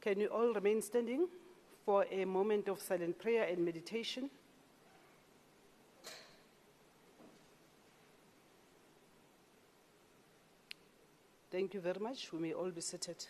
Can you all remain standing for a moment of silent prayer and meditation? Thank you very much. We may all be seated.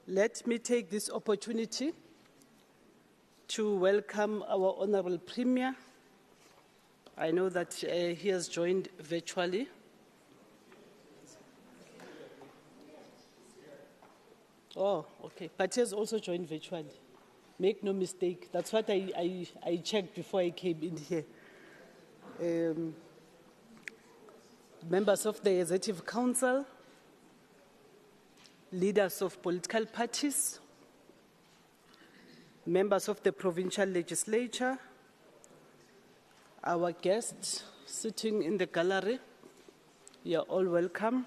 Let me take this opportunity to welcome our Honorable Premier. I know that he has joined virtually. Oh, okay. But he has also joined virtually. Make no mistake. That's what I checked before I came in here. Members of the Executive Council, leaders of political parties, members of the Provincial Legislature, our guests sitting in the gallery, you are all welcome.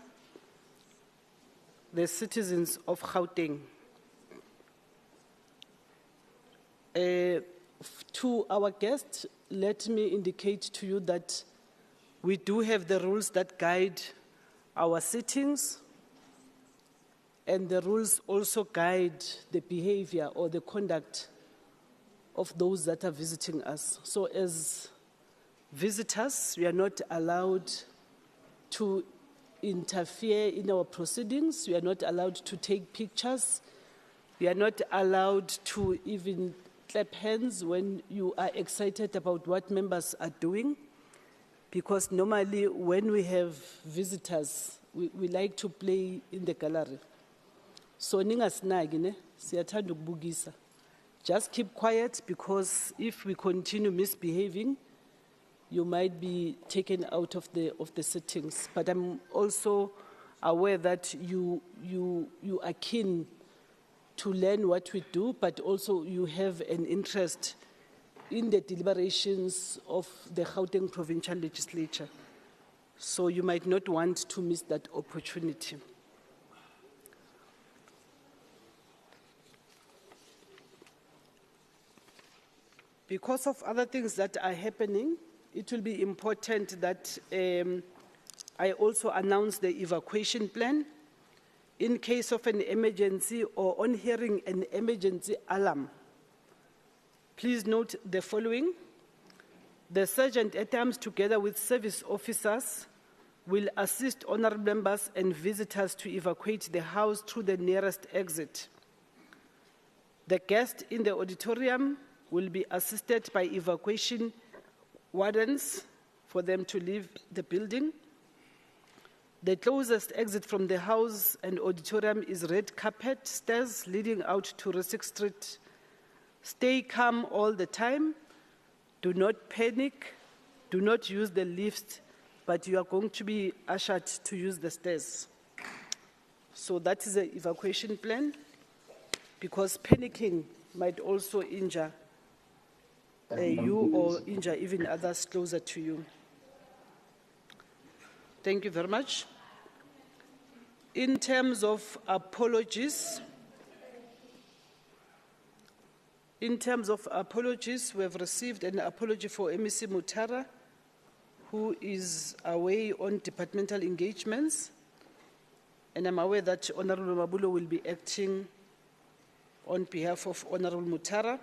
The citizens of Gauteng. To our guests, let me indicate to you that we do have the rules that guide our sittings, and the rules also guide the behavior or the conduct of those that are visiting us. So as visitors, we are not allowed to interfere in our proceedings. We are not allowed to take pictures. We are not allowed to even clap hands when you are excited about what members are doing, because normally when we have visitors, we like to play in the gallery. So ningasinaki siyathanda ukubukisa. Just keep quiet, because if we continue misbehaving, you might be taken out of the sittings. But I'm also aware that you are keen to learn what we do, but also you have an interest in the deliberations of the Gauteng Provincial Legislature. So you might not want to miss that opportunity. Because of other things that are happening, it will be important that I also announce the evacuation plan. In case of an emergency or on hearing an emergency alarm, please note the following. The Sergeant at Arms, together with service officers, will assist honorable members and visitors to evacuate the house through the nearest exit. The guests in the auditorium will be assisted by evacuation wardens for them to leave the building. The closest exit from the house and auditorium is red carpet stairs leading out to Resick Street. Stay calm all the time. Do not panic. Do not use the lift, but you are going to be ushered to use the stairs. So that is the evacuation plan, because panicking might also injure you or injure even others closer to you. Thank you very much. In terms of apologies, we have received an apology for MEC Mutara, who is away on departmental engagements, and I'm aware that Honorable Mabulo will be acting on behalf of Honorable Mutara.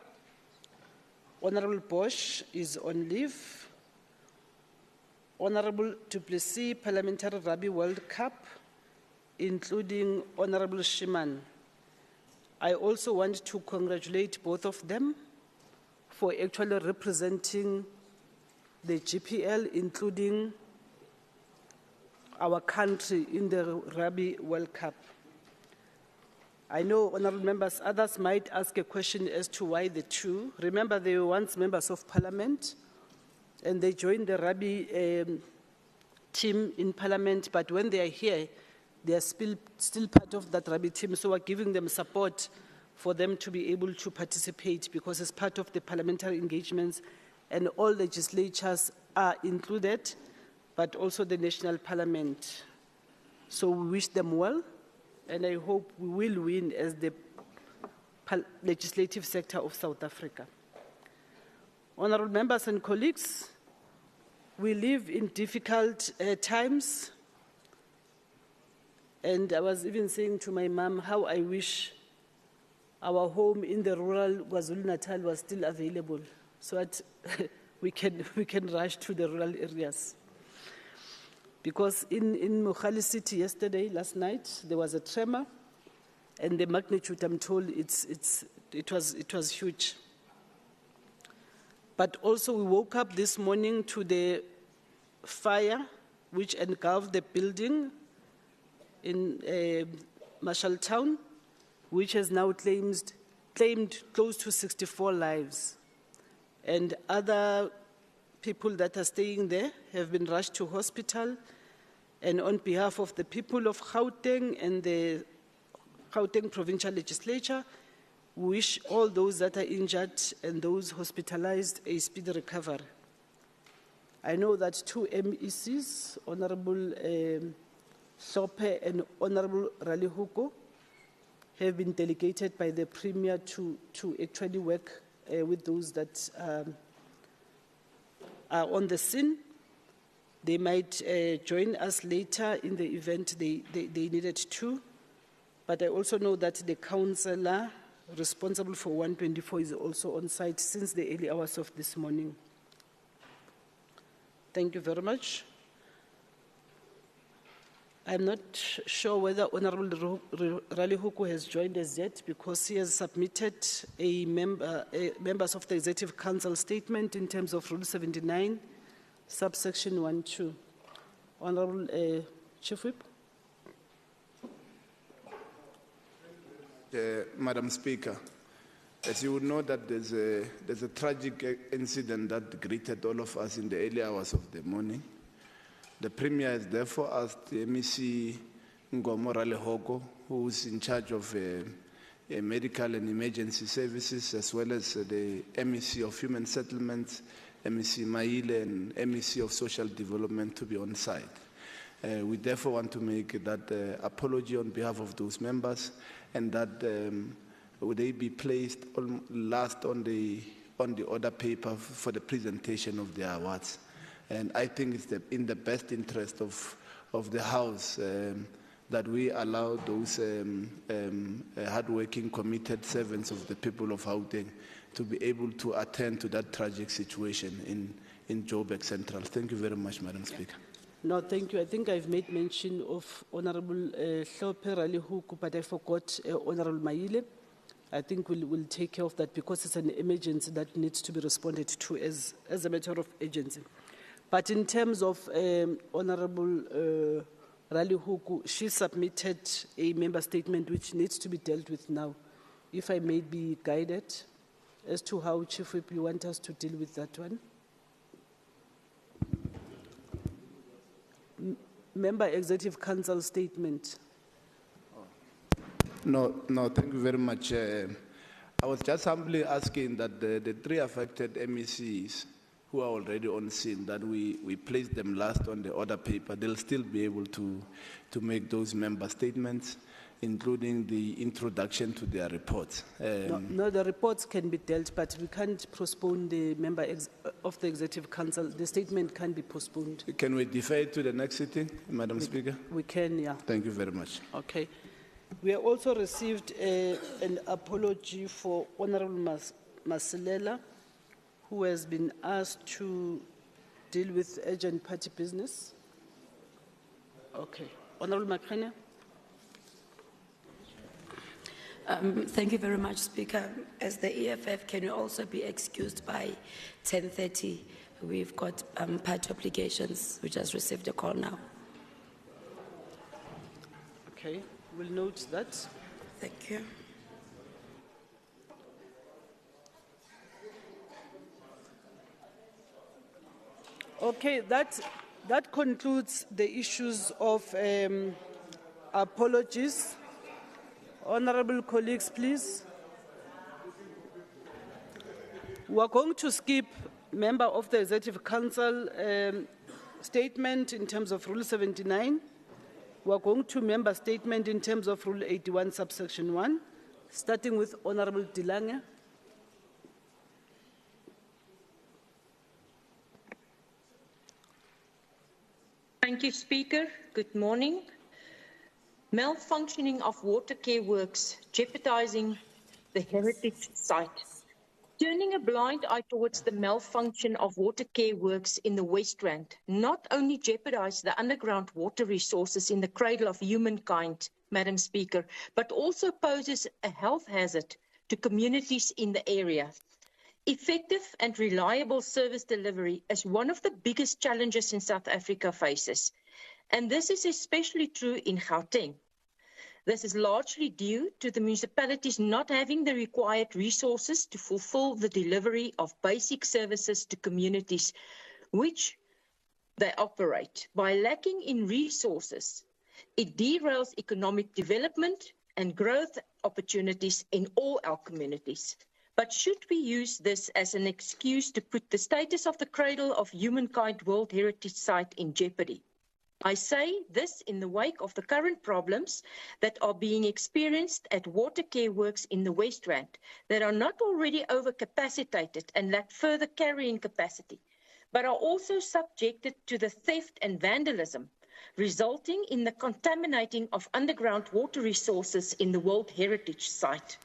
Honorable Bosch is on leave. Honorable Duplessis Parliamentary Rugby World Cup, including Honorable Shiman. I also want to congratulate both of them for actually representing the GPL, including our country in the Rugby World Cup. I know, honorable members, others might ask a question as to why the two. Remember, they were once members of parliament, and they joined the rugby team in parliament, but when they are here, They are still part of that rugby team, so we're giving them support for them to be able to participate because it's part of the parliamentary engagements and all legislatures are included, but also the national parliament. So we wish them well, and I hope we will win as the legislative sector of South Africa. Honorable members and colleagues, we live in difficult times, and I was even saying to my mom how I wish our home in the rural KwaZulu-Natal was still available, so that we can rush to the rural areas. Because in Mogale City last night, there was a tremor, and the magnitude, I'm told, it was huge. But also we woke up this morning to the fire which engulfed the building in Marshalltown, which has now claimed close to 64 lives. And other people that are staying there have been rushed to hospital. And on behalf of the people of Gauteng and the Gauteng Provincial Legislature, we wish all those that are injured and those hospitalized a speedy recovery. I know that 2 MECs, Honorable Sope and Honorable Ralihuko, have been delegated by the Premier to actually work with those that are on the scene. They might join us later in the event they needed to. But I also know that the councillor responsible for 124 is also on site since the early hours of this morning. Thank you very much. I'm not sure whether Honorable Ralihuko has joined us yet because he has submitted a members of the Executive Council statement in terms of Rule 79, subsection 1(2). Honorable Chief Whip. Madam Speaker, as you would know that there's a tragic incident that greeted all of us in the early hours of the morning. The Premier has therefore asked the MEC Ngomo Ralehoko, who is in charge of medical and emergency services, as well as the MEC of Human Settlements, MEC Maile, and MEC of Social Development to be on site. We therefore want to make that apology on behalf of those members, and that would they be placed last on the order paper for the presentation of the awards. And I think it's in the best interest of the House that we allow those hardworking, committed servants of the people of Gauteng to be able to attend to that tragic situation in Joburg Central. Thank you very much, Madam Speaker. No, thank you. I think I've made mention of Honorable Sope Ralihuko, but I forgot Honorable Maile. I think we'll take care of that because it's an emergency that needs to be responded to as a matter of urgency. But in terms of Honorable Ralihuko, she submitted a member statement which needs to be dealt with now. If I may be guided as to how, Chief Whip, you want us to deal with that one. Member Executive Council statement. No, thank you very much. I was just humbly asking that the 3 affected MECs who are already on scene, that we place them last on the order paper. They'll still be able to make those member statements, including the introduction to their reports. No, the reports can be dealt, but we can't postpone the member of the Executive Council. The statement can be postponed. Can we defer it to the next sitting, Madam Speaker? We can, yeah. Thank you very much. Okay. We have also received an apology for Honorable Masilela, who has been asked to deal with urgent party business. Okay. Honorable Makhanya. Thank you very much, Speaker. As the EFF, can you also be excused by 10:30? We've got party obligations. We just received a call now. Okay, we'll note that. Thank you. Okay, that concludes the issues of Apologies. Honorable colleagues, please. We are going to skip member of the Executive Council statement in terms of Rule 79. We are going to member statement in terms of Rule 81, subsection 1, starting with Honorable Dilange. Thank you, Speaker. Good morning. Malfunctioning of water care works jeopardizing the heritage site. Turning a blind eye towards the malfunction of water care works in the West Rand not only jeopardizes the underground water resources in the cradle of humankind, Madam Speaker, but also poses a health hazard to communities in the area. Effective and reliable service delivery is one of the biggest challenges in South Africa faces, and this is especially true in Gauteng. This is largely due to the municipalities not having the required resources to fulfill the delivery of basic services to communities which they operate. By lacking in resources, it derails economic development and growth opportunities in all our communities. But should we use this as an excuse to put the status of the Cradle of Humankind World Heritage Site in jeopardy? I say this in the wake of the current problems that are being experienced at water care works in the West Rand that are not already overcapacitated and lack further carrying capacity, but are also subjected to the theft and vandalism, resulting in the contaminating of underground water resources in the World Heritage Site.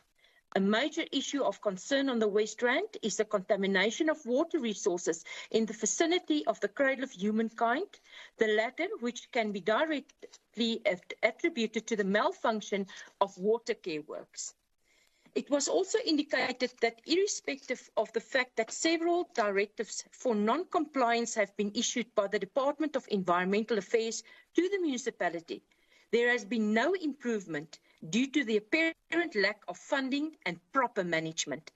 A major issue of concern on the West Rand is the contamination of water resources in the vicinity of the Cradle of Humankind, the latter which can be directly attributed to the malfunction of water care works. It was also indicated that irrespective of the fact that several directives for non-compliance have been issued by the Department of Environmental Affairs to the municipality, there has been no improvement due to the apparent lack of funding and proper management.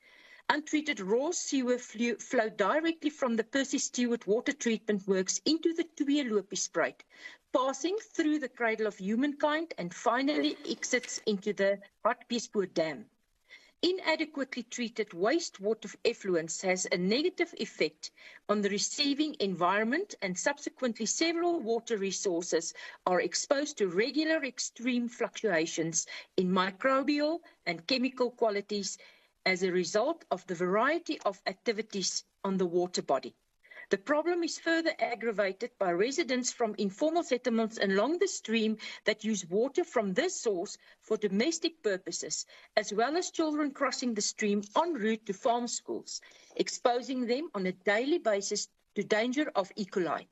Untreated raw sewer flow directly from the Percy Stewart water treatment works into the Tweeloopie-spruit, passing through the Cradle of Humankind and finally exits into the Hartbeespoort Dam. Inadequately treated wastewater effluents has a negative effect on the receiving environment, and subsequently several water resources are exposed to regular extreme fluctuations in microbial and chemical qualities as a result of the variety of activities on the water body. The problem is further aggravated by residents from informal settlements along the stream that use water from this source for domestic purposes, as well as children crossing the stream en route to farm schools, exposing them on a daily basis to danger of E. coli.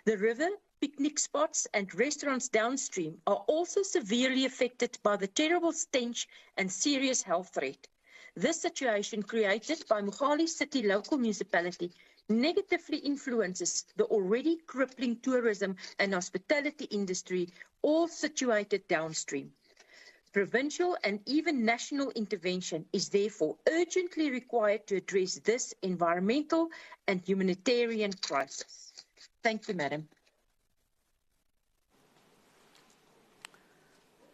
The river, picnic spots and restaurants downstream are also severely affected by the terrible stench and serious health threat. This situation created by Mogale City local municipality negatively influences the already crippling tourism and hospitality industry, all situated downstream. Provincial and even national intervention is therefore urgently required to address this environmental and humanitarian crisis. Thank you, Madam.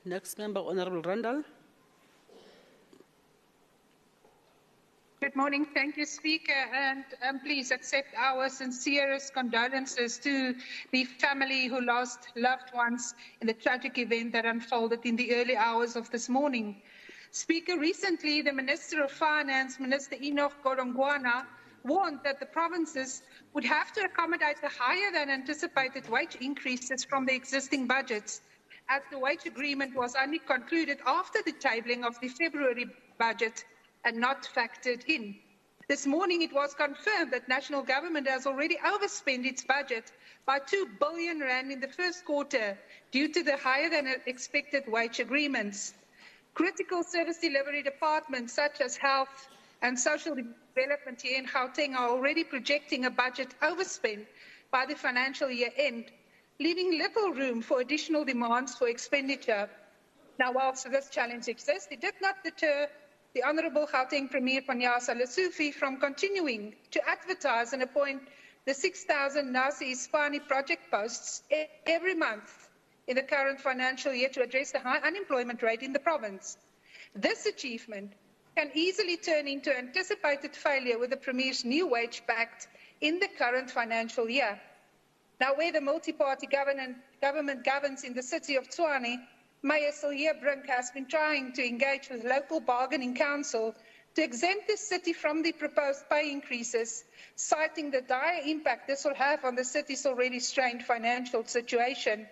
Next member, Honorable Randall. Good morning. Thank you, Speaker. And please accept our sincerest condolences to the family who lost loved ones in the tragic event that unfolded in the early hours of this morning. Speaker, recently the Minister of Finance, Minister Enoch Godongwana, warned that the provinces would have to accommodate the higher than anticipated wage increases from the existing budgets, as the wage agreement was only concluded after the tabling of the February budget and not factored in. This morning it was confirmed that national government has already overspent its budget by 2 billion rand in the first quarter due to the higher than expected wage agreements. Critical service delivery departments such as health and social development here in Gauteng are already projecting a budget overspend by the financial year end, leaving little room for additional demands for expenditure. Now, whilst this challenge exists, it did not deter the Honourable Gauteng Premier Panyaza Lesufi from continuing to advertise and appoint the 6,000 Nasi Ispani project posts every month in the current financial year to address the high unemployment rate in the province. This achievement can easily turn into anticipated failure with the Premier's new wage pact in the current financial year. Now, where the multi-party government governs in the city of Tshwane, Mayor Silje Brink has been trying to engage with local bargaining council to exempt the city from the proposed pay increases, citing the dire impact this will have on the city's already strained financial situation.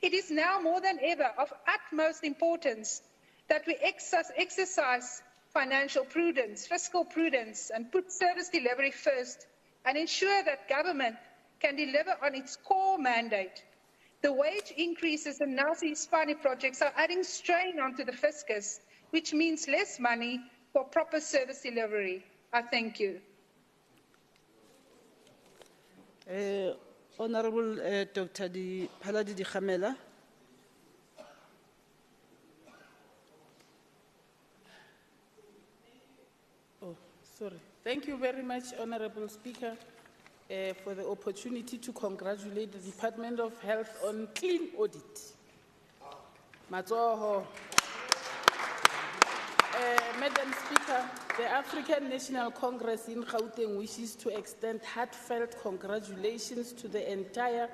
It is now more than ever of utmost importance that we exercise financial prudence, fiscal prudence, and put service delivery first and ensure that government can deliver on its core mandate. The wage increases in Nasi Hispani projects are adding strain onto the fiscus, which means less money for proper service delivery. I thank you. Honorable Dr. Paladi Dikhamela. Oh, sorry. Thank you very much, Honorable Speaker, for the opportunity to congratulate the Department of Health on clean audit. Matsoho. Madam Speaker, the African National Congress in Gauteng wishes to extend heartfelt congratulations to the entire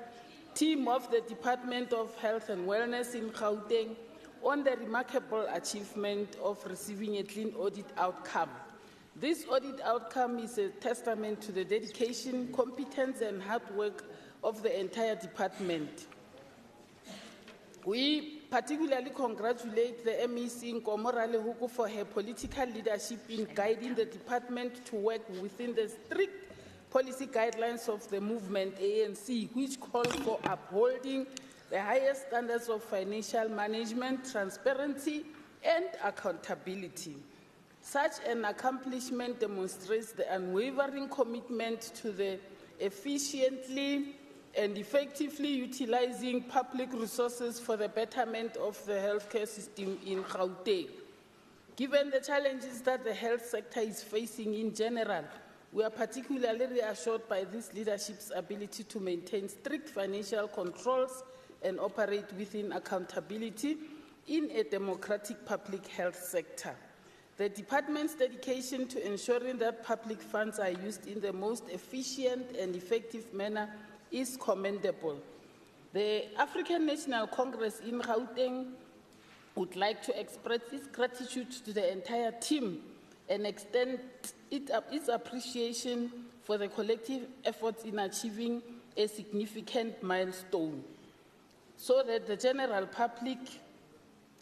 team of the Department of Health and Wellness in Gauteng on the remarkable achievement of receiving a clean audit outcome. This audit outcome is a testament to the dedication, competence, and hard work of the entire department. We particularly congratulate the MEC Nkomorale Huku for her political leadership in guiding the department to work within the strict policy guidelines of the movement ANC, which call for upholding the highest standards of financial management, transparency, and accountability. Such an accomplishment demonstrates the unwavering commitment to the efficiently and effectively utilizing public resources for the betterment of the healthcare system in Gauteng. Given the challenges that the health sector is facing in general, we are particularly reassured by this leadership's ability to maintain strict financial controls and operate within accountability in a democratic public health sector. The department's dedication to ensuring that public funds are used in the most efficient and effective manner is commendable. The African National Congress in Gauteng would like to express its gratitude to the entire team and extend its appreciation for the collective efforts in achieving a significant milestone, so that the general public,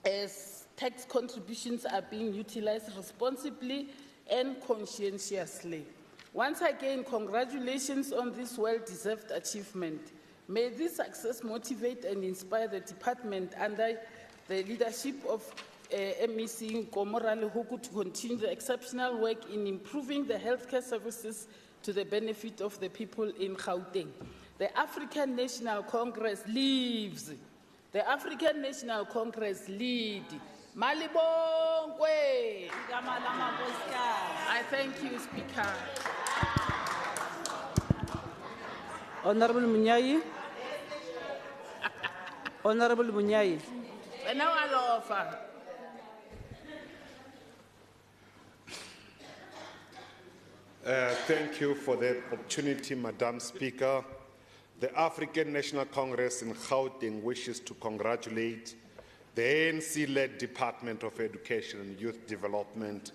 as tax contributions are being utilized responsibly and conscientiously. Once again, congratulations on this well-deserved achievement. May this success motivate and inspire the department under the leadership of MEC Nkomorale Huku to continue the exceptional work in improving the healthcare services to the benefit of the people in Gauteng. The African National Congress lives. The African National Congress lead. Malibongwe. I thank you, Speaker. Honorable Munyai. Honorable Munyai. And now I'll offer. Thank you for the opportunity, Madam Speaker. The African National Congress in Gauteng wishes to congratulate the ANC-led Department of Education and Youth Development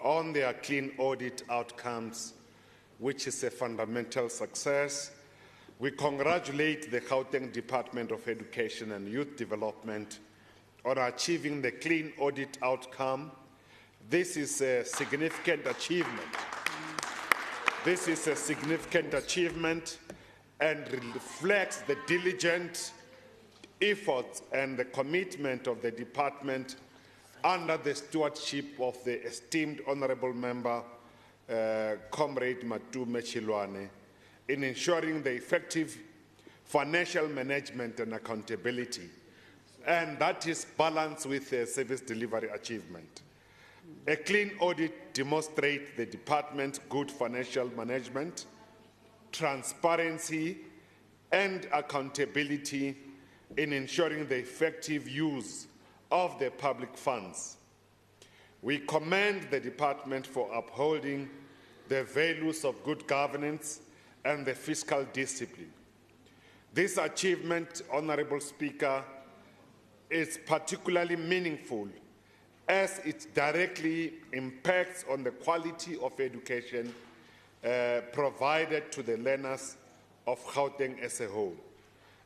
on their clean audit outcomes, which is a fundamental success. We congratulate the Gauteng Department of Education and Youth Development on achieving the clean audit outcome. This is a significant achievement. This is a significant achievement and reflects the diligent efforts and the commitment of the department under the stewardship of the esteemed honorable member, Comrade Matume Chilwane, in ensuring the effective financial management and accountability, and that is balanced with a service delivery achievement. A clean audit demonstrates the department's good financial management, transparency, and accountability, in ensuring the effective use of the public funds. We commend the department for upholding the values of good governance and the fiscal discipline. This achievement, Honorable Speaker, is particularly meaningful as it directly impacts on the quality of education provided to the learners of Gauteng as a whole.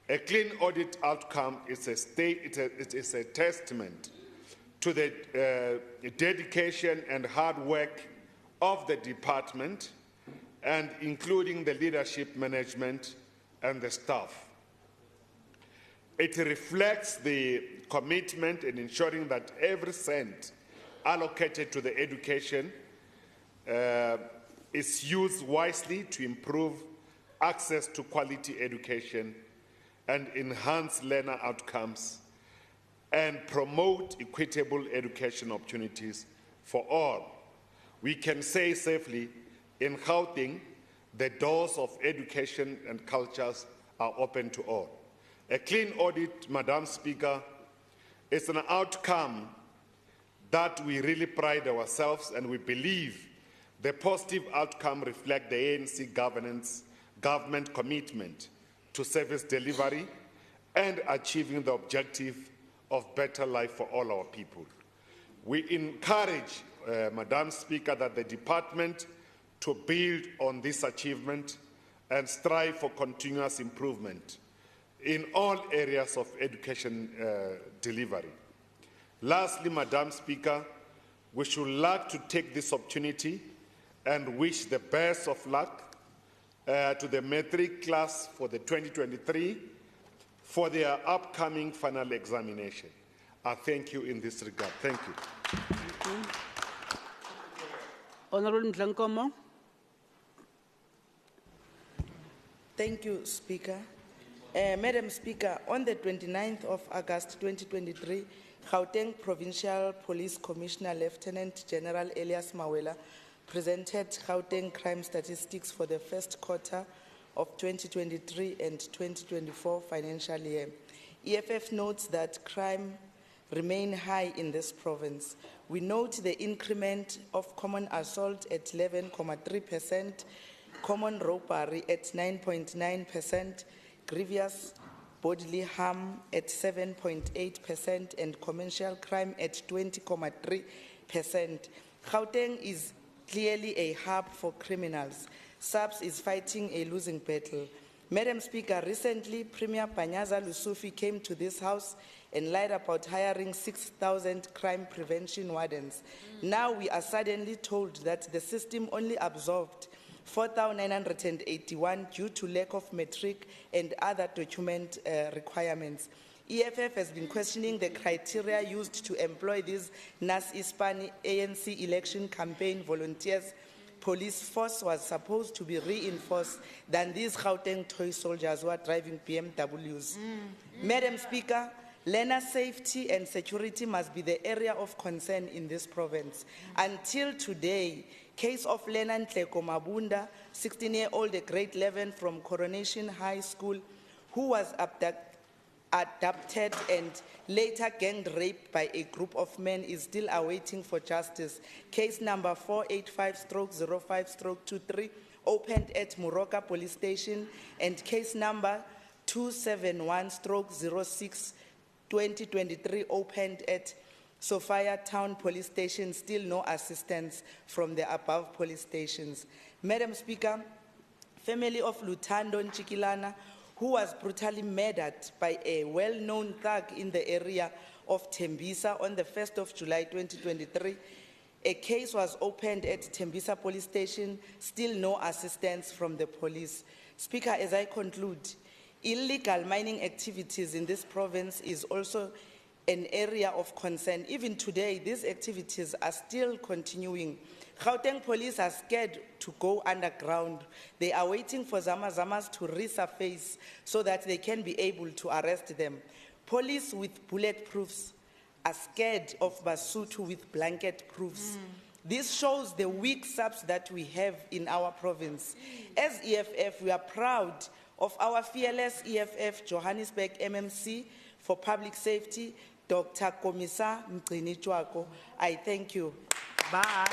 A clean audit outcome is a testament to the dedication and hard work of the department, and including the leadership, management, and the staff. It reflects the commitment in ensuring that every cent allocated to the education is used wisely to improve access to quality education and enhance learner outcomes and promote equitable education opportunities for all. We can say safely, in Gauteng, the doors of education and cultures are open to all. A clean audit, Madam Speaker, is an outcome that we really pride ourselves, and we believe the positive outcome reflects the ANC government commitment to service delivery and achieving the objective of better life for all our people. We encourage, Madam Speaker, that the department to build on this achievement and strive for continuous improvement in all areas of education delivery. Lastly, Madam Speaker, we should like to take this opportunity and wish the best of luck to the matric class for the 2023 for their upcoming final examination. I thank you in this regard. Thank you. Honorable Ndlankomo. Thank you, Speaker. Madam Speaker, on the 29th of August 2023, Gauteng Provincial Police Commissioner Lieutenant General Elias Mawela presented Gauteng crime statistics for the first quarter of 2023 and 2024 financial year. EFF notes that crime remain high in this province. We note the increment of common assault at 11.3%, common robbery at 9.9%, grievous bodily harm at 7.8%, and commercial crime at 20.3%. Gauteng is clearly a hub for criminals. SAPS is fighting a losing battle. Madam Speaker, recently Premier Panyaza Lusufi came to this house and lied about hiring 6,000 crime prevention wardens. Now we are suddenly told that the system only absorbed 4,981 due to lack of metric and other document requirements. EFF has been questioning the criteria used to employ these Nas Ispani ANC election campaign volunteers. Police force was supposed to be reinforced than these Gauteng toy soldiers who are driving BMWs. Madam Speaker, learner safety and security must be the area of concern in this province. Until today, case of learner Ntleko Mabunda, 16-year-old at grade 11 from Coronation High School, who was adopted and later gang raped by a group of men, is still awaiting for justice. Case number 485/05/23 opened at Muroka Police Station, and case number 271/06/2023 opened at Sophia Town Police Station. Still no assistance from the above police stations. Madam Speaker, family of Lutando Nchikilana, who was brutally murdered by a well-known thug in the area of Tembisa on the 1st of July 2023. A case was opened at Tembisa Police Station, still no assistance from the police. Speaker, as I conclude, illegal mining activities in this province is also an area of concern. Even today, these activities are still continuing. Gauteng police are scared to go underground. They are waiting for Zamazamas to resurface so that they can be able to arrest them. Police with bulletproofs are scared of Basotho with blanket proofs. This shows the weak SAPS that we have in our province. As EFF, we are proud Of our fearless EFF Johannesburg MMC for Public Safety, Dr. Komisa Mgcini-Tshwako, I thank you. Bye.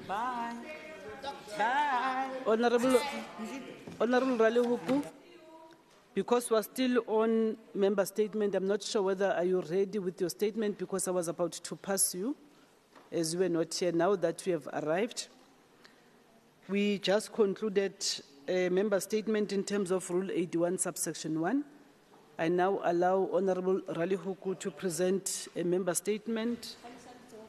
Bye. Bye. Honorable Ralihuku, because we're still on member statement, I'm not sure whether are you ready with your statement, because I was about to pass you as you were not here. Now that we have arrived, we just concluded a member statement in terms of Rule 81, subsection 1. I now allow Honorable Ralihuku to present a member statement,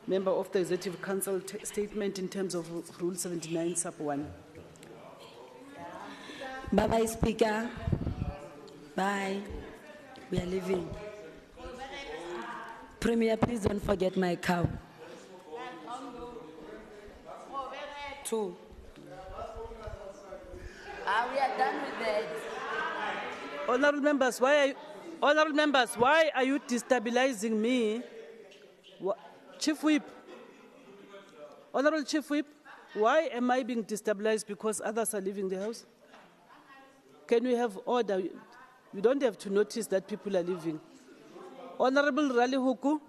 member of the Executive Council statement in terms of Rule 79, sub 1. Bye-bye, Speaker. Bye. We are leaving. Premier, please don't forget my cow. 2. We are done with that. Honorable members, why are you destabilizing me? Chief Whip, Honorable Chief Whip, why am I being destabilized because others are leaving the house? Can we have order? You don't have to notice that people are leaving. Honorable Ralihuku.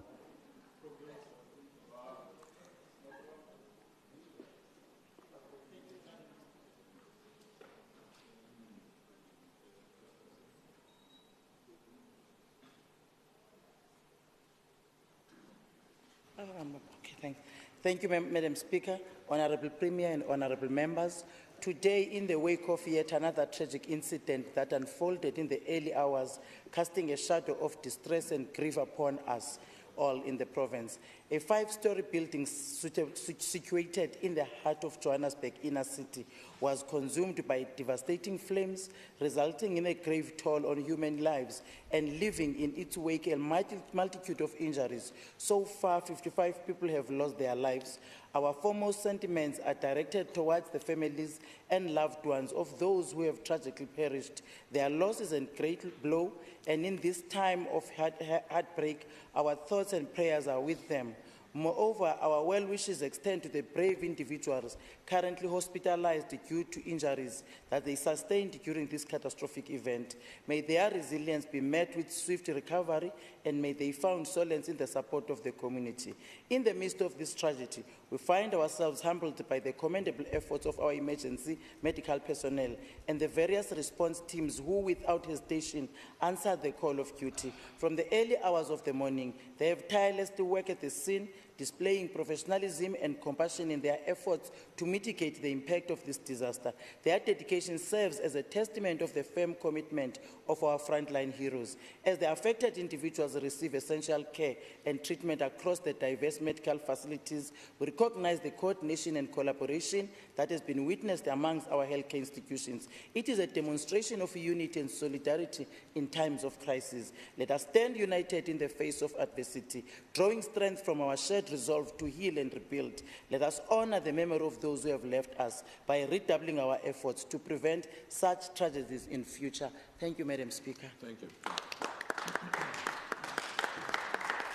Okay, thank you, Madam Speaker, Honorable Premier and Honorable Members. Today, in the wake of yet another tragic incident that unfolded in the early hours, casting a shadow of distress and grief upon us all in the province, a 5-story building situated in the heart of Johannesburg inner city was consumed by devastating flames, resulting in a grave toll on human lives and leaving in its wake a multitude of injuries. So far, 55 people have lost their lives. Our foremost sentiments are directed towards the families and loved ones of those who have tragically perished. Their loss is a great blow, and in this time of heartbreak, our thoughts and prayers are with them. Moreover, our well wishes extend to the brave individuals currently hospitalized due to injuries that they sustained during this catastrophic event. May their resilience be met with swift recovery, and may they find solace in the support of the community. In the midst of this tragedy, we find ourselves humbled by the commendable efforts of our emergency medical personnel and the various response teams who, without hesitation, answered the call of duty. From the early hours of the morning, they have tirelessly worked at the scene, displaying professionalism and compassion in their efforts to mitigate the impact of this disaster. Their dedication serves as a testament of the firm commitment of our frontline heroes. As the affected individuals receive essential care and treatment across the diverse medical facilities, we recognize the coordination and collaboration that has been witnessed amongst our healthcare institutions. It is a demonstration of unity and solidarity in times of crisis. Let us stand united in the face of adversity, drawing strength from our shared resolve to heal and rebuild. Let us honor the memory of those who have left us by redoubling our efforts to prevent such tragedies in future. Thank you, Madam Speaker. Thank you.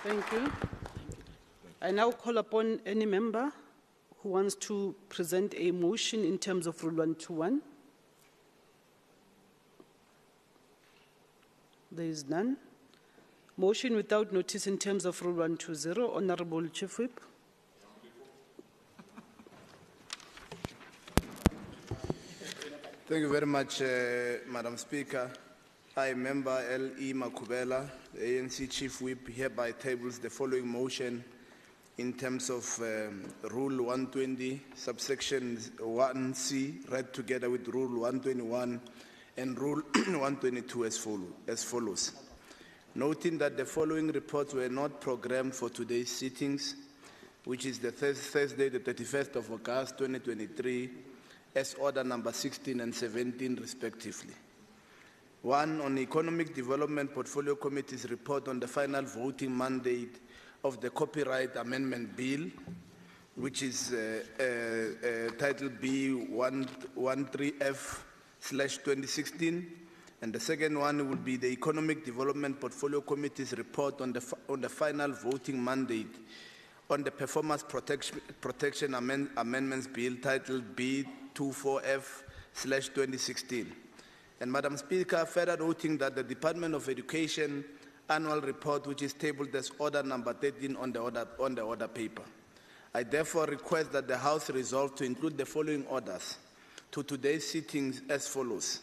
Thank you. I now call upon any member who wants to present a motion in terms of Rule 121. There is none. Motion without notice in terms of Rule 120. Honorable Chief Whip. Thank you very much, Madam Speaker. I, Member L.E. Makubela, the ANC Chief Whip, hereby tables the following motion in terms of Rule 120, subsection 1C, read together with Rule 121 and Rule 122 as follows. Noting that the following reports were not programmed for today's sittings, which is the Thursday, the 31st of August, 2023, as order number 16 and 17, respectively. 1, on the Economic Development Portfolio Committee's report on the final voting mandate of the Copyright Amendment Bill, which is title B13F/2016. And the second one will be the Economic Development Portfolio Committee's report on the final voting mandate on the Performance Protection Amendments Bill titled B24F/2016. And Madam Speaker, further noting that the Department of Education annual report, which is tabled as order number 13 on the order paper. I therefore request that the House resolve to include the following orders to today's sittings as follows: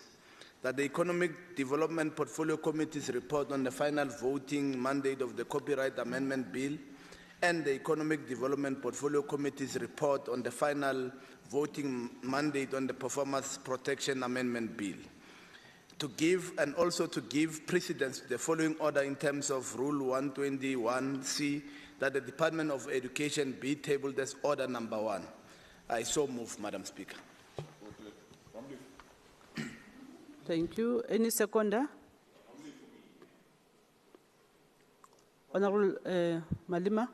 that the Economic Development Portfolio Committee's report on the final voting mandate of the Copyright Amendment Bill and the Economic Development Portfolio Committee's report on the final voting mandate on the Performance Protection Amendment Bill. To give precedence to the following order in terms of Rule 121C, that the Department of Education be tabled as order number 1. I so move, Madam Speaker. Thank you. Any seconder? Honorable Malima?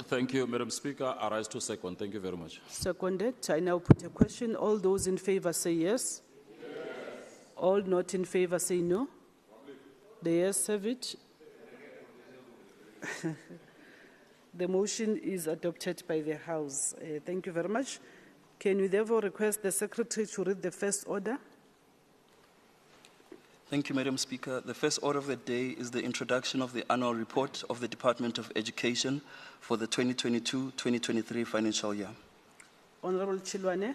Thank you, Madam Speaker. I rise to second. Thank you very much. Seconded. I now put a question. All those in favor say yes. All not in favor say no. The ayes have it. The motion is adopted by the House. Thank you very much. Can we therefore request the Secretary to read the first order? Thank you, Madam Speaker. The first order of the day is the introduction of the annual report of the Department of Education for the 2022-2023 financial year. Honorable Chilwane.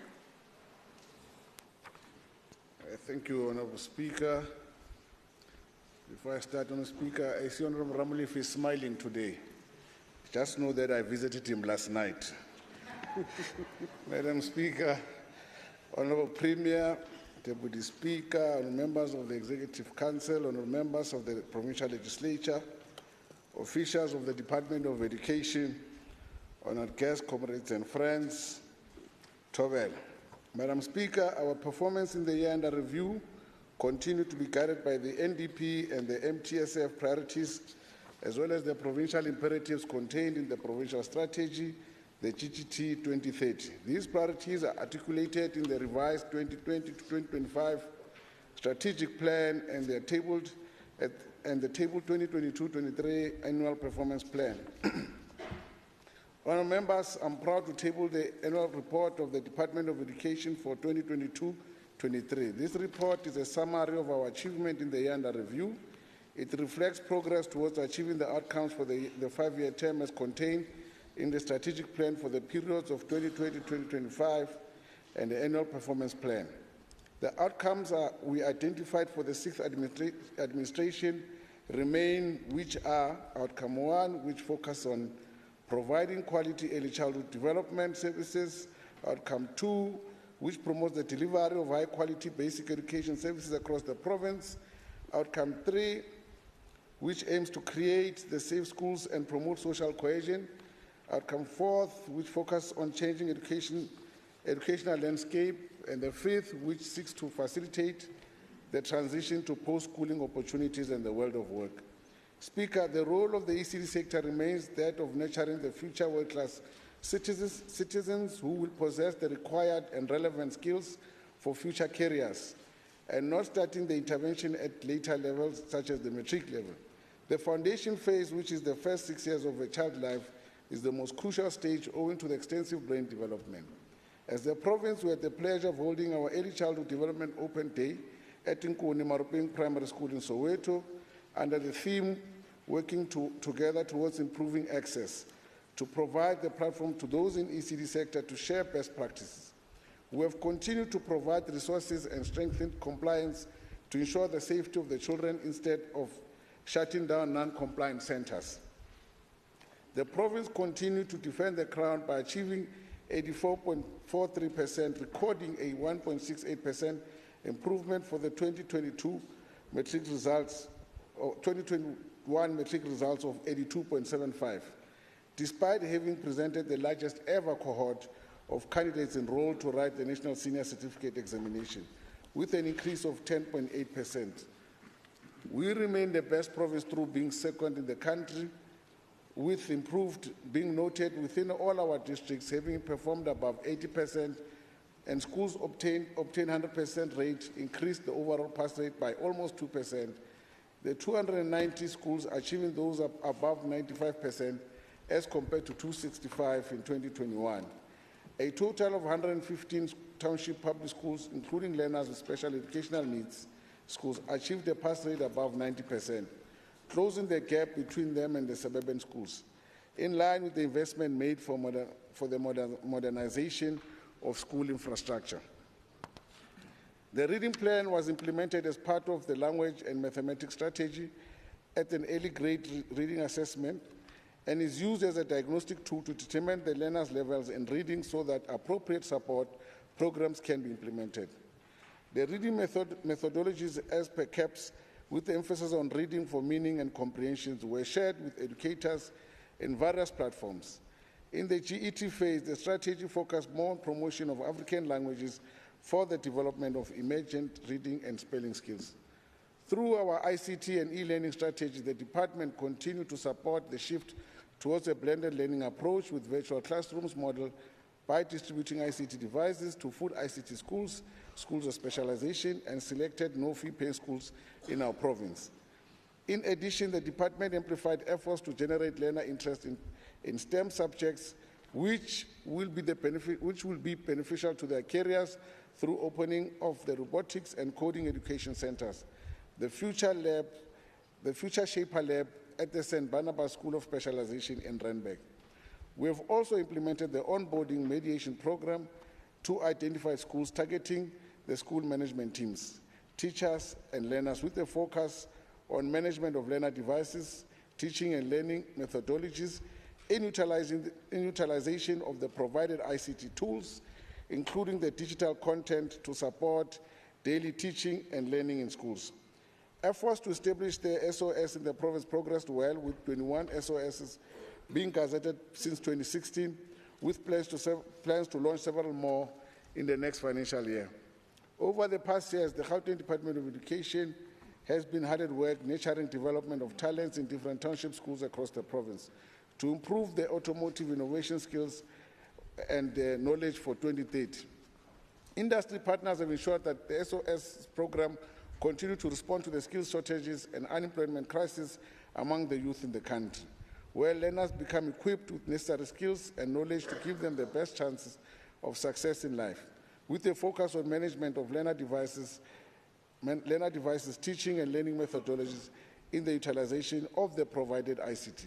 Thank you, Honorable Speaker. Before I start, Honorable Speaker, I see Honorable Ramulif is smiling today. Just know that I visited him last night. Madam Speaker, Honorable Premier, Deputy Speaker, honorable members of the Executive Council, honorable members of the Provincial Legislature, officials of the Department of Education, honored guests, comrades and friends, Tobel. Madam Speaker, our performance in the year under review continued to be guided by the NDP and the MTSF priorities, as well as the provincial imperatives contained in the provincial strategy, the GGT 2030. These priorities are articulated in the revised 2020 to 2025 strategic plan and they are tabled and the table 2022-23 annual performance plan. Honourable members, I'm proud to table the annual report of the Department of Education for 2022-23. This report is a summary of our achievement in the year under review. It reflects progress towards achieving the outcomes for the 5-year term as contained in the strategic plan for the periods of 2020-2025 and the annual performance plan. The outcomes we identified for the 6th administration remain, which are outcome 1, which focus on providing quality early childhood development services, outcome 2, which promotes the delivery of high-quality basic education services across the province, outcome 3, which aims to create the safe schools and promote social cohesion, outcome 4th, which focuses on changing educational landscape, and the 5th, which seeks to facilitate the transition to post-schooling opportunities in the world of work. Speaker, the role of the ECD sector remains that of nurturing the future world-class citizens who will possess the required and relevant skills for future careers, and not starting the intervention at later levels, such as the matric level. The foundation phase, which is the first 6 years of a child's life, is the most crucial stage owing to the extensive brain development. As the province, we had the pleasure of holding our Early Childhood Development Open Day at Nkuni Maruping Primary School in Soweto under the theme, working together towards improving access, to provide the platform to those in ECD sector to share best practices. We have continued to provide resources and strengthen compliance to ensure the safety of the children instead of shutting down non-compliant centers. The province continued to defend the crown by achieving 84.43%, recording a 1.68% improvement for the 2022 matric results, or 2021 matric results of 82.75, despite having presented the largest ever cohort of candidates enrolled to write the National Senior Certificate Examination, with an increase of 10.8%. We remain the best province through being second in the country, with improved being noted within all our districts, having performed above 80%, and schools obtained 100% rate, increased the overall pass rate by almost 2%. The 290 schools achieving those above 95%, as compared to 265 in 2021. A total of 115 township public schools, including learners with special educational needs schools, achieved a pass rate above 90%, closing the gap between them and the suburban schools, in line with the investment made for the modernization of school infrastructure. The reading plan was implemented as part of the language and mathematics strategy at an early grade reading assessment and is used as a diagnostic tool to determine the learners' levels in reading so that appropriate support programs can be implemented. The reading methodologies as per CAPS, with the emphasis on reading for meaning and comprehension, were shared with educators in various platforms. In the GET phase, the strategy focused more on promotion of African languages for the development of emergent reading and spelling skills. Through our ICT and e-learning strategy, the department continued to support the shift towards a blended learning approach with virtual classrooms model by distributing ICT devices to full ICT schools, schools of specialization, and selected no-fee paying schools in our province. In addition, the department amplified efforts to generate learner interest in STEM subjects, which will be beneficial to their careers through opening of the robotics and coding education centers, the Future Shaper Lab at the St. Barnabas School of Specialization in Randburg. We have also implemented the onboarding mediation program to identify schools targeting the school management teams, teachers, and learners with a focus on management of learner devices, teaching and learning methodologies, in utilization of the provided ICT tools, including the digital content to support daily teaching and learning in schools. Efforts to establish the SOS in the province progressed well, with 21 SOSs being gazetted since 2016, with plans to launch several more in the next financial year. Over the past years, the Gauteng Department of Education has been hard at work nurturing development of talents in different township schools across the province to improve their automotive innovation skills and knowledge for 2030. Industry partners have ensured that the SOS program continue to respond to the skills shortages and unemployment crisis among the youth in the country, where learners become equipped with necessary skills and knowledge to give them the best chances of success in life, with a focus on management of learner devices, teaching and learning methodologies in the utilization of the provided ICT,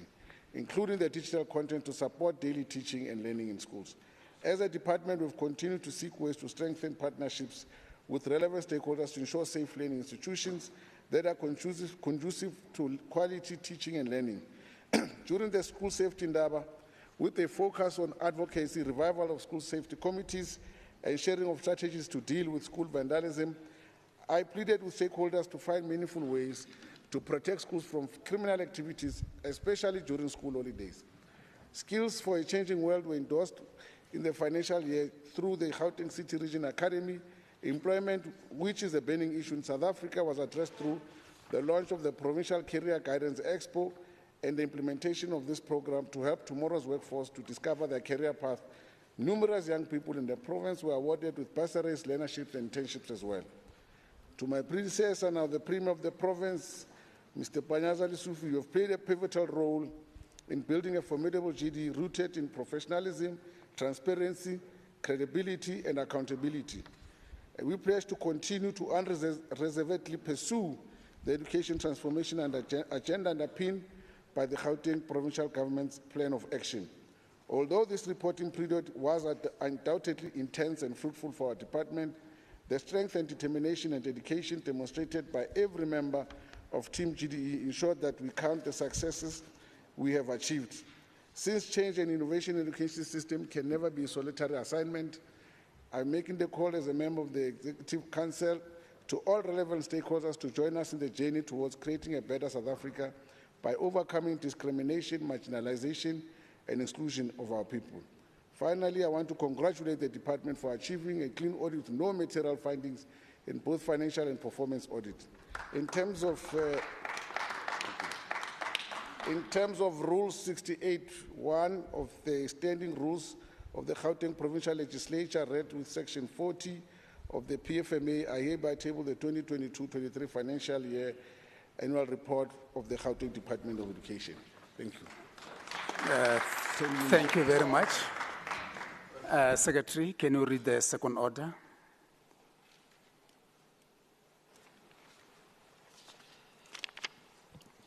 including the digital content to support daily teaching and learning in schools. As a department, we've continued to seek ways to strengthen partnerships with relevant stakeholders to ensure safe learning institutions that are conducive to quality teaching and learning. During the school safety ndaba, with a focus on advocacy, revival of school safety committees, and sharing of strategies to deal with school vandalism, I pleaded with stakeholders to find meaningful ways to protect schools from criminal activities, especially during school holidays. Skills for a changing world were endorsed in the financial year through the Gauteng City Region Academy. Employment, which is a burning issue in South Africa, was addressed through the launch of the Provincial Career Guidance Expo and the implementation of this program to help tomorrow's workforce to discover their career path. Numerous young people in the province were awarded with bursaries, learnerships, and internships as well. To my predecessor, now the Premier of the province, Mr. Panyaza Lesufi, you have played a pivotal role in building a formidable GD rooted in professionalism, transparency, credibility, and accountability. We pledge to continue to unreservedly pursue the education transformation and agenda underpinned by the Gauteng Provincial Government's plan of action. Although this reporting period was undoubtedly intense and fruitful for our department, the strength and determination and dedication demonstrated by every member of Team GDE ensured that we count the successes we have achieved. Since change and innovation in the education system can never be a solitary assignment, I'm making the call as a member of the Executive Council to all relevant stakeholders to join us in the journey towards creating a better South Africa by overcoming discrimination, marginalization, and exclusion of our people. Finally, I want to congratulate the department for achieving a clean audit with no material findings in both financial and performance audit. In terms of Rule 68(1) of the standing rules of the Gauteng Provincial Legislature, read with Section 40 of the PFMA, I hereby table the 2022-23 financial year annual report of the Gauteng Department of Education. Thank you. Thank you very much. Secretary, can you read the second order?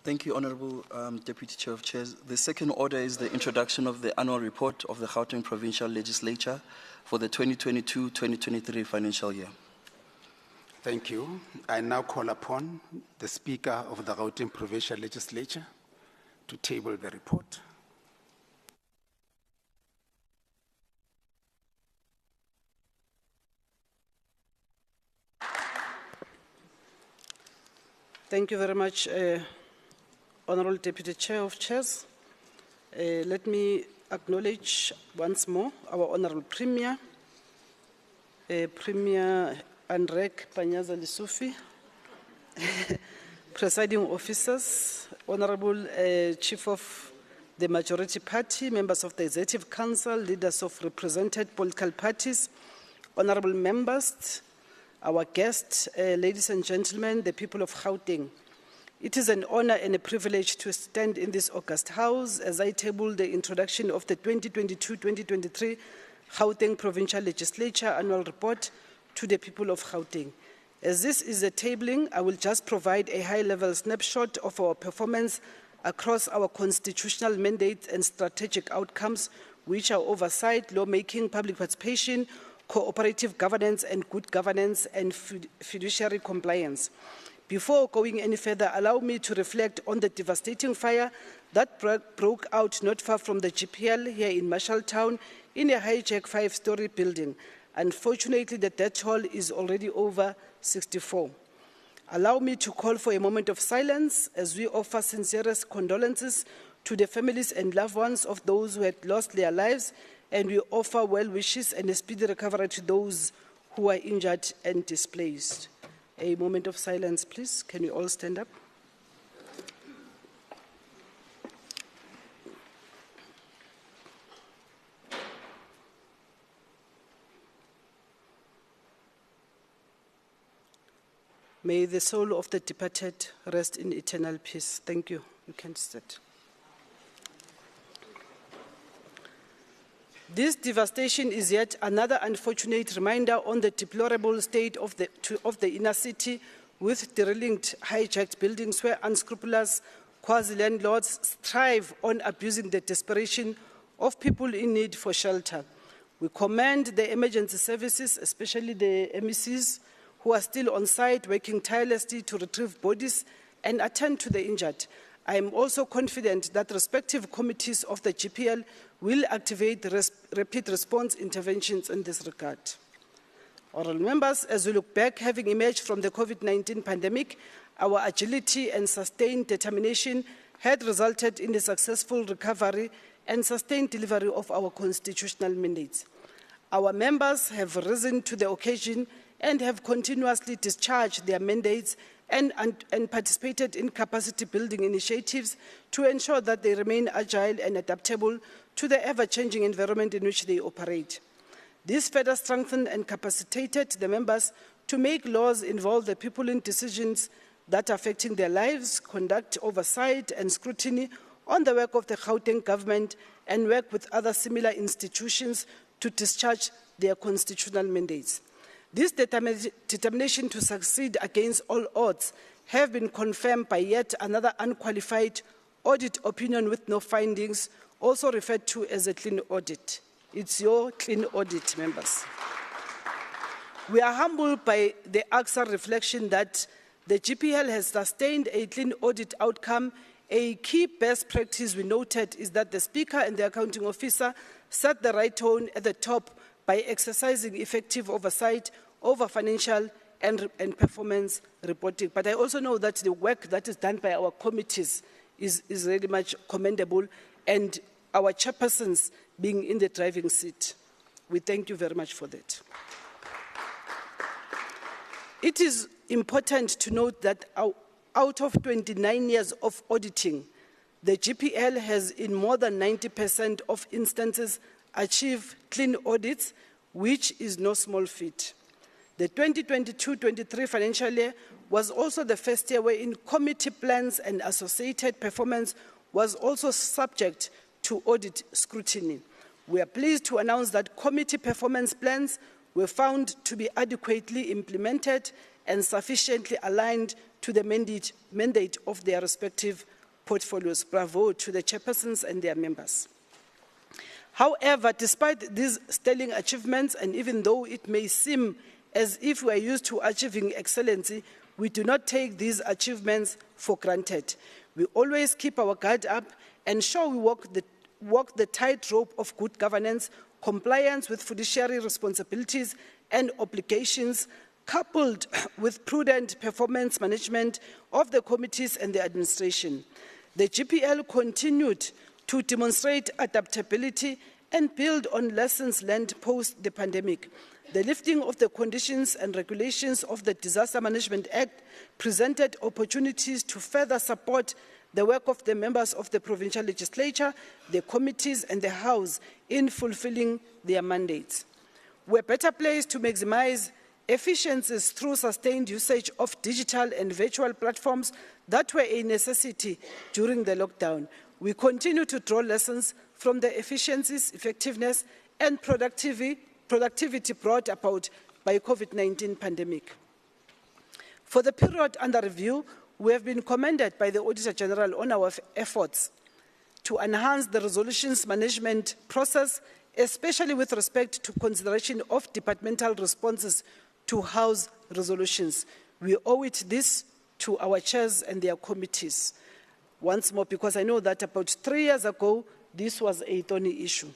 Thank you, Honorable Deputy Chair of Chairs. The second order is the introduction of the annual report of the Gauteng Provincial Legislature for the 2022-2023 financial year. Thank you. I now call upon the Speaker of the Gauteng Provincial Legislature to table the report. Thank you very much, Honorable Deputy Chair of Chairs. Let me acknowledge once more our Honorable Premier, Premier Andrek Panyaza Lissufi, Presiding Officers, Honorable Chief of the Majority Party, members of the Executive Council, leaders of represented political parties, Honorable members, our guests, ladies and gentlemen, the people of Gauteng. It is an honor and a privilege to stand in this august house as I table the introduction of the 2022-2023 Gauteng Provincial Legislature Annual Report to the people of Gauteng. As this is a tabling, I will just provide a high-level snapshot of our performance across our constitutional mandates and strategic outcomes, which are oversight, lawmaking, public participation, cooperative governance and good governance, and fiduciary compliance. Before going any further, allow me to reflect on the devastating fire that broke out not far from the GPL here in Marshalltown in a hijacked 5-story building. Unfortunately, the death toll is already over 64. Allow me to call for a moment of silence as we offer sincerest condolences to the families and loved ones of those who had lost their lives, and we offer well wishes and a speedy recovery to those who are injured and displaced. A moment of silence, please. Can you all stand up? May the soul of the departed rest in eternal peace. Thank you. You can sit. This devastation is yet another unfortunate reminder on the deplorable state of the inner city, with derelict hijacked buildings where unscrupulous quasi-landlords strive on abusing the desperation of people in need for shelter. We commend the emergency services, especially the MECs, who are still on site working tirelessly to retrieve bodies and attend to the injured. I am also confident that respective committees of the GPL will activate rapid response interventions in this regard. Honourable members, as we look back, having emerged from the COVID-19 pandemic, our agility and sustained determination had resulted in the successful recovery and sustained delivery of our constitutional mandates. Our members have risen to the occasion and have continuously discharged their mandates and participated in capacity building initiatives to ensure that they remain agile and adaptable to the ever-changing environment in which they operate. This further strengthened and capacitated the members to make laws involve the people in decisions that are affecting their lives, conduct oversight and scrutiny on the work of the Gauteng government, and work with other similar institutions to discharge their constitutional mandates. This determination to succeed against all odds have been confirmed by yet another unqualified audit opinion with no findings, also referred to as a clean audit. It's your clean audit, members. We are humbled by the AXA reflection that the GPL has sustained a clean audit outcome. A key best practice we noted is that the Speaker and the accounting officer set the right tone at the top by exercising effective oversight over financial and performance reporting. But I also know that the work that is done by our committees is really much commendable, and our chairpersons being in the driving seat. We thank you very much for that. It is important to note that out of 29 years of auditing, the GPL has in more than 90% of instances achieved clean audits, which is no small feat. The 2022-23 financial year was also the first year wherein committee plans and associated performance was also subject to audit scrutiny. We are pleased to announce that committee performance plans were found to be adequately implemented and sufficiently aligned to the mandate of their respective portfolios. Bravo to the chairpersons and their members. However, despite these sterling achievements, and even though it may seem as if we are used to achieving excellency, we do not take these achievements for granted. We always keep our guard up and ensure we walk the tightrope of good governance, compliance with fiduciary responsibilities and obligations, coupled with prudent performance management of the committees and the administration. The GPL continued to demonstrate adaptability and build on lessons learned post the pandemic. The lifting of the conditions and regulations of the Disaster Management Act presented opportunities to further support the work of the members of the Provincial Legislature, the committees and the House in fulfilling their mandates. We're better placed to maximize efficiencies through sustained usage of digital and virtual platforms that were a necessity during the lockdown. We continue to draw lessons from the efficiencies, effectiveness and productivity brought about by COVID-19 pandemic. For the period under review, we have been commended by the Auditor General on our efforts to enhance the resolutions management process, especially with respect to consideration of departmental responses to House resolutions. We owe this to our chairs and their committees. Once more, because I know that about 3 years ago, this was a thorny issue.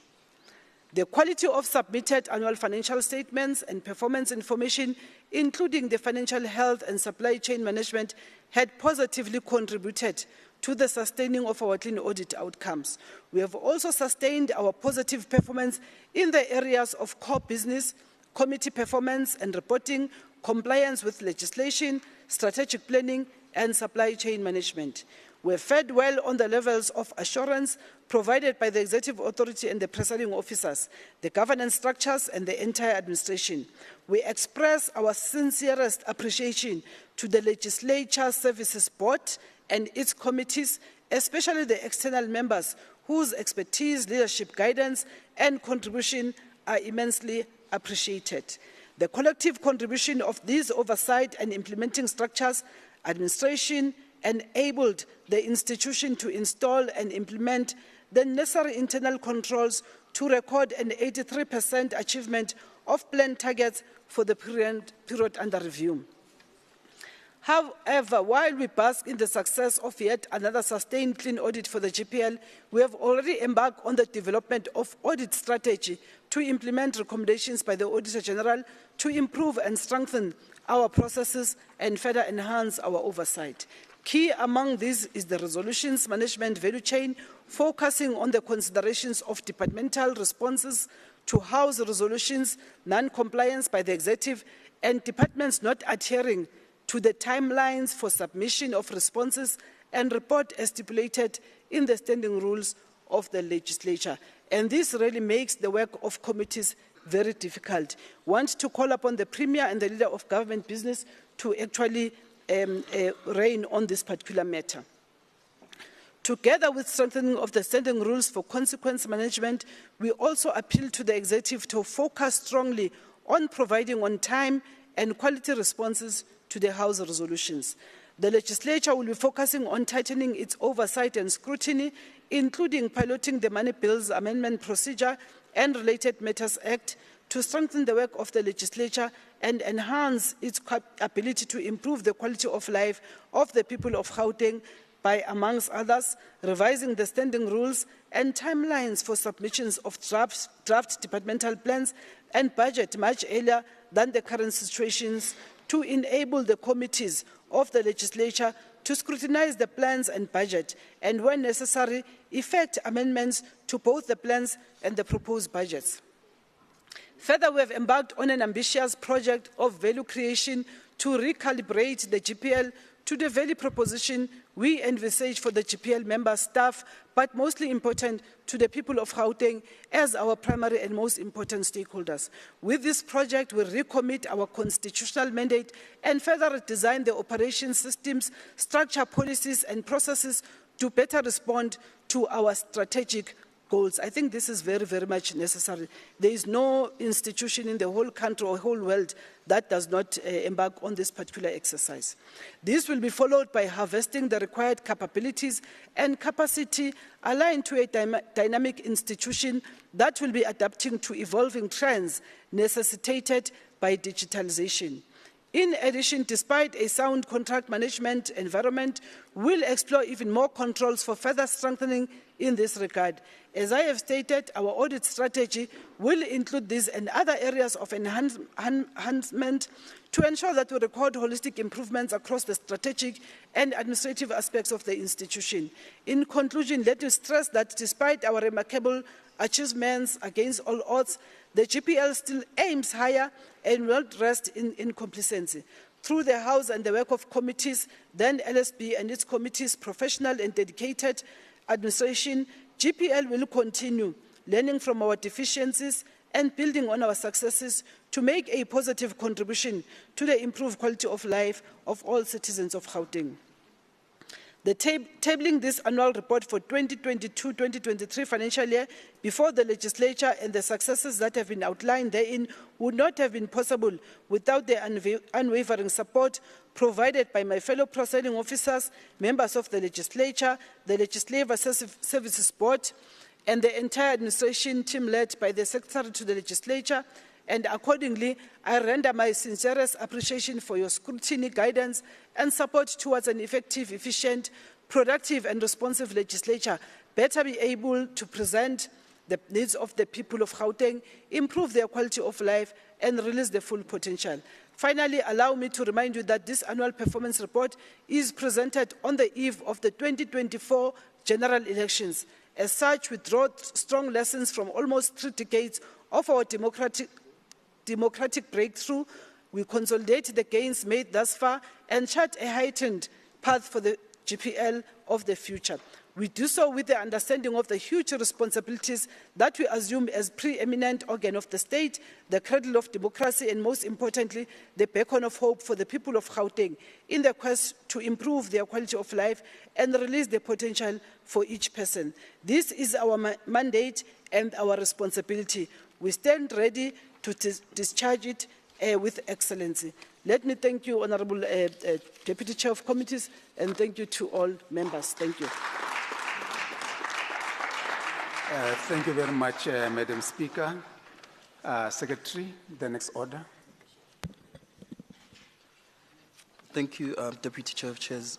The quality of submitted annual financial statements and performance information, including the financial health and supply chain management, had positively contributed to the sustaining of our clean audit outcomes. We have also sustained our positive performance in the areas of core business, committee performance and reporting, compliance with legislation, strategic planning, and supply chain management. We have fared well on the levels of assurance provided by the Executive Authority and the presiding officers, the governance structures, and the entire administration. We express our sincerest appreciation to the Legislature Services Board and its committees, especially the external members whose expertise, leadership, guidance, and contribution are immensely appreciated. The collective contribution of these oversight and implementing structures, administration, enabled the institution to install and implement the necessary internal controls to record an 83% achievement of planned targets for the period under review. However, while we bask in the success of yet another sustained clean audit for the GPL, we have already embarked on the development of audit strategy to implement recommendations by the Auditor General to improve and strengthen our processes and further enhance our oversight. Key among these is the resolutions management value chain, focusing on the considerations of departmental responses to House resolutions, non-compliance by the executive, and departments not adhering to the timelines for submission of responses and report as stipulated in the standing rules of the legislature. And this really makes the work of committees very difficult. I want to call upon the Premier and the Leader of Government Business to actually rein on this particular matter. Together with strengthening of the standing rules for consequence management, we also appeal to the executive to focus strongly on providing on-time and quality responses to the House resolutions. The legislature will be focusing on tightening its oversight and scrutiny, including piloting the Money Bills Amendment Procedure and Related Matters Act, to strengthen the work of the legislature and enhance its ability to improve the quality of life of the people of Gauteng by, amongst others, revising the standing rules and timelines for submissions of draft departmental plans and budget much earlier than the current situations, to enable the committees of the legislature to scrutinize the plans and budget, and when necessary, effect amendments to both the plans and the proposed budgets. Further, we have embarked on an ambitious project of value creation to recalibrate the GPL to the value proposition we envisage for the GPL member staff, but mostly important to the people of Gauteng as our primary and most important stakeholders. With this project, we recommit our constitutional mandate and further design the operation systems, structure policies and processes to better respond to our strategic goals. I think this is very, very much necessary. There is no institution in the whole country or whole world that does not embark on this particular exercise. This will be followed by harvesting the required capabilities and capacity aligned to a dynamic institution that will be adapting to evolving trends necessitated by digitalization. In addition, despite a sound contract management environment, we'll explore even more controls for further strengthening in this regard. As I have stated, our audit strategy will include these and other areas of enhancement to ensure that we record holistic improvements across the strategic and administrative aspects of the institution. In conclusion, let me stress that despite our remarkable achievements against all odds, the GPL still aims higher and will not rest in complacency. Through the House and the work of committees, then LSB and its committees, professional and dedicated administration, GPL will continue learning from our deficiencies and building on our successes to make a positive contribution to the improved quality of life of all citizens of Gauteng. Tabling this annual report for 2022-2023 financial year before the legislature and the successes that have been outlined therein would not have been possible without the unwavering support provided by my fellow presiding officers, members of the legislature, the Legislative Services Board, and the entire administration team led by the Secretary to the Legislature. And accordingly, I render my sincerest appreciation for your scrutiny, guidance, and support towards an effective, efficient, productive, and responsive legislature, better be able to present the needs of the people of Gauteng, improve their quality of life, and release their full potential. Finally, allow me to remind you that this annual performance report is presented on the eve of the 2024 general elections. As such, we draw strong lessons from almost 3 decades of our democratic breakthrough. We consolidate the gains made thus far and chart a heightened path for the GPL of the future. We do so with the understanding of the huge responsibilities that we assume as preeminent organ of the state, the cradle of democracy, and most importantly, the beacon of hope for the people of Gauteng in the quest to improve their quality of life and release the potential for each person. This is our mandate and our responsibility. We stand ready to discharge it with excellency. Let me thank you, Honorable Deputy Chair of Committees, and thank you to all members. Thank you. Thank you very much, Madam Speaker. Secretary, the next order. Thank you, Deputy Chair of Chairs.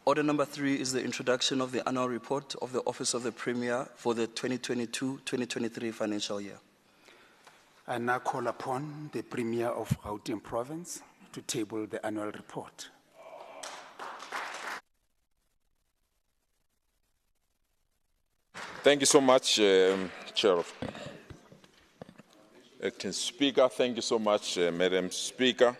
Order number 3 is the introduction of the annual report of the Office of the Premier for the 2022-2023 financial year. I now call upon the Premier of Gauteng Province to table the annual report. Thank you so much, Chair of Acting Speaker. Thank you so much, Madam Speaker.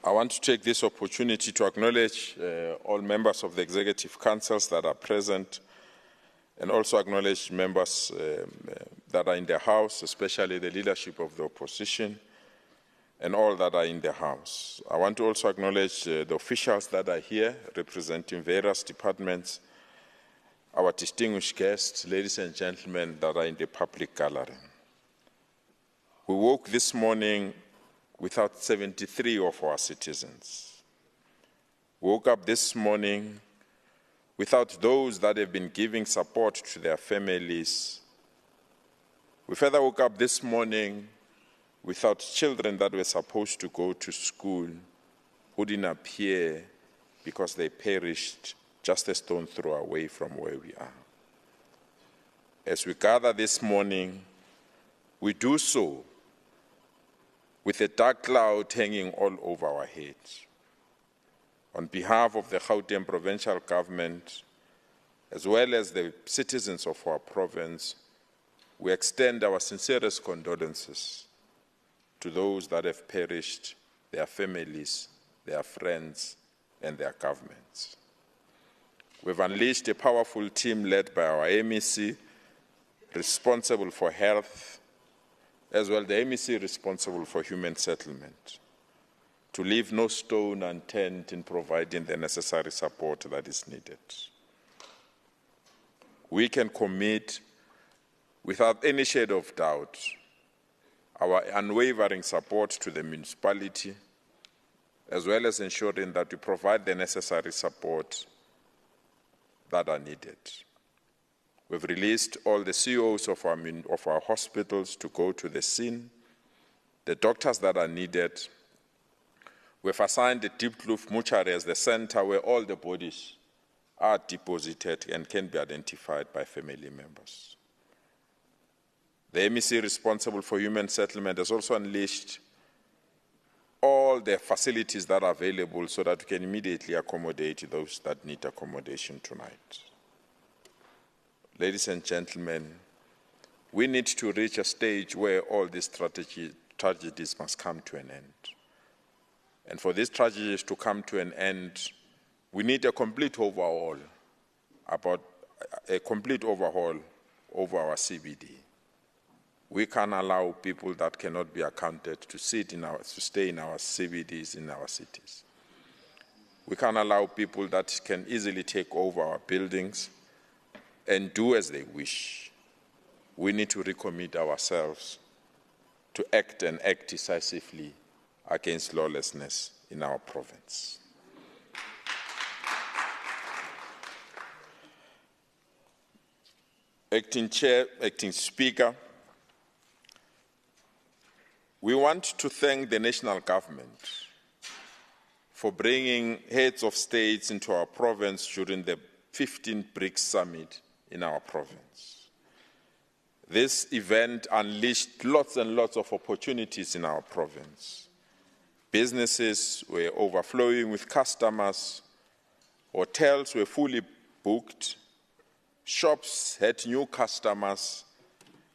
I want to take this opportunity to acknowledge all members of the Executive Councils that are present, and also acknowledge members that are in the House, especially the leadership of the opposition, and all that are in the House. I want to also acknowledge the officials that are here representing various departments, our distinguished guests, ladies and gentlemen that are in the public gallery. We woke this morning without 73 of our citizens. We woke up this morning without those that have been giving support to their families. We further woke up this morning without children that were supposed to go to school who didn't appear because they perished just a stone throw away from where we are. As we gather this morning, we do so with a dark cloud hanging all over our heads. On behalf of the Gauteng Provincial Government, as well as the citizens of our province, we extend our sincerest condolences to those that have perished, their families, their friends, and their governments. We've unleashed a powerful team led by our MEC, responsible for health, as well the MEC responsible for human settlement, to leave no stone unturned in providing the necessary support that is needed. we can commit without any shade of doubt our unwavering support to the municipality, as well as ensuring that we provide the necessary support that are needed. We've released all the CEOs of our hospitals to go to the scene, the doctors that are needed. We've assigned the Diepkloof mortuary as the center where all the bodies are deposited and can be identified by family members. The MEC responsible for human settlement has also unleashed all the facilities that are available so that we can immediately accommodate those that need accommodation tonight. Ladies and gentlemen, we need to reach a stage where all these tragedies must come to an end. And for these tragedies to come to an end, we need a complete overhaul over our CBD. We can't allow people that cannot be accounted to stay in our CBDs in our cities. We can't allow people that can easily take over our buildings and do as they wish. We need to recommit ourselves to act and act decisively against lawlessness in our province. Acting Chair, Acting Speaker, we want to thank the national government for bringing heads of states into our province during the 15th BRICS Summit in our province. This event unleashed lots and lots of opportunities in our province. Businesses were overflowing with customers, hotels were fully booked, shops had new customers,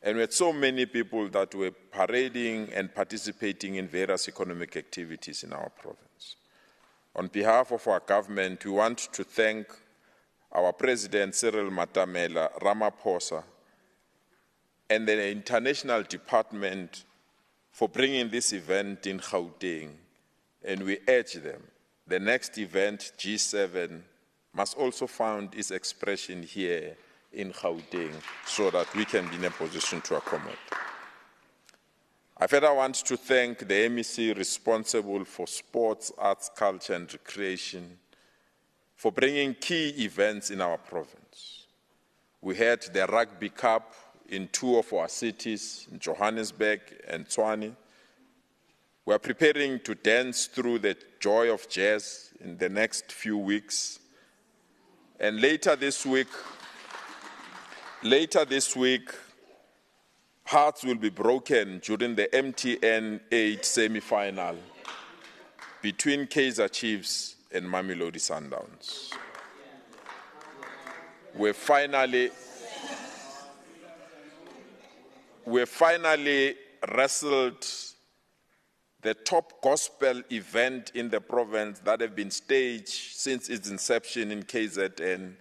and we had so many people that were parading and participating in various economic activities in our province. On behalf of our government, we want to thank our President Cyril Matamela Ramaphosa and the International Department for bringing this event in Gauteng. And we urge them, the next event, G7, must also find its expression here in Gauteng so that we can be in a position to accommodate. I further want to thank the MEC responsible for sports, arts, culture and recreation for bringing key events in our province. We had the Rugby Cup in 2 of our cities, in Johannesburg and Tshwane. We are preparing to dance through the joy of jazz in the next few weeks. And later this week, hearts will be broken during the MTN 8 semi-final between Kaizer Chiefs and Mamelodi Sundowns. We finally wrestled the top gospel event in the province that have been staged since its inception in KZN.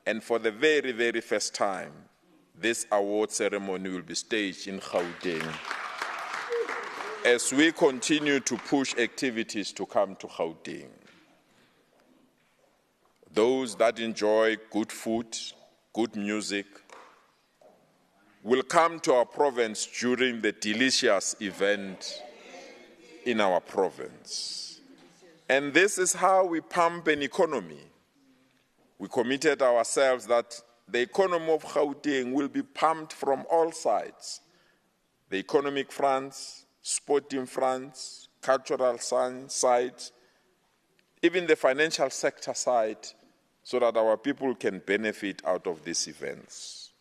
And for the very, very first time, this award ceremony will be staged in Gauteng as we continue to push activities to come to Gauteng. Those that enjoy good food, good music, will come to our province during the delicious event in our province. And this is how we pump an economy. We committed ourselves that the economy of Gauteng will be pumped from all sides. The economic fronts, sporting fronts, cultural side, even the financial sector side, so that our people can benefit out of these events.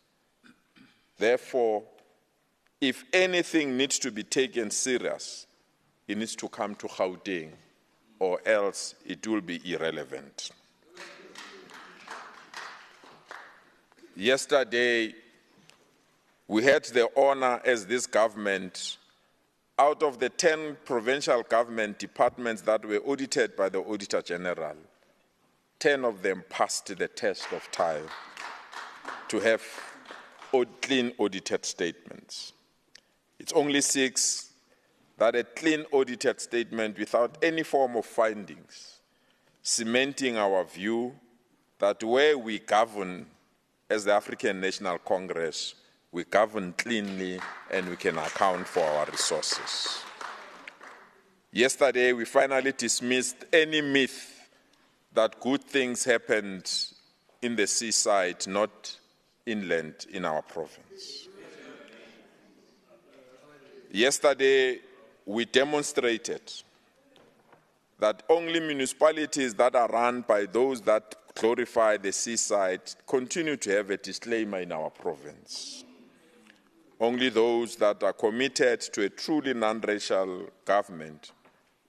Therefore, if anything needs to be taken serious, it needs to come to Gauteng, or else it will be irrelevant. Yesterday, we had the honor as this government, out of the 10 provincial government departments that were audited by the Auditor General, 10 of them passed the test of time to have clean audited statements. It's only 6 that a clean audited statement without any form of findings, cementing our view that where we govern as the African National Congress, we govern cleanly and we can account for our resources. Yesterday, we finally dismissed any myth that good things happened in the seaside, not inland in our province. Yesterday, we demonstrated that only municipalities that are run by those that glorify the seaside continue to have a disclaimer in our province. Only those that are committed to a truly non-racial government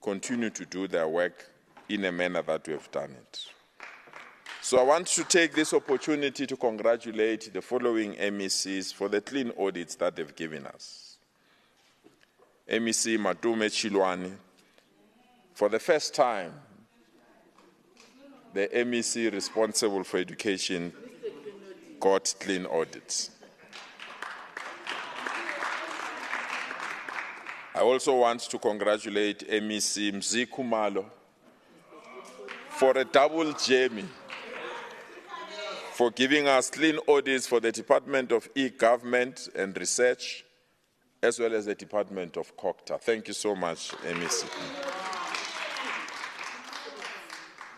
continue to do their work in a manner that we have done it. So I want to take this opportunity to congratulate the following MECs for the clean audits that they've given us. MEC Matume Chilwani, for the first time, the MEC responsible for education got clean audits. I also want to congratulate MEC Mziku Malo for a double Jamie for giving us clean audits for the Department of E-Government and Research, as well as the Department of COCTA. Thank you so much, MEC.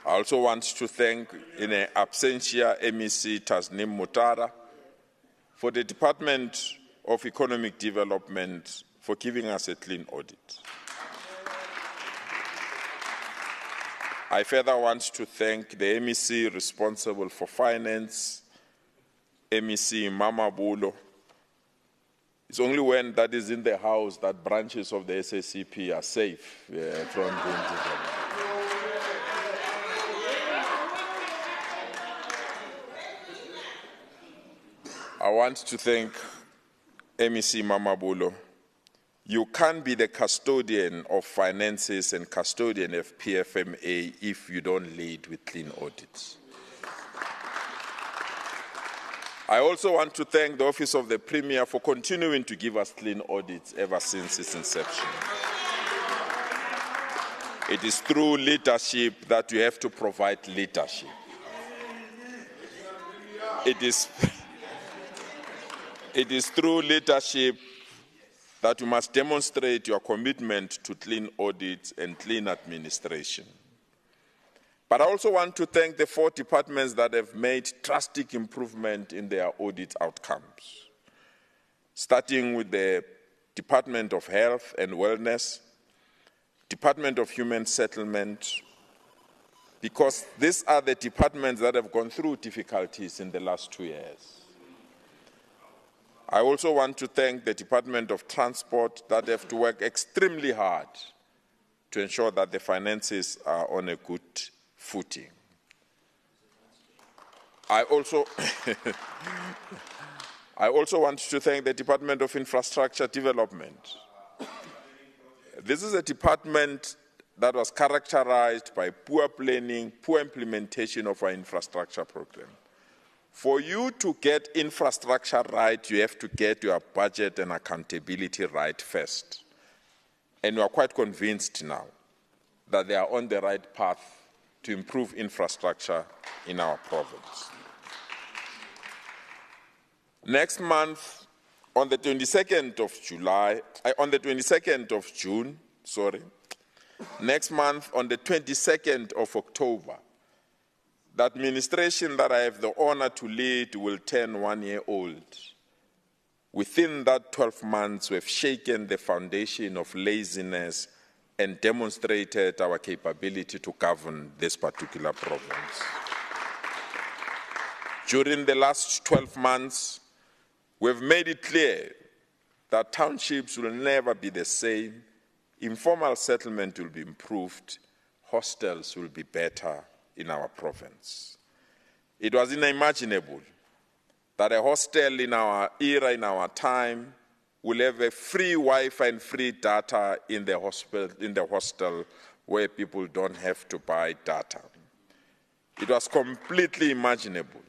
I also want to thank, in absentia, MEC Tasnim Mutara for the Department of Economic Development for giving us a clean audit. I further want to thank the MEC responsible for finance, MEC Mama Bulo. It's only when that is in the house that branches of the SACP are safe from being developed. I want to thank MEC Mama Bulo. You can't be the custodian of finances and custodian of PFMA if you don't lead with clean audits. I also want to thank the Office of the Premier for continuing to give us clean audits ever since its inception. It is through leadership that you have to provide leadership. It is through leadership that you must demonstrate your commitment to clean audits and clean administration. But I also want to thank the 4 departments that have made drastic improvement in their audit outcomes, starting with the Department of Health and Wellness, Department of Human Settlement, because these are the departments that have gone through difficulties in the last 2 years. I also want to thank the Department of Transport that have to work extremely hard to ensure that the finances are on a good footing. I also want to thank the Department of Infrastructure Development. This is a department that was characterized by poor planning, poor implementation of our infrastructure program. For you to get infrastructure right, you have to get your budget and accountability right first. And we are quite convinced now that they are on the right path to improve infrastructure in our province. Next month, on the 22nd of June, next month on the 22nd of October, the administration that I have the honor to lead will turn 1 year old. Within that 12 months, we've shaken the foundation of laziness and demonstrated our capability to govern this particular province. During the last 12 months, we've made it clear that townships will never be the same, informal settlement will be improved, hostels will be better in our province. It was unimaginable that a hostel in our era, in our time, will have a free Wi-Fi and free data in the hostel where people don't have to buy data. It was completely imaginable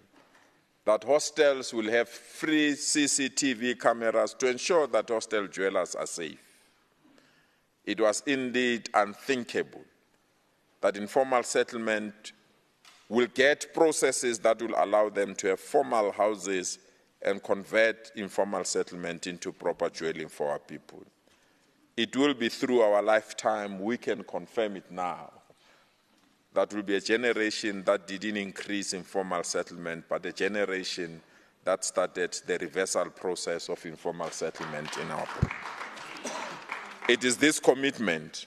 that hostels will have free CCTV cameras to ensure that hostel dwellers are safe. It was indeed unthinkable that informal settlement will get processes that will allow them to have formal houses and convert informal settlement into proper dwelling for our people. It will be through our lifetime, we can confirm it now, that will be a generation that didn't increase informal settlement, but a generation that started the reversal process of informal settlement in our country. It is this commitment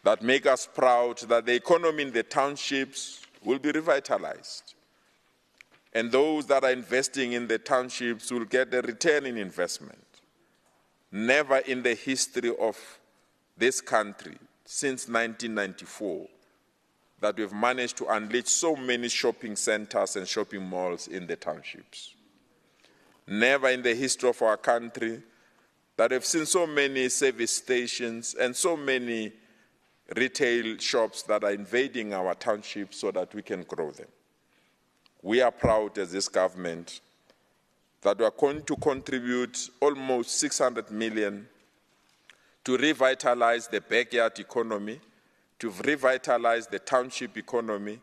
that makes us proud that the economy in the townships will be revitalized. And those that are investing in the townships will get a return in investment. Never in the history of this country, since 1994, that we've managed to unleash so many shopping centers and shopping malls in the townships. Never in the history of our country that we've seen so many service stations and so many retail shops that are invading our townships so that we can grow them. We are proud as this government that we are going to contribute almost 600 million to revitalize the backyard economy, to revitalize the township economy,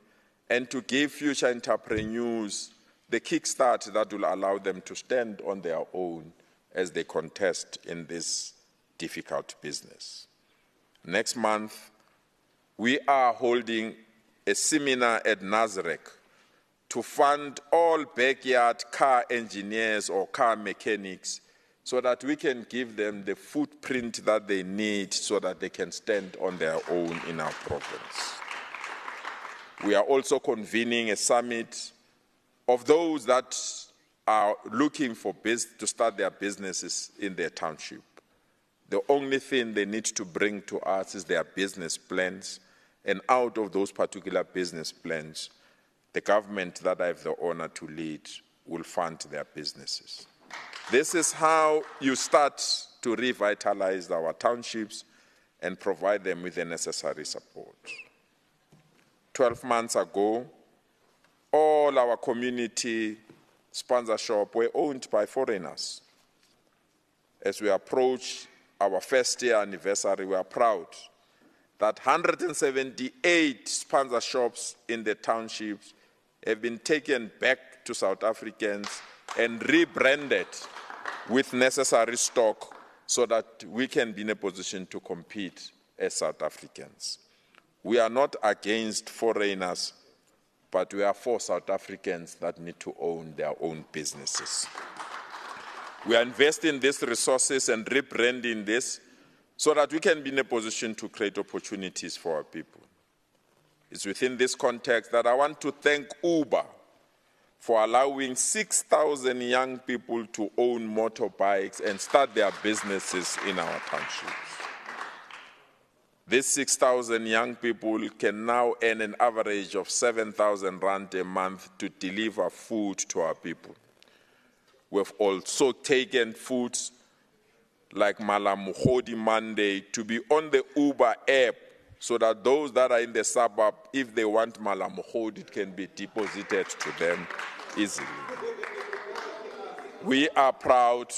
and to give future entrepreneurs the kickstart that will allow them to stand on their own as they contest in this difficult business. Next month, we are holding a seminar at Nazareth to fund all backyard car engineers or car mechanics so that we can give them the footprint that they need so that they can stand on their own in our province. We are also convening a summit of those that are looking for to start their businesses in their township. The only thing they need to bring to us is their business plans, and out of those particular business plans, the government that I have the honor to lead will fund their businesses. This is how you start to revitalize our townships and provide them with the necessary support. 12 months ago, all our community sponsorship were owned by foreigners. As we approach our first year anniversary, we are proud that 178 sponsorships in the townships have been taken back to South Africans and rebranded with necessary stock so that we can be in a position to compete as South Africans. We are not against foreigners, but we are for South Africans that need to own their own businesses. We are investing these resources and rebranding this so that we can be in a position to create opportunities for our people. It's within this context that I want to thank Uber for allowing 6,000 young people to own motorbikes and start their businesses in our townships. These 6,000 young people can now earn an average of 7,000 rand a month to deliver food to our people. We've also taken foods like Malamuhodi Monday to be on the Uber app so that those that are in the suburb, if they want Malamuhodi, it can be deposited to them easily. We are proud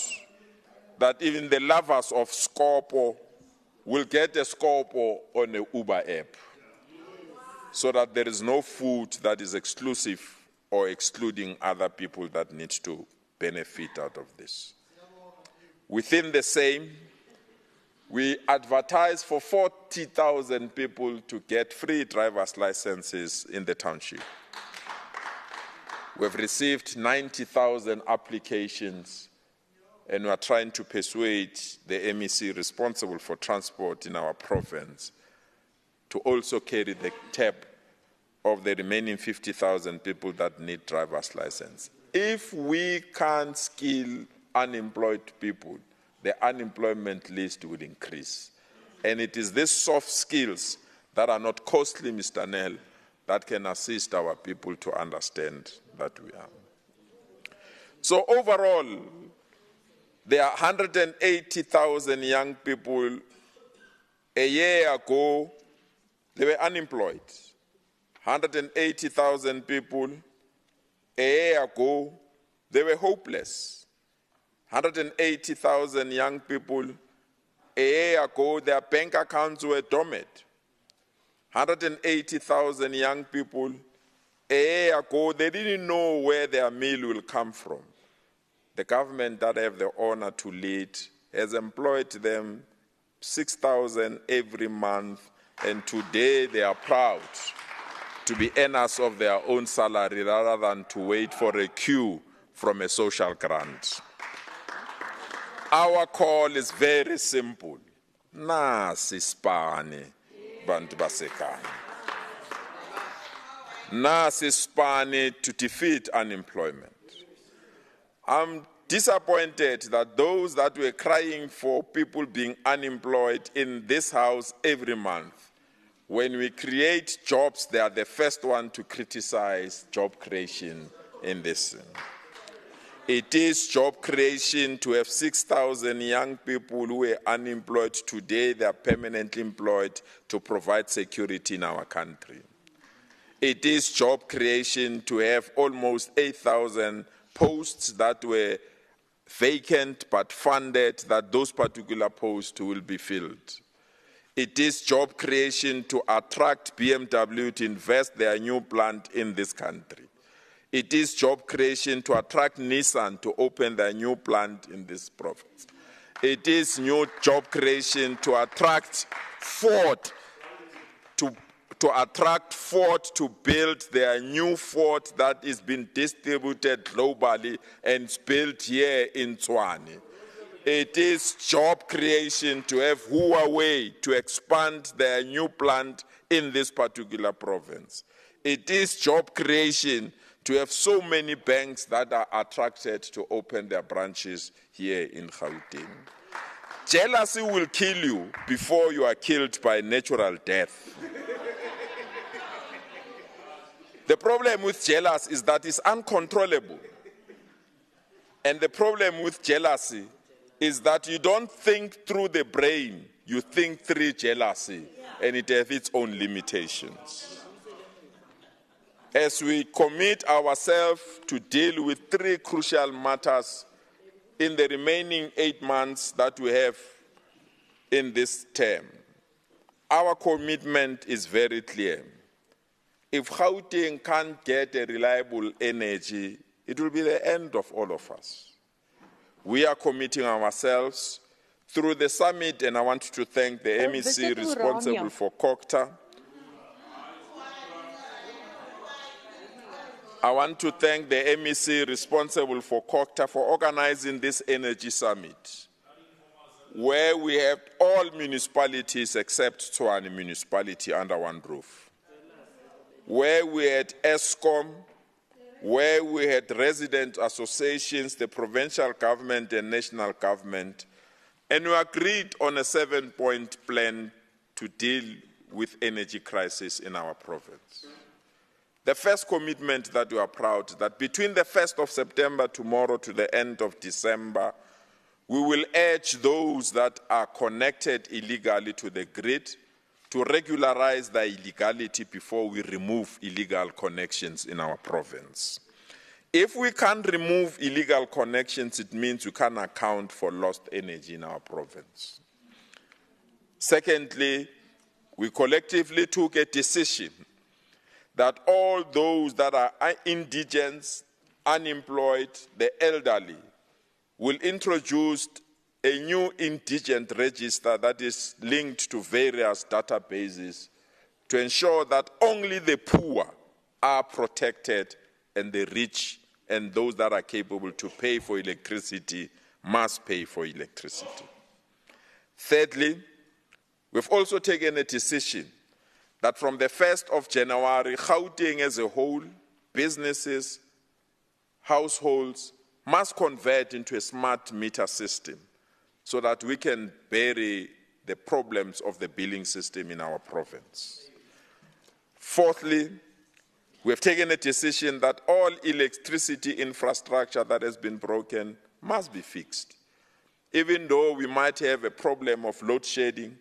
that even the lovers of Scorpo will get a Scorpo on the Uber app so that there is no food that is exclusive or excluding other people that need to benefit out of this. Within the same, we advertise for 40,000 people to get free driver's licenses in the township. We've received 90,000 applications, and we are trying to persuade the MEC responsible for transport in our province to also carry the tab of the remaining 50,000 people that need driver's license. If we can't skill unemployed people, the unemployment list will increase. And it is these soft skills that are not costly, Mr. Nell, that can assist our people to understand that we are. So overall, there are 180,000 young people. A year ago, they were unemployed. 180,000 people. A year ago, they were hopeless. 180,000 young people. A year ago, their bank accounts were dormant. 180,000 young people. A year ago, they didn't know where their meal will come from. The government that I have the honor to lead has employed them 6,000 every month, and today they are proud to be earners of their own salary rather than to wait for a queue from a social grant. Our call is very simple. Nasi spani bantu basekhaya. Nasi spani to defeat unemployment. I'm disappointed that those that were crying for people being unemployed in this house every month, when we create jobs, they are the first one to criticize job creation in this. It is job creation to have 6,000 young people who are unemployed today. They are permanently employed to provide security in our country. It is job creation to have almost 8,000 posts that were vacant but funded, that those particular posts will be filled. It is job creation to attract BMW to invest their new plant in this country. It is job creation to attract Nissan to open their new plant in this province. It is new job creation to attract Ford to build their new Ford that is being distributed globally and built here in Tshwane. It is job creation to have Huawei to expand their new plant in this particular province. It is job creation to have so many banks that are attracted to open their branches here in Gauteng. Jealousy will kill you before you are killed by natural death. The problem with jealousy is that it's uncontrollable. And the problem with jealousy is that you don't think through the brain, you think through jealousy, and it has its own limitations. As we commit ourselves to deal with 3 crucial matters in the remaining 8 months that we have in this term, our commitment is very clear. If Gauteng can't get a reliable energy, it will be the end of all of us. We are committing ourselves through the summit, and I want to thank the MEC responsible for COCTA. I want to thank the MEC responsible for COCTA for organizing this energy summit, where we have all municipalities except Tshwane municipality under one roof, where we had ESCOM, where we had resident associations, the provincial government and national government, and we agreed on a 7-point plan to deal with energy crisis in our province. The first commitment that we are proud that between the 1st of September tomorrow to the end of December, we will urge those that are connected illegally to the grid to regularize their illegality before we remove illegal connections in our province. If we can't remove illegal connections, it means we can't account for lost energy in our province. Secondly, we collectively took a decision that all those that are indigents, unemployed, the elderly, will introduce a new indigent register that is linked to various databases to ensure that only the poor are protected and the rich and those that are capable to pay for electricity must pay for electricity. Thirdly, we've also taken a decision that from the 1st of January, Gauteng as a whole, businesses, households, must convert into a smart meter system so that we can bury the problems of the billing system in our province. Fourthly, we have taken a decision that all electricity infrastructure that has been broken must be fixed. Even though we might have a problem of load shedding,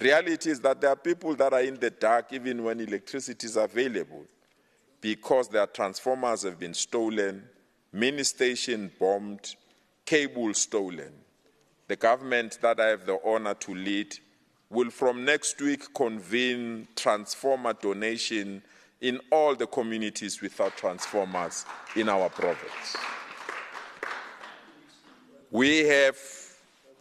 reality is that there are people that are in the dark even when electricity is available because their transformers have been stolen, mini station bombed, cable stolen. The government that I have the honor to lead will from next week convene transformer donation in all the communities without transformers in our province. We have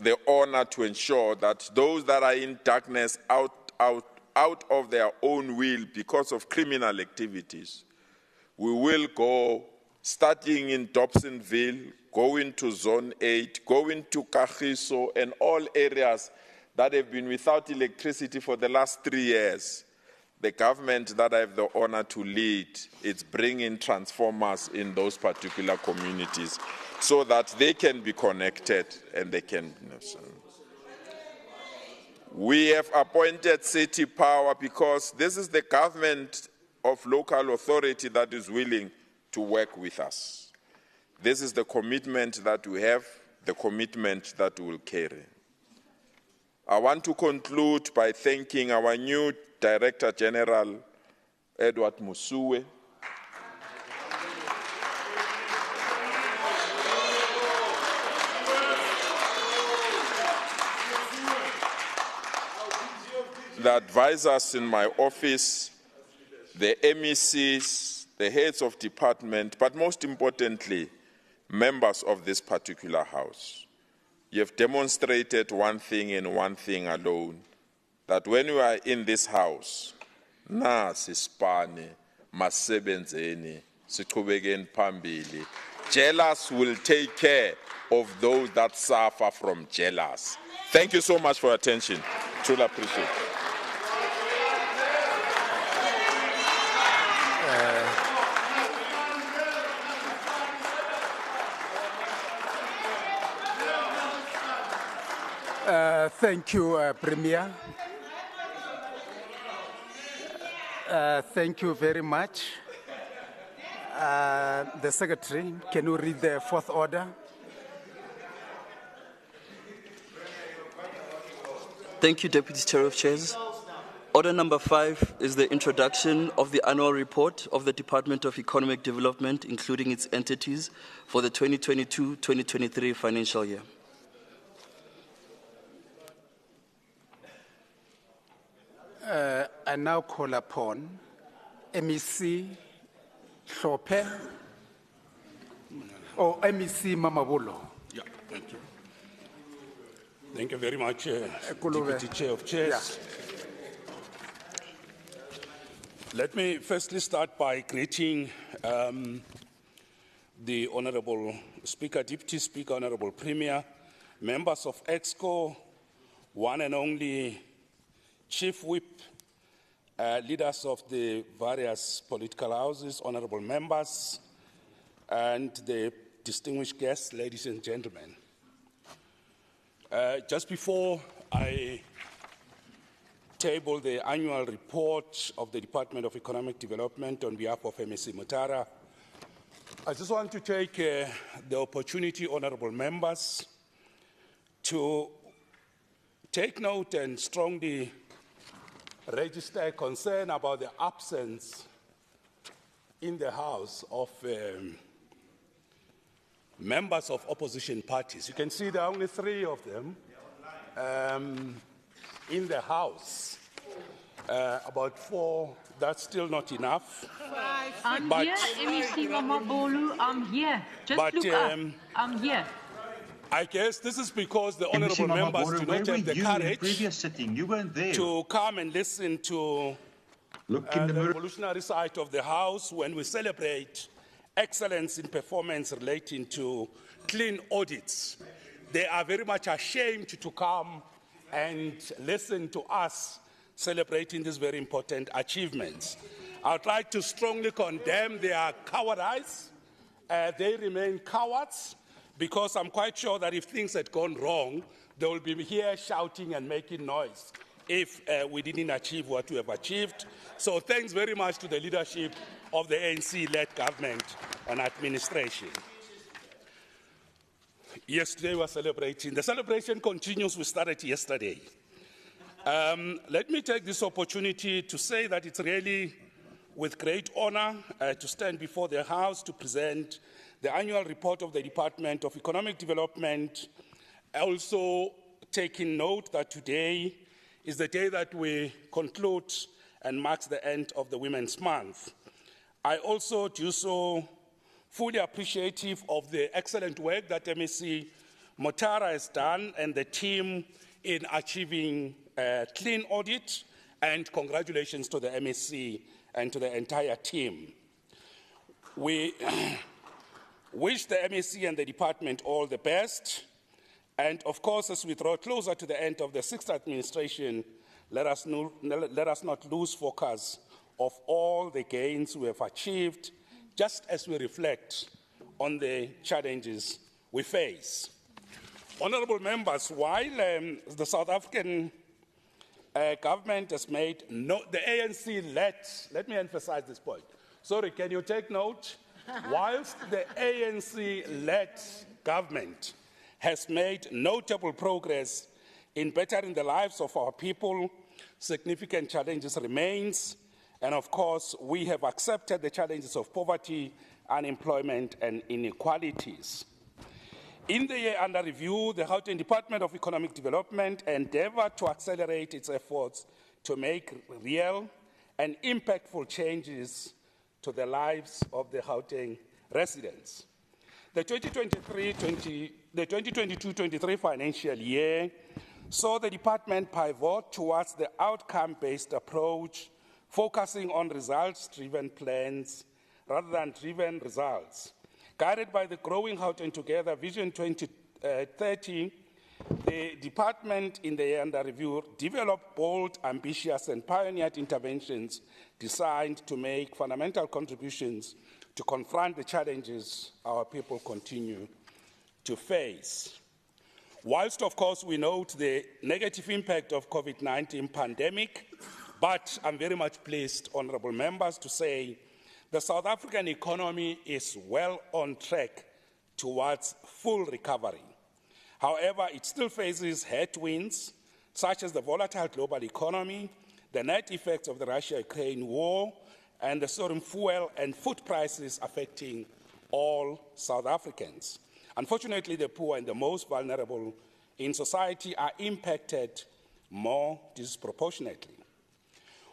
the honor to ensure that those that are in darkness out of their own will because of criminal activities, we will go, starting in Dobsonville, go into Zone 8, go into Kagiso and all areas that have been without electricity for the last 3 years. The government that I have the honor to lead is bringing transformers in those particular communities so that they can be connected and they can. We have appointed city power because this is the government of local authority that is willing to work with us. This is the commitment that we have, the commitment that we will carry. I want to conclude by thanking our new Director General, Edward Musuwe. The advisors in my office, the MECs, the heads of department, but most importantly, members of this particular house. You have demonstrated one thing and one thing alone, that when you are in this house, sispane, masebenzeni, siqhubekeni phambili. Jealous will take care of those that suffer from jealous. Thank you so much for your attention. Truly appreciate it. Thank you, Premier. Thank you very much. The Secretary, can you read the fourth order? Thank you, Deputy Chair of Chairs. Order number 5 is the introduction of the annual report of the Department of Economic Development, including its entities, for the 2022-2023 financial year. I now call upon MEC Hlophe or MEC Mamabulo. Yeah, thank you. Thank you very much, Deputy Chair of Chairs. Yeah. Let me firstly start by greeting the Honourable Speaker, Deputy Speaker, Honourable Premier, members of EXCO, one and only Chief Whip, leaders of the various political houses, honourable members, and the distinguished guests, ladies and gentlemen. Just before I table the annual report of the Department of Economic Development on behalf of MSc Mutara, I just want to take the opportunity, honourable members, to take note and strongly register a concern about the absence in the House of members of opposition parties. You can see there are only 3 of them in the House. About 4, that's still not enough. I'm but, here, MEC Mamabolu, I'm here. Just look up, I'm here. I guess this is because the honourable members do not have the courage to come and listen to the revolutionary side of the House when we celebrate excellence in performance relating to clean audits. They are very much ashamed to come and listen to us celebrating these very important achievements. I would like to strongly condemn their cowardice. They remain cowards, because I'm quite sure that if things had gone wrong, they will be here shouting and making noise if we didn't achieve what we have achieved. So thanks very much to the leadership of the ANC-led government and administration. Yesterday we were celebrating. The celebration continues. We started yesterday. Let me take this opportunity to say that it's really with great honor to stand before the House to present the annual report of the Department of Economic Development. Also taking note that today is the day that we conclude and marks the end of the Women's Month. I also do so fully appreciative of the excellent work that MEC Motara has done and the team in achieving a clean audit, and congratulations to the MEC and to the entire team. We wish the MEC and the department all the best, and of course, as we draw closer to the end of the sixth administration, let us not lose focus of all the gains we have achieved, just as we reflect on the challenges we face. Honourable members, while the South African government has made the ANC-led, let me emphasize this point. Sorry, can you take note? Whilst the ANC-led government has made notable progress in bettering the lives of our people, significant challenges remains, and of course, we have accepted the challenges of poverty, unemployment, and inequalities. In the year under review, the Gauteng Department of Economic Development endeavored to accelerate its efforts to make real and impactful changes to the lives of the Gauteng residents. The 2022-23 financial year saw the department pivot towards the outcome-based approach, focusing on results-driven plans rather than driven results. Guided by the growing Gauteng Together Vision 2030, the department in the year under review developed bold, ambitious, and pioneered interventions designed to make fundamental contributions to confront the challenges our people continue to face. Whilst, of course, we note the negative impact of COVID-19 pandemic, but I'm very much pleased, honourable members, to say the South African economy is well on track towards full recovery. However, it still faces headwinds, such as the volatile global economy, the net effects of the Russia-Ukraine war, and the soaring fuel and food prices affecting all South Africans. Unfortunately, the poor and the most vulnerable in society are impacted more disproportionately.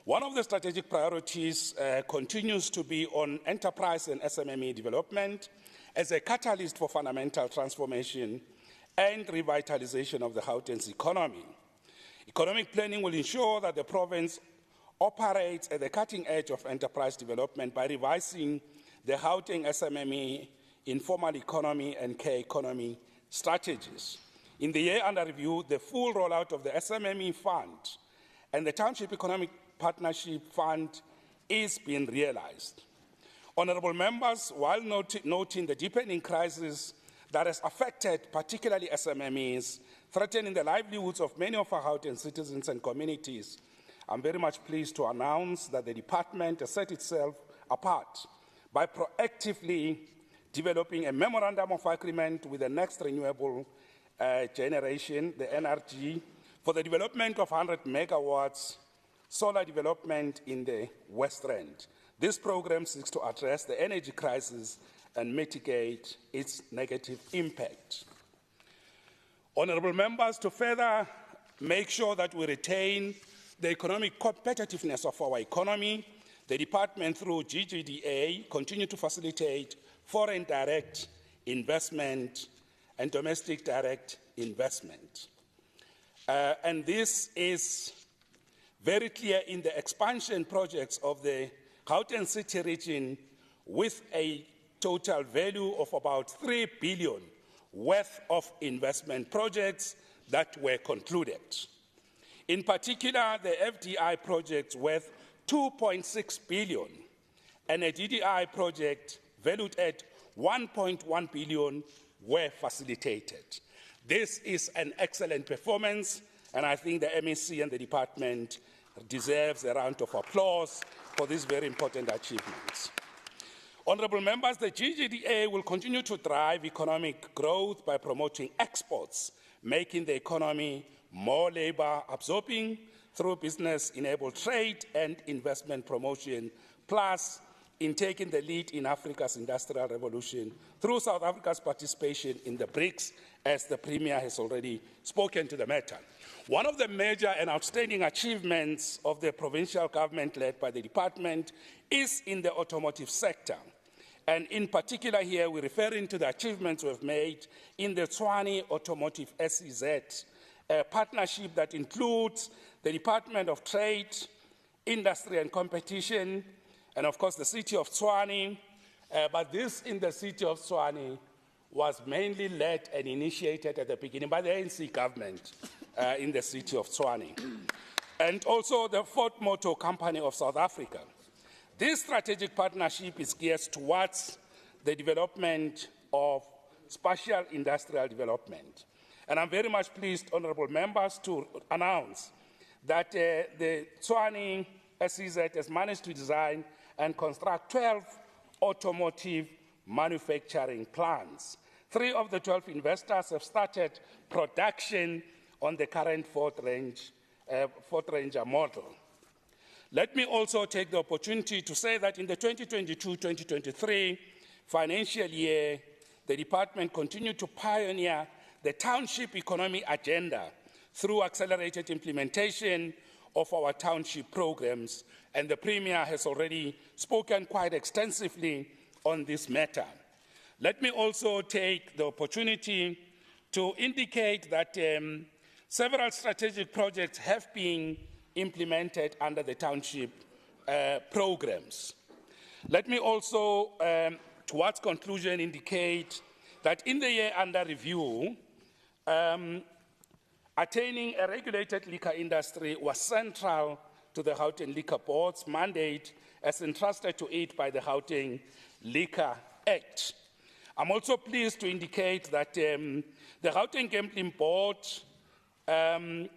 One of the strategic priorities continues to be on enterprise and SMME development as a catalyst for fundamental transformation and revitalization of the Gauteng's economy. Economic planning will ensure that the province operates at the cutting edge of enterprise development by revising the Gauteng SMME, informal economy and care economy strategies. In the year under review, the full rollout of the SMME Fund and the Township Economic Partnership Fund is being realized. Honourable members, while noting the deepening crisis that has affected particularly SMMEs, threatening the livelihoods of many of our Gauteng citizens and communities, I'm very much pleased to announce that the department has set itself apart by proactively developing a memorandum of agreement with the next renewable generation, the NRG, for the development of 100 megawatts solar development in the West Rand. This program seeks to address the energy crisis and mitigate its negative impact. Honourable members, to further make sure that we retain the economic competitiveness of our economy, the department through GGDA continue to facilitate foreign direct investment and domestic direct investment. And this is very clear in the expansion projects of the Gauteng City region with a total value of about 3 billion worth of investment projects that were concluded. In particular, the FDI projects worth 2.6 billion and a DDI project valued at 1.1 billion were facilitated. This is an excellent performance, and I think the MEC and the department deserves a round of applause for these very important achievements. Honourable members, the GGDA will continue to drive economic growth by promoting exports, making the economy more labour-absorbing through business-enabled trade and investment promotion, plus in taking the lead in Africa's industrial revolution through South Africa's participation in the BRICS as the Premier has already spoken to the matter. One of the major and outstanding achievements of the provincial government led by the department is in the automotive sector. And in particular here, we're referring to the achievements we've made in the Tshwane Automotive SEZ, a partnership that includes the Department of Trade, Industry and Competition, and of course the City of Tshwane. But this in the City of Tshwane was mainly led and initiated at the beginning by the ANC government in the City of Tshwane. And also the Ford Motor Company of South Africa. This strategic partnership is geared towards the development of spatial industrial development. And I'm very much pleased, honorable members, to announce that the Tshwane SEZ has managed to design and construct 12 automotive manufacturing plants. 3 of the 12 investors have started production on the current Ford Ranger model. Let me also take the opportunity to say that in the 2022-2023 financial year, the department continued to pioneer the township economy agenda through accelerated implementation of our township programs, and the Premier has already spoken quite extensively on this matter. Let me also take the opportunity to indicate that several strategic projects have been implemented under the township programs. Let me also, towards conclusion, indicate that in the year under review, attaining a regulated liquor industry was central to the Gauteng Liquor Board's mandate as entrusted to it by the Gauteng Liquor Act. I'm also pleased to indicate that the Gauteng Gambling Board, 100%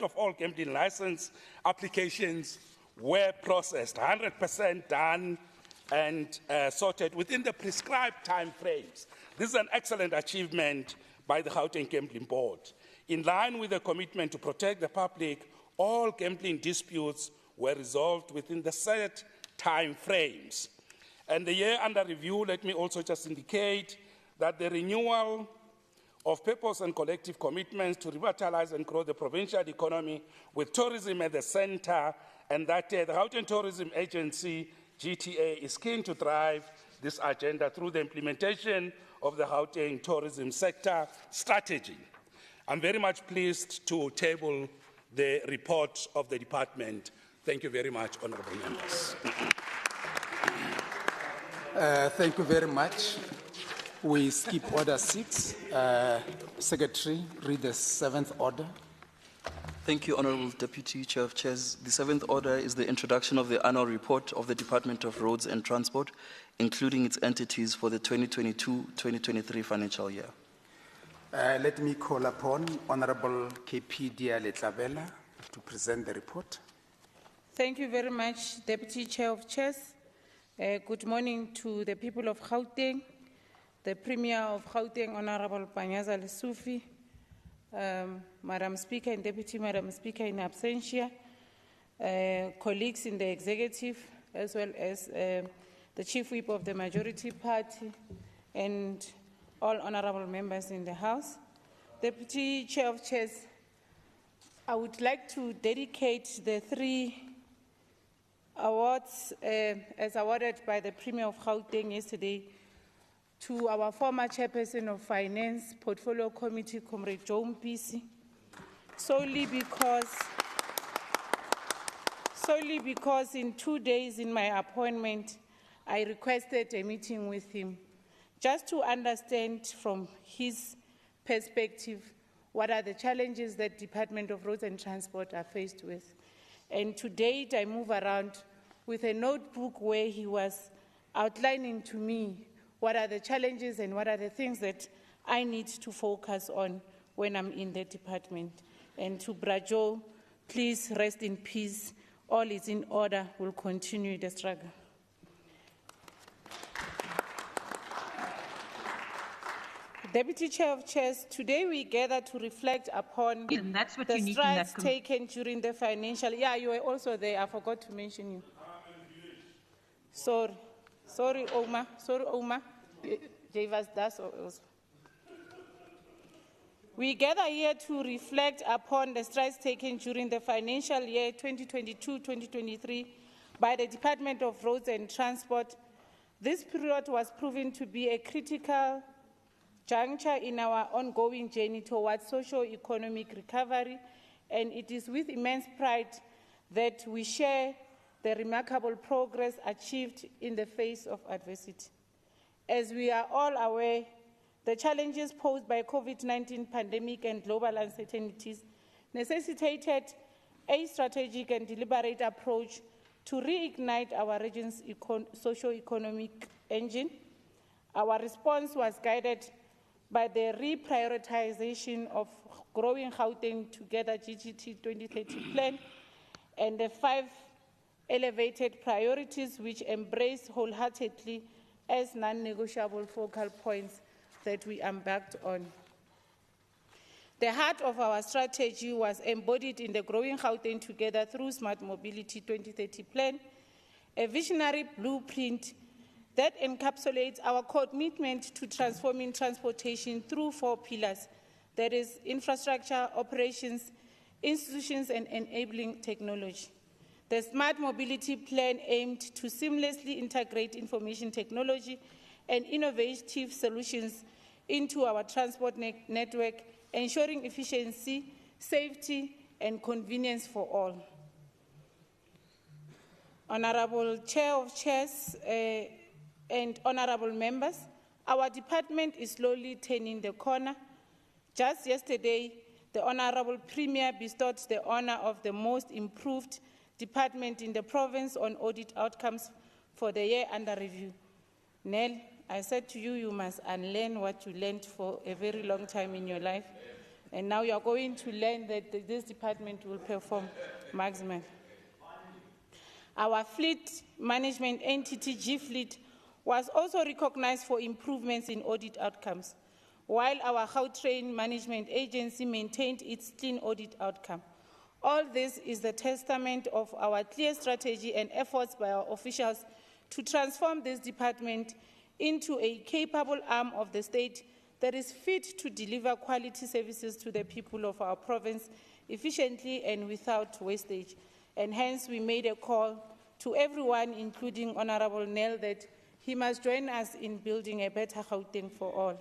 of all gambling license applications were processed, 100% done and sorted within the prescribed time frames. This is an excellent achievement by the Gauteng Gambling Board. In line with the commitment to protect the public, all gambling disputes were resolved within the set time frames. And the year under review, let me also just indicate that the renewal of purpose and collective commitments to revitalize and grow the provincial economy with tourism at the center, and that the Gauteng Tourism Agency, GTA, is keen to drive this agenda through the implementation of the Gauteng tourism sector strategy. I'm very much pleased to table the report of the department. Thank you very much, honorable members. Thank you very much. We skip order 6. Secretary, read the 7th order. Thank you, Honourable Deputy Chair of Chairs. The 7th order is the introduction of the annual report of the Department of Roads and Transport, including its entities for the 2022-2023 financial year. Let me call upon Honourable KP Diale-Tlabela to present the report. Thank you very much, Deputy Chair of Chairs. Good morning to the people of Gauteng, the Premier of Gauteng, Honourable Panyaza Lesufi, Madam Speaker and Deputy Madam Speaker in absentia, colleagues in the executive, as well as the Chief Whip of the Majority Party, and all honourable members in the House. Deputy Chair of Chairs, I would like to dedicate the 3 awards as awarded by the Premier of Gauteng yesterday to our former Chairperson of Finance Portfolio Committee, Comrade Joe Mpisi, solely because in 2 days in my appointment, I requested a meeting with him just to understand from his perspective what are the challenges that Department of Roads and Transport are faced with. And to date, I move around with a notebook where he was outlining to me what are the challenges and what are the things that I need to focus on when I'm in the department. And to Brajo, please rest in peace. All is in order. We'll continue the struggle. Deputy Chair of Chairs, today we gather to reflect upon the strides taken during the financial... Yeah, you were also there. I forgot to mention you. Sorry, Oma. Javas does also. We gather here to reflect upon the strides taken during the financial year 2022-2023 by the Department of Roads and Transport. This period was proven to be a critical juncture in our ongoing journey towards socio-economic recovery, and it is with immense pride that we share the remarkable progress achieved in the face of adversity. As we are all aware, the challenges posed by COVID-19 pandemic and global uncertainties necessitated a strategic and deliberate approach to reignite our region's socio-economic engine. Our response was guided by the reprioritization of Growing Gauteng Together GGT 2030 plan and the 5 elevated priorities which embraced wholeheartedly as non-negotiable focal points that we embarked on. The heart of our strategy was embodied in the Growing Gauteng Together through Smart Mobility 2030 plan, a visionary blueprint that encapsulates our commitment to transforming transportation through 4 pillars, that is, infrastructure, operations, institutions, and enabling technology. The Smart Mobility Plan aimed to seamlessly integrate information technology and innovative solutions into our transport network, ensuring efficiency, safety, and convenience for all. Honorable Chair of Chairs and honorable members, our department is slowly turning the corner. Just yesterday, the Honorable Premier bestowed the honor of the most improved department in the province on audit outcomes for the year under review. Nell, I said to you, you must unlearn what you learned for a very long time in your life. And now you are going to learn that this department will perform maximum. Our fleet management entity, G-Fleet, was also recognized for improvements in audit outcomes, while our Gautrain Management Agency maintained its clean audit outcome. All this is the testament of our clear strategy and efforts by our officials to transform this department into a capable arm of the state that is fit to deliver quality services to the people of our province efficiently and without wastage. And hence we made a call to everyone, including Honorable Nell, that he must join us in building a better Gauteng for all.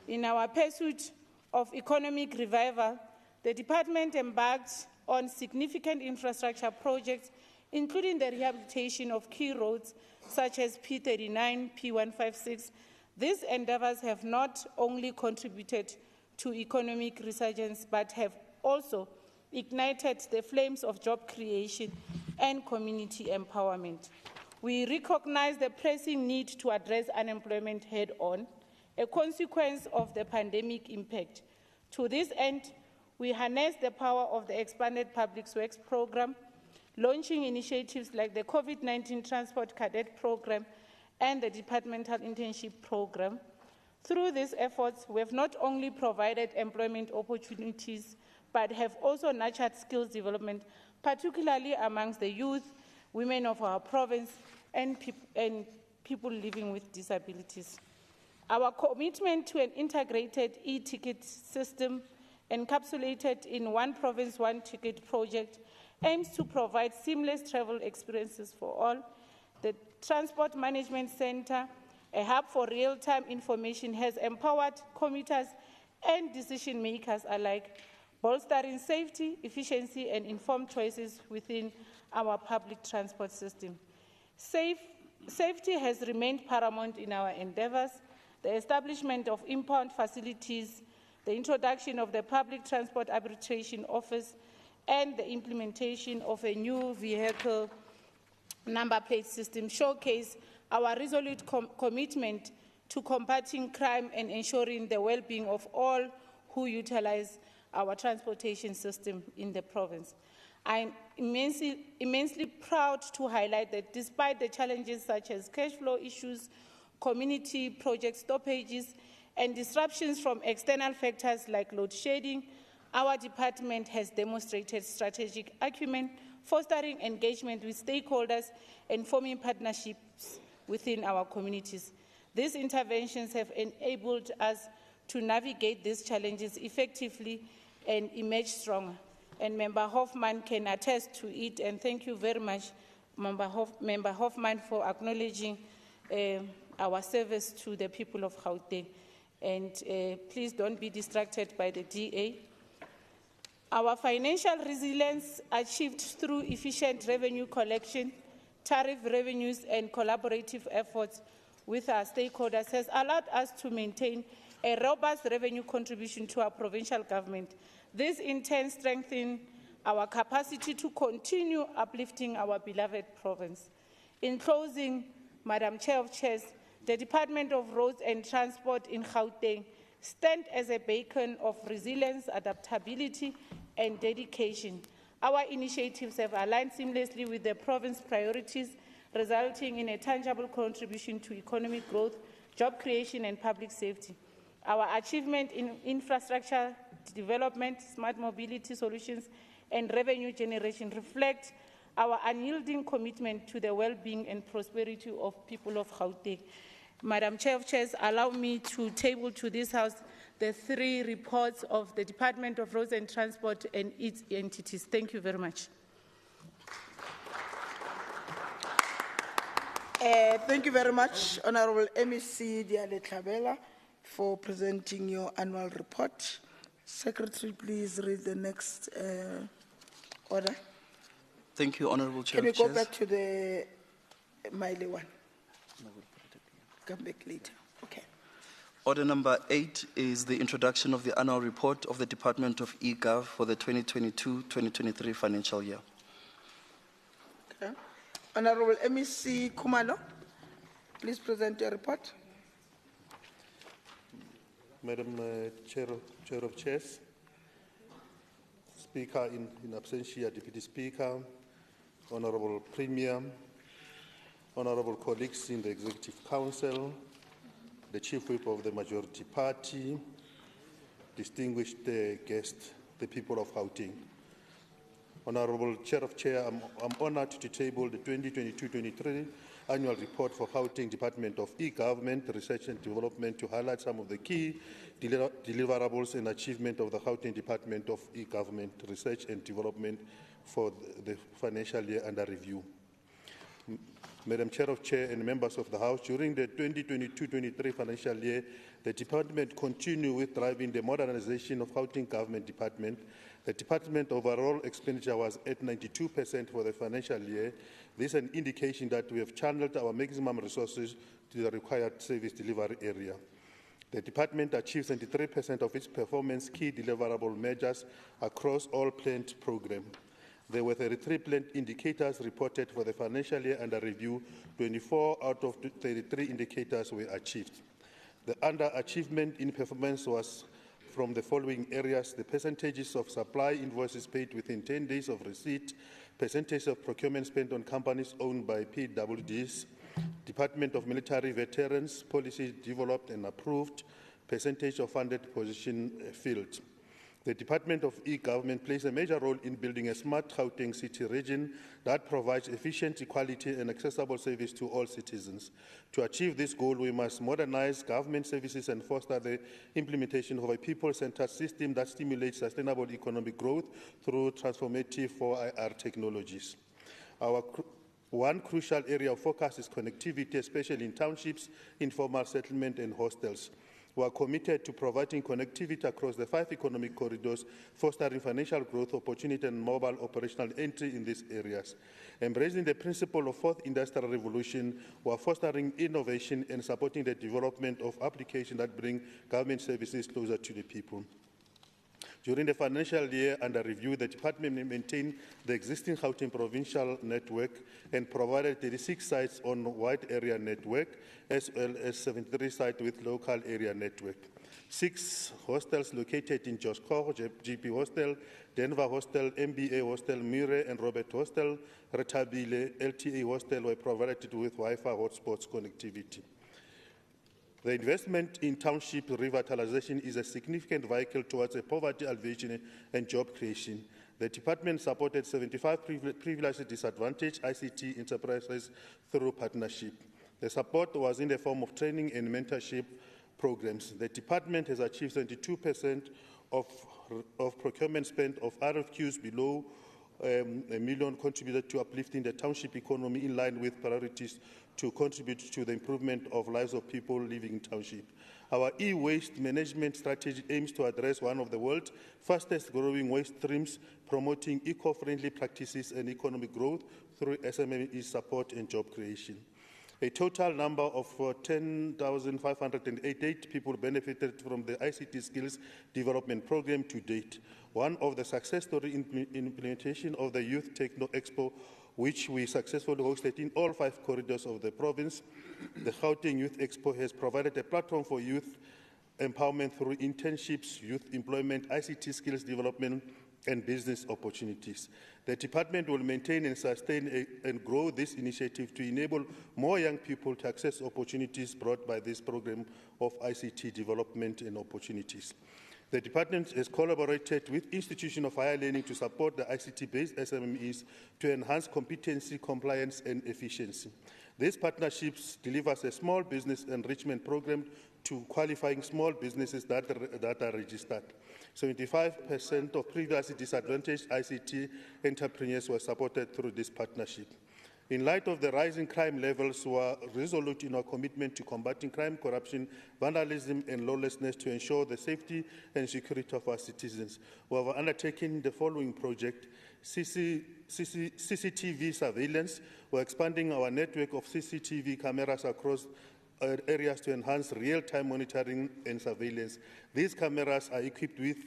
In our pursuit of economic revival, the department embarked on significant infrastructure projects, including the rehabilitation of key roads such as P39, P156. These endeavors have not only contributed to economic resurgence, but have also ignited the flames of job creation and community empowerment. We recognize the pressing need to address unemployment head-on, a consequence of the pandemic impact. To this end, we harness the power of the expanded Public Works program, launching initiatives like the COVID-19 Transport Cadet Program and the Departmental Internship Program. Through these efforts, we have not only provided employment opportunities, but have also nurtured skills development, particularly amongst the youth, women of our province, and people living with disabilities. Our commitment to an integrated e-ticket system encapsulated in One Province, One Ticket project aims to provide seamless travel experiences for all. The Transport Management Center, a hub for real-time information, has empowered commuters and decision makers alike, bolstering safety, efficiency, and informed choices within our public transport system. Safety has remained paramount in our endeavors. The establishment of impound facilities, the introduction of the Public Transport Arbitration Office, and the implementation of a new vehicle number plate system showcase our resolute commitment to combating crime and ensuring the well-being of all who utilize our transportation system in the province. I'm immensely proud to highlight that despite the challenges such as cash flow issues, community project stoppages, and disruptions from external factors like load shedding, our department has demonstrated strategic acumen, fostering engagement with stakeholders and forming partnerships within our communities. These interventions have enabled us to navigate these challenges effectively and emerge stronger. And Member Hoffman can attest to it, and thank you very much, Member Hoffman, for acknowledging our service to the people of Gauteng. And please don't be distracted by the DA. Our financial resilience achieved through efficient revenue collection, tariff revenues, and collaborative efforts with our stakeholders has allowed us to maintain a robust revenue contribution to our provincial government. This in turn strengthens our capacity to continue uplifting our beloved province. In closing, Madam Chair of Chairs, the Department of Roads and Transport in Gauteng stands as a beacon of resilience, adaptability, and dedication. Our initiatives have aligned seamlessly with the province's priorities, resulting in a tangible contribution to economic growth, job creation, and public safety. Our achievement in infrastructure development, smart mobility solutions, and revenue generation reflect our unyielding commitment to the well-being and prosperity of people of Gauteng. Madam Chair of Chairs, allow me to table to this House the 3 reports of the Department of Roads and Transport and its entities. Thank you very much. Thank you very much, Honorable MEC Diale Tlhabela, for presenting your annual report. Secretary, please read the next order. Thank you, Honorable Chair. Can we of go Chairs. back to the Miley one? Come back later. Okay. Order number 8 is the introduction of the annual report of the Department of eGov for the 2022-2023 financial year. Okay. Honorable MEC Kumalo, please present your report. Madam Chair of Chairs, Speaker in absentia, Deputy Speaker, Honorable Premier, Honorable colleagues in the Executive Council, the Chief Whip of the Majority Party, distinguished guests, the people of Gauteng. Honorable Chair of Chair, I'm honored to table the 2022-23 annual report for Gauteng Department of E-Government, Research and Development to highlight some of the key deliverables and achievement of the Gauteng Department of E-Government, Research and Development for the financial year under review. Madam Chair of Chair and members of the House, during the 2022-23 financial year, the Department continued with driving the modernization of Gauteng Government Department. The Department overall expenditure was at 92% for the financial year. This is an indication that we have channeled our maximum resources to the required service delivery area. The Department achieved 73% of its performance key deliverable measures across all planned programs. There were 33 planned indicators reported for the financial year under review. 24 out of 33 indicators were achieved. The underachievement in performance was from the following areas: the percentages of supply invoices paid within 10 days of receipt, percentage of procurement spent on companies owned by PWDs, Department of Military Veterans, policy developed and approved, percentage of funded position filled. The Department of E-Government plays a major role in building a smart Gauteng city region that provides efficient, quality, and accessible service to all citizens. To achieve this goal, we must modernize government services and foster the implementation of a people-centered system that stimulates sustainable economic growth through transformative 4IR technologies. One crucial area of focus is connectivity, especially in townships, informal settlement, and hostels. We are committed to providing connectivity across the 5 economic corridors, fostering financial growth, opportunity, and mobile operational entry in these areas. Embracing the principle of 4th Industrial Revolution, we are fostering innovation and supporting the development of applications that bring government services closer to the people. During the financial year under review, the Department maintained the existing Gauteng Provincial network and provided 36 sites on wide area network, as well as 73 sites with local area network. 6 hostels located in Joskor, GP Hostel, Denver Hostel, MBA Hostel, Mure and Robert Hostel, Retabile, LTA Hostel were provided with Wi-Fi hotspots connectivity. The investment in township revitalization is a significant vehicle towards a poverty alleviation and job creation. The Department supported 75 previously disadvantaged ICT enterprises through partnership. The support was in the form of training and mentorship programs. The department has achieved 72% of procurement spend of RFQs below $1 million contributed to uplifting the township economy in line with priorities to contribute to the improvement of lives of people living in township. Our e-waste management strategy aims to address one of the world's fastest growing waste streams, promoting eco-friendly practices and economic growth through SME support and job creation. A total number of 10,588 people benefited from the ICT Skills Development Program to date. One of the success story implementation of the Youth Techno Expo, which we successfully hosted in all 5 corridors of the province. The Gauteng Youth Expo has provided a platform for youth empowerment through internships, youth employment, ICT skills development, and business opportunities. The department will maintain and sustain and grow this initiative to enable more young people to access opportunities brought by this program of ICT development and opportunities. The department has collaborated with institutions of higher learning to support the ICT-based SMEs to enhance competency, compliance, and efficiency. These partnerships delivers a small business enrichment program to qualifying small businesses that are registered. 75% of previously disadvantaged ICT entrepreneurs were supported through this partnership. In light of the rising crime levels, we are resolute in our commitment to combating crime, corruption, vandalism, and lawlessness to ensure the safety and security of our citizens. We have undertaken the following project: CCTV surveillance. We're expanding our network of CCTV cameras across areas to enhance real-time monitoring and surveillance. These cameras are equipped with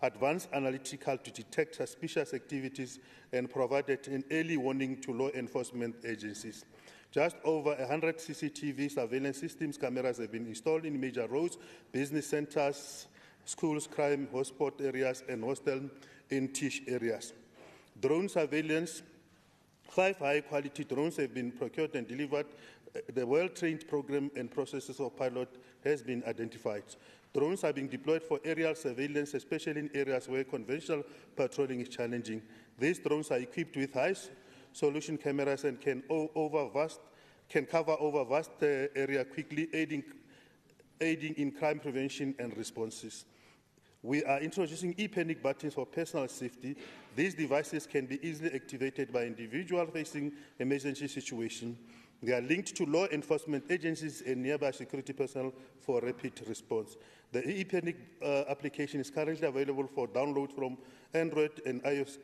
advanced analytical to detect suspicious activities and provided an early warning to law enforcement agencies. Just over 100 CCTV surveillance systems cameras have been installed in major roads, business centers, schools, crime hotspot areas, and hostel in tish areas. Drone surveillance. 5 high-quality drones have been procured and delivered. The well-trained program and processes of pilot has been identified. Drones are being deployed for aerial surveillance, especially in areas where conventional patrolling is challenging. These drones are equipped with high-resolution cameras and can cover over vast area quickly, aiding in crime prevention and responses. We are introducing e-panic buttons for personal safety. These devices can be easily activated by individuals facing emergency situations. They are linked to law enforcement agencies and nearby security personnel for rapid response. The e-panic application is currently available for download from Android and iOS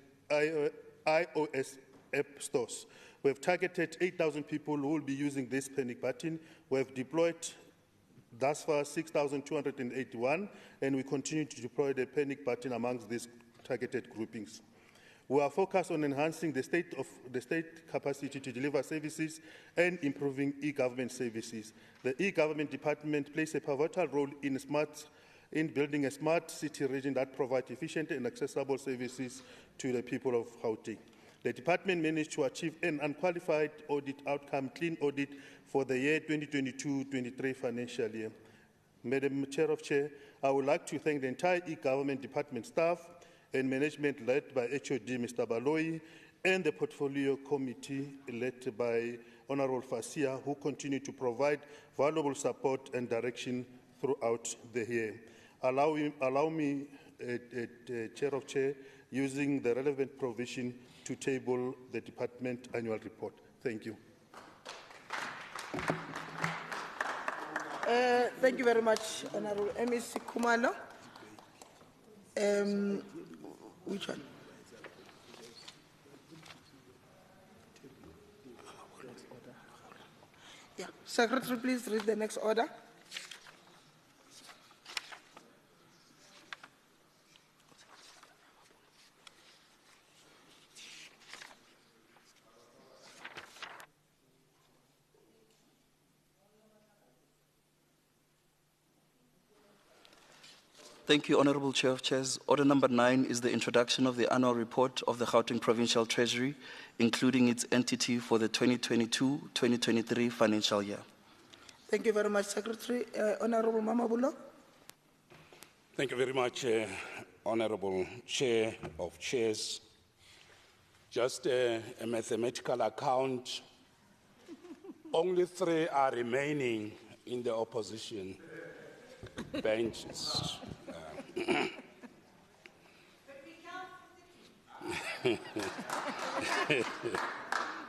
app stores. We have targeted 8,000 people who will be using this panic button. We have deployed thus far 6,281, and we continue to deploy the panic button amongst these targeted groupings. We are focused on enhancing the state capacity to deliver services and improving e-government services. The e-government department plays a pivotal role in building a smart city region that provides efficient and accessible services to the people of Gauteng. The department managed to achieve an unqualified audit outcome, clean audit, for the year 2022-23 financial year. Madam Chair of Chair, I would like to thank the entire e-government department staff and management led by HOD Mr. Baloyi and the portfolio committee led by Honorable Fasia, who continue to provide valuable support and direction throughout the year. Allow me, Chair of Chair, using the relevant provision to table the department annual report. Thank you. Thank you very much, Honorable MEC Kumalo. Which one? Yeah. Secretary, please read the next order. Thank you, Honorable Chair of Chairs. Order number 9 is the introduction of the annual report of the Gauteng Provincial Treasury, including its entity for the 2022-2023 financial year. Thank you very much, Secretary. Honorable Mamabulo. Thank you very much, Honorable Chair of Chairs. Just a mathematical account Only 3 are remaining in the opposition benches.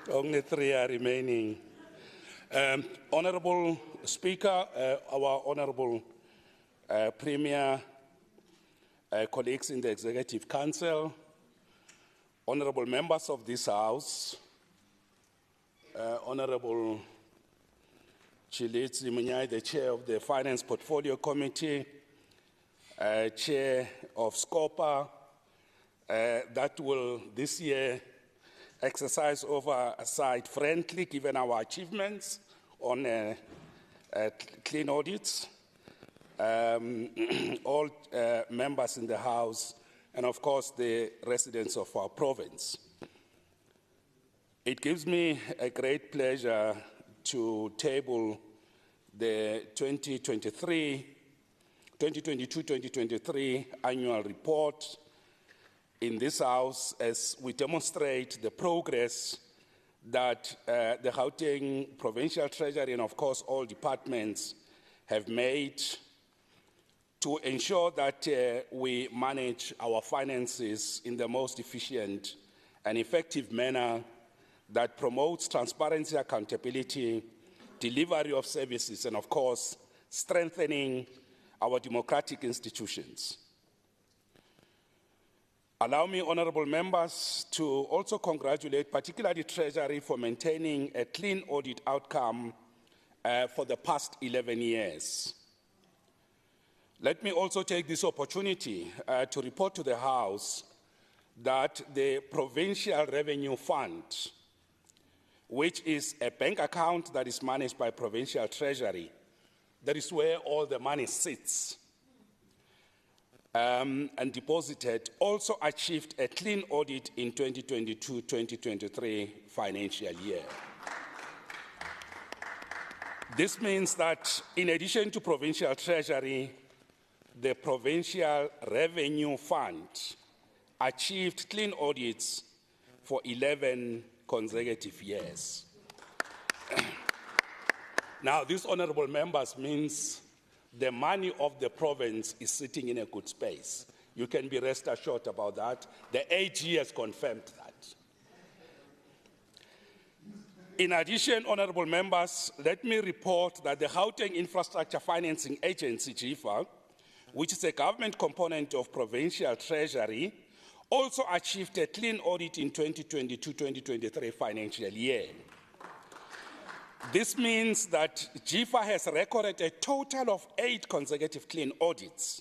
Only 3 are remaining. Honorable Speaker, our Honorable Premier, colleagues in the Executive Council, honorable members of this House, Honorable Chilitsi Munyai, the Chair of the Finance Portfolio Committee, Chair of SCOPA, that will this year exercise oversight friendly given our achievements on clean audits, all members in the House, and of course the residents of our province. It gives me a great pleasure to table the 2022-2023 annual report in this House as we demonstrate the progress that the Gauteng Provincial Treasury and of course all departments have made to ensure that we manage our finances in the most efficient and effective manner that promotes transparency, accountability, delivery of services, and of course, strengthening our democratic institutions. Allow me, honorable members, to also congratulate particularly Treasury for maintaining a clean audit outcome for the past 11 years. Let me also take this opportunity to report to the House that the Provincial Revenue Fund, which is a bank account that is managed by Provincial Treasury, that is where all the money sits and deposited, also achieved a clean audit in 2022-2023 financial year. This means that in addition to Provincial Treasury, the Provincial Revenue Fund achieved clean audits for 11 consecutive years. Now, this, honorable members, means the money of the province is sitting in a good space. You can be rest assured about that. The AG has confirmed that. In addition, honorable members, let me report that the Gauteng Infrastructure Financing Agency, GIFA, which is a government component of Provincial Treasury, also achieved a clean audit in 2022-2023 financial year. This means that GIFA has recorded a total of 8 consecutive clean audits.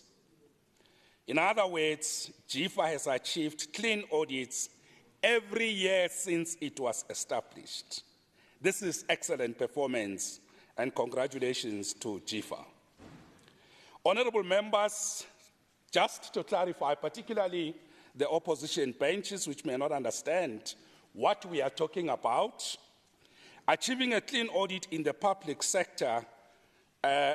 In other words, GIFA has achieved clean audits every year since it was established. This is excellent performance, and congratulations to GIFA. Honorable members, just to clarify, particularly the opposition benches, which may not understand what we are talking about, achieving a clean audit in the public sector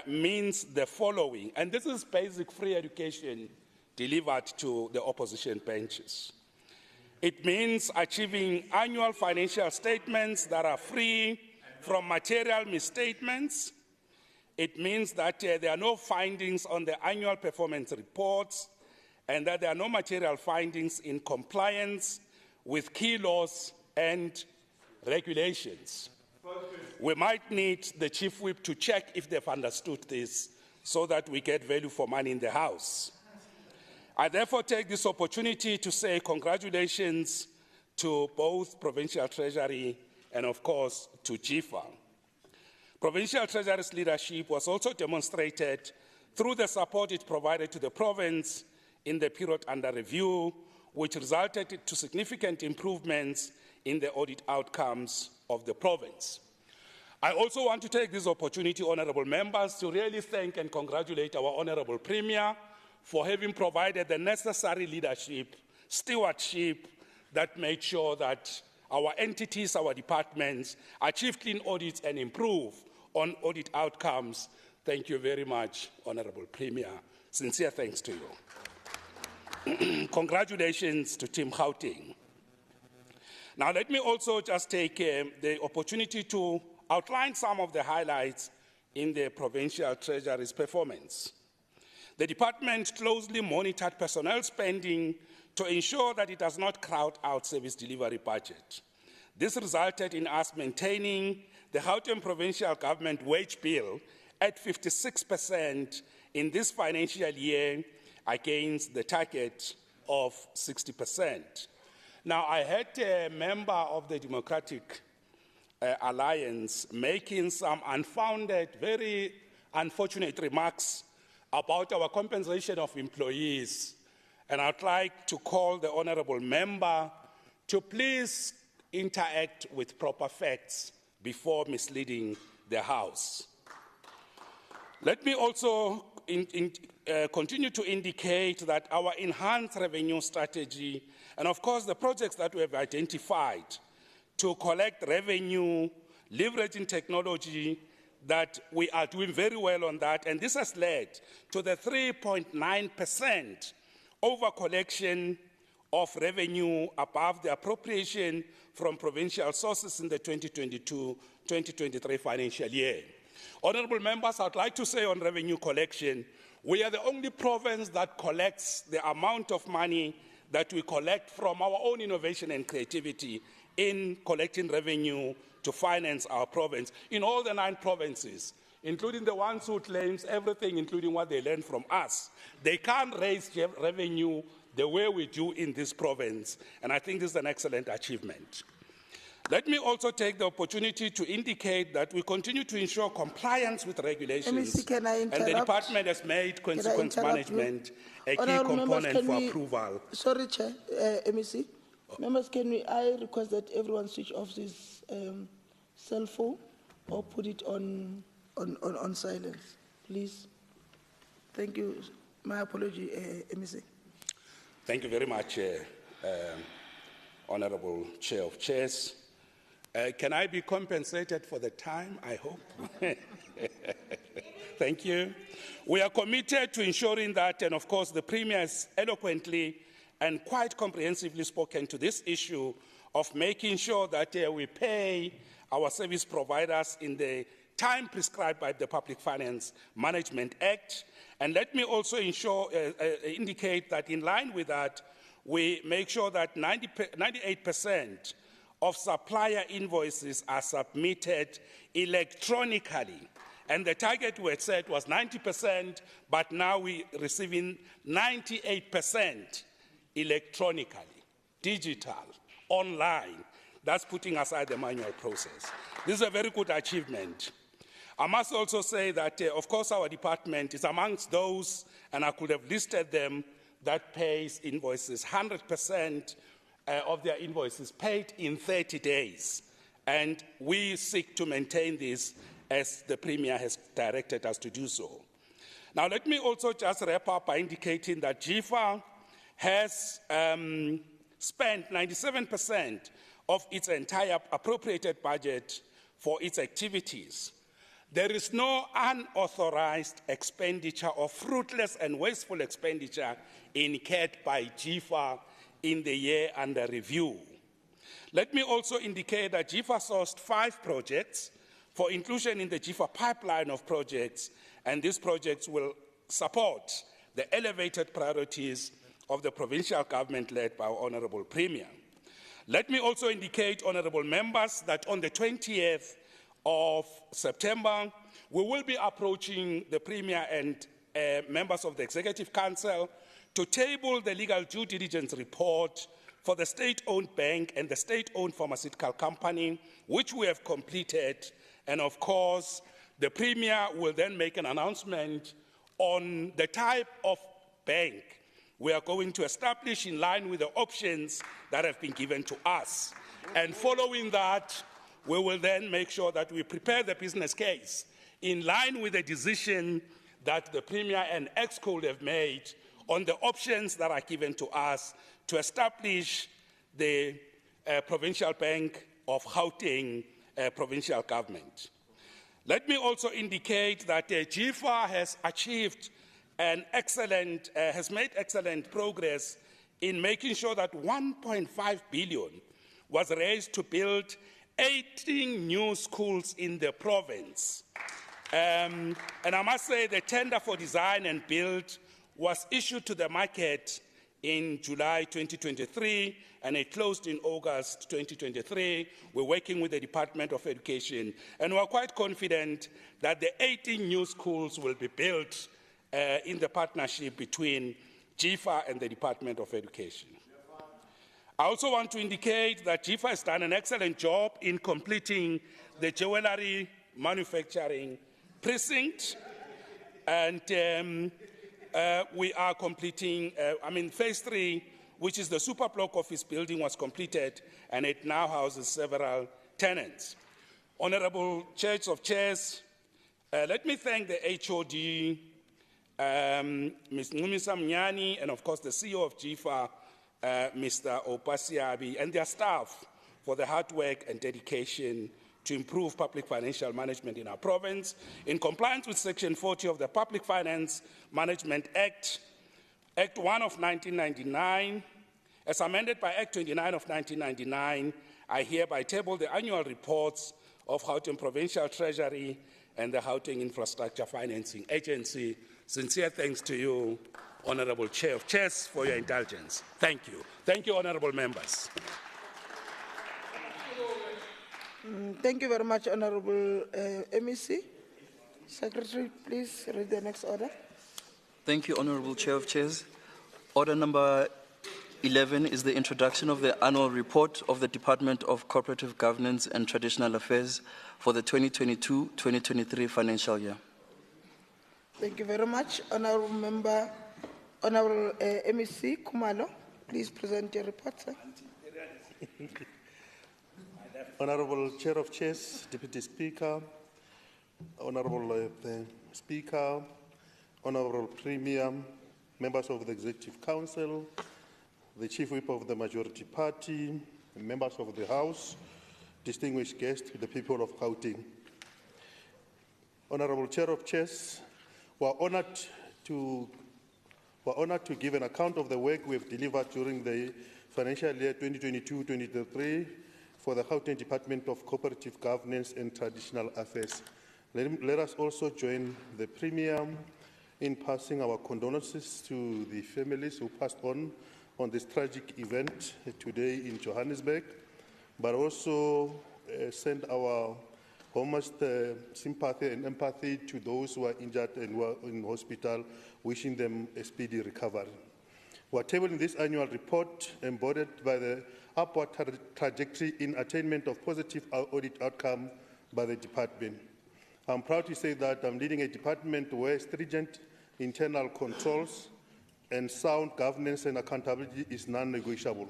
means the following, and this is basic free education delivered to the opposition benches. It means achieving annual financial statements that are free from material misstatements. It means that there are no findings on the annual performance reports and that there are no material findings in compliance with key laws and regulations. We might need the Chief Whip to check if they've understood this so that we get value for money in the House. I therefore take this opportunity to say congratulations to both Provincial Treasury and of course to GIFA. Provincial Treasury's leadership was also demonstrated through the support it provided to the province in the period under review, which resulted to significant improvements in the audit outcomes of the province. I also want to take this opportunity, honorable members, to really thank and congratulate our honorable Premier for having provided the necessary leadership, stewardship that made sure that our entities, our departments, achieve clean audits and improve on audit outcomes. Thank you very much, honorable Premier. Sincere thanks to you. Congratulations to Team Gauteng. Now let me also just take the opportunity to outlined some of the highlights in the provincial treasury's performance. The department closely monitored personnel spending to ensure that it does not crowd out service delivery budget. This resulted in us maintaining the Gauteng provincial government wage bill at 56% in this financial year against the target of 60%. Now, I heard a member of the Democratic Alliance making some unfounded, very unfortunate remarks about our compensation of employees. And I'd like to call the honorable member to please interact with proper facts before misleading the House. Let me also continue to indicate that our enhanced revenue strategy, and of course the projects that we have identified to collect revenue, leveraging technology, that we are doing very well on that, and this has led to the 3.9% over collection of revenue above the appropriation from provincial sources in the 2022-2023 financial year. Honourable members, I'd like to say on revenue collection, we are the only province that collects the amount of money that we collect from our own innovation and creativity in collecting revenue to finance our province in all the 9 provinces, including the ones who claims everything, including what they learn from us. They can't raise revenue the way we do in this province, and I think this is an excellent achievement. Let me also take the opportunity to indicate that we continue to ensure compliance with regulations, and the department has made consequence management a key component for approval. Sorry, Chair, MEC. Members, I request that everyone switch off this cell phone or put it on silence, please. Thank you. My apology, MEC. Thank you very much, Honourable Chair of Chairs. Can I be compensated for the time, I hope? Thank you. We are committed to ensuring that, and of course the Premier has eloquently and quite comprehensively spoken to this issue of making sure that we pay our service providers in the time prescribed by the Public Finance Management Act. And let me also indicate that in line with that, we make sure that 98% of supplier invoices are submitted electronically. And the target we had set was 90%, but now we're receiving 98% electronically, digital, online. That's putting aside the manual process. This is a very good achievement. I must also say that, of course, our department is amongst those, and I could have listed them, that pays invoices 100% of their invoices paid in 30 days. And we seek to maintain this as the Premier has directed us to do so. Now, let me also just wrap up by indicating that GIFA has spent 97% of its entire appropriated budget for its activities. There is no unauthorized expenditure or fruitless and wasteful expenditure incurred by GIFA in the year under review. Let me also indicate that GIFA sourced 5 projects for inclusion in the GIFA pipeline of projects, and these projects will support the elevated priorities of the provincial government led by our Honourable Premier. Let me also indicate, Honourable Members, that on the 20th of September, we will be approaching the Premier and members of the Executive Council to table the legal due diligence report for the state-owned bank and the state-owned pharmaceutical company, which we have completed. And of course, the Premier will then make an announcement on the type of bank we are going to establish in line with the options that have been given to us. And following that, we will then make sure that we prepare the business case in line with the decision that the Premier and Exco have made on the options that are given to us to establish the Provincial Bank of Gauteng provincial government. Let me also indicate that GIFA has achieved has made excellent progress in making sure that 1.5 billion was raised to build 18 new schools in the province. And I must say the tender for design and build was issued to the market in July 2023 and it closed in August 2023. We're working with the Department of Education and we're quite confident that the 18 new schools will be built in the partnership between GIFA and the Department of Education. I also want to indicate that GIFA has done an excellent job in completing the jewelry manufacturing precinct, and we are completing, phase 3, which is the super block office building, was completed, and it now houses several tenants. Honorable Chairs of Chairs, let me thank the HOD, Ms. Ngumisa Mnyani, and of course the CEO of GIFA, Mr. Opasiabi, and their staff for the hard work and dedication to improve public financial management in our province. In compliance with Section 40 of the Public Finance Management Act, Act 1 of 1999, as amended by Act 29 of 1999, I hereby table the annual reports of Gauteng Provincial Treasury and the Gauteng Infrastructure Financing Agency. Sincere thanks to you, Honorable Chair of Chairs, for your indulgence. Thank you. Thank you, honorable members. Thank you very much, Honorable MEC. Secretary, please read the next order. Thank you, Honorable Chair of Chairs. Order number 11 is the introduction of the annual report of the Department of Cooperative Governance and Traditional Affairs for the 2022-2023 financial year. Thank you very much, Honorable Member. Honorable MEC Kumalo, please present your report, sir. Honorable Chair of Chairs, Deputy Speaker, Honorable Speaker, Honorable Premier, members of the Executive Council, the Chief Whip of the Majority Party, members of the House, distinguished guests, the people of Gauteng. Honorable Chair of Chairs, we are honored to give an account of the work we have delivered during the financial year 2022-2023 for the Gauteng Department of Cooperative Governance and Traditional Affairs. Let us also join the Premier in passing our condolences to the families who passed on this tragic event today in Johannesburg, but also send our warmest sympathy and empathy to those who are injured and who are in hospital, wishing them a speedy recovery. We are tabling this annual report embodied by the upward trajectory in attainment of positive audit outcome by the department. I'm proud to say that I'm leading a department where stringent internal controls and sound governance and accountability is non-negotiable.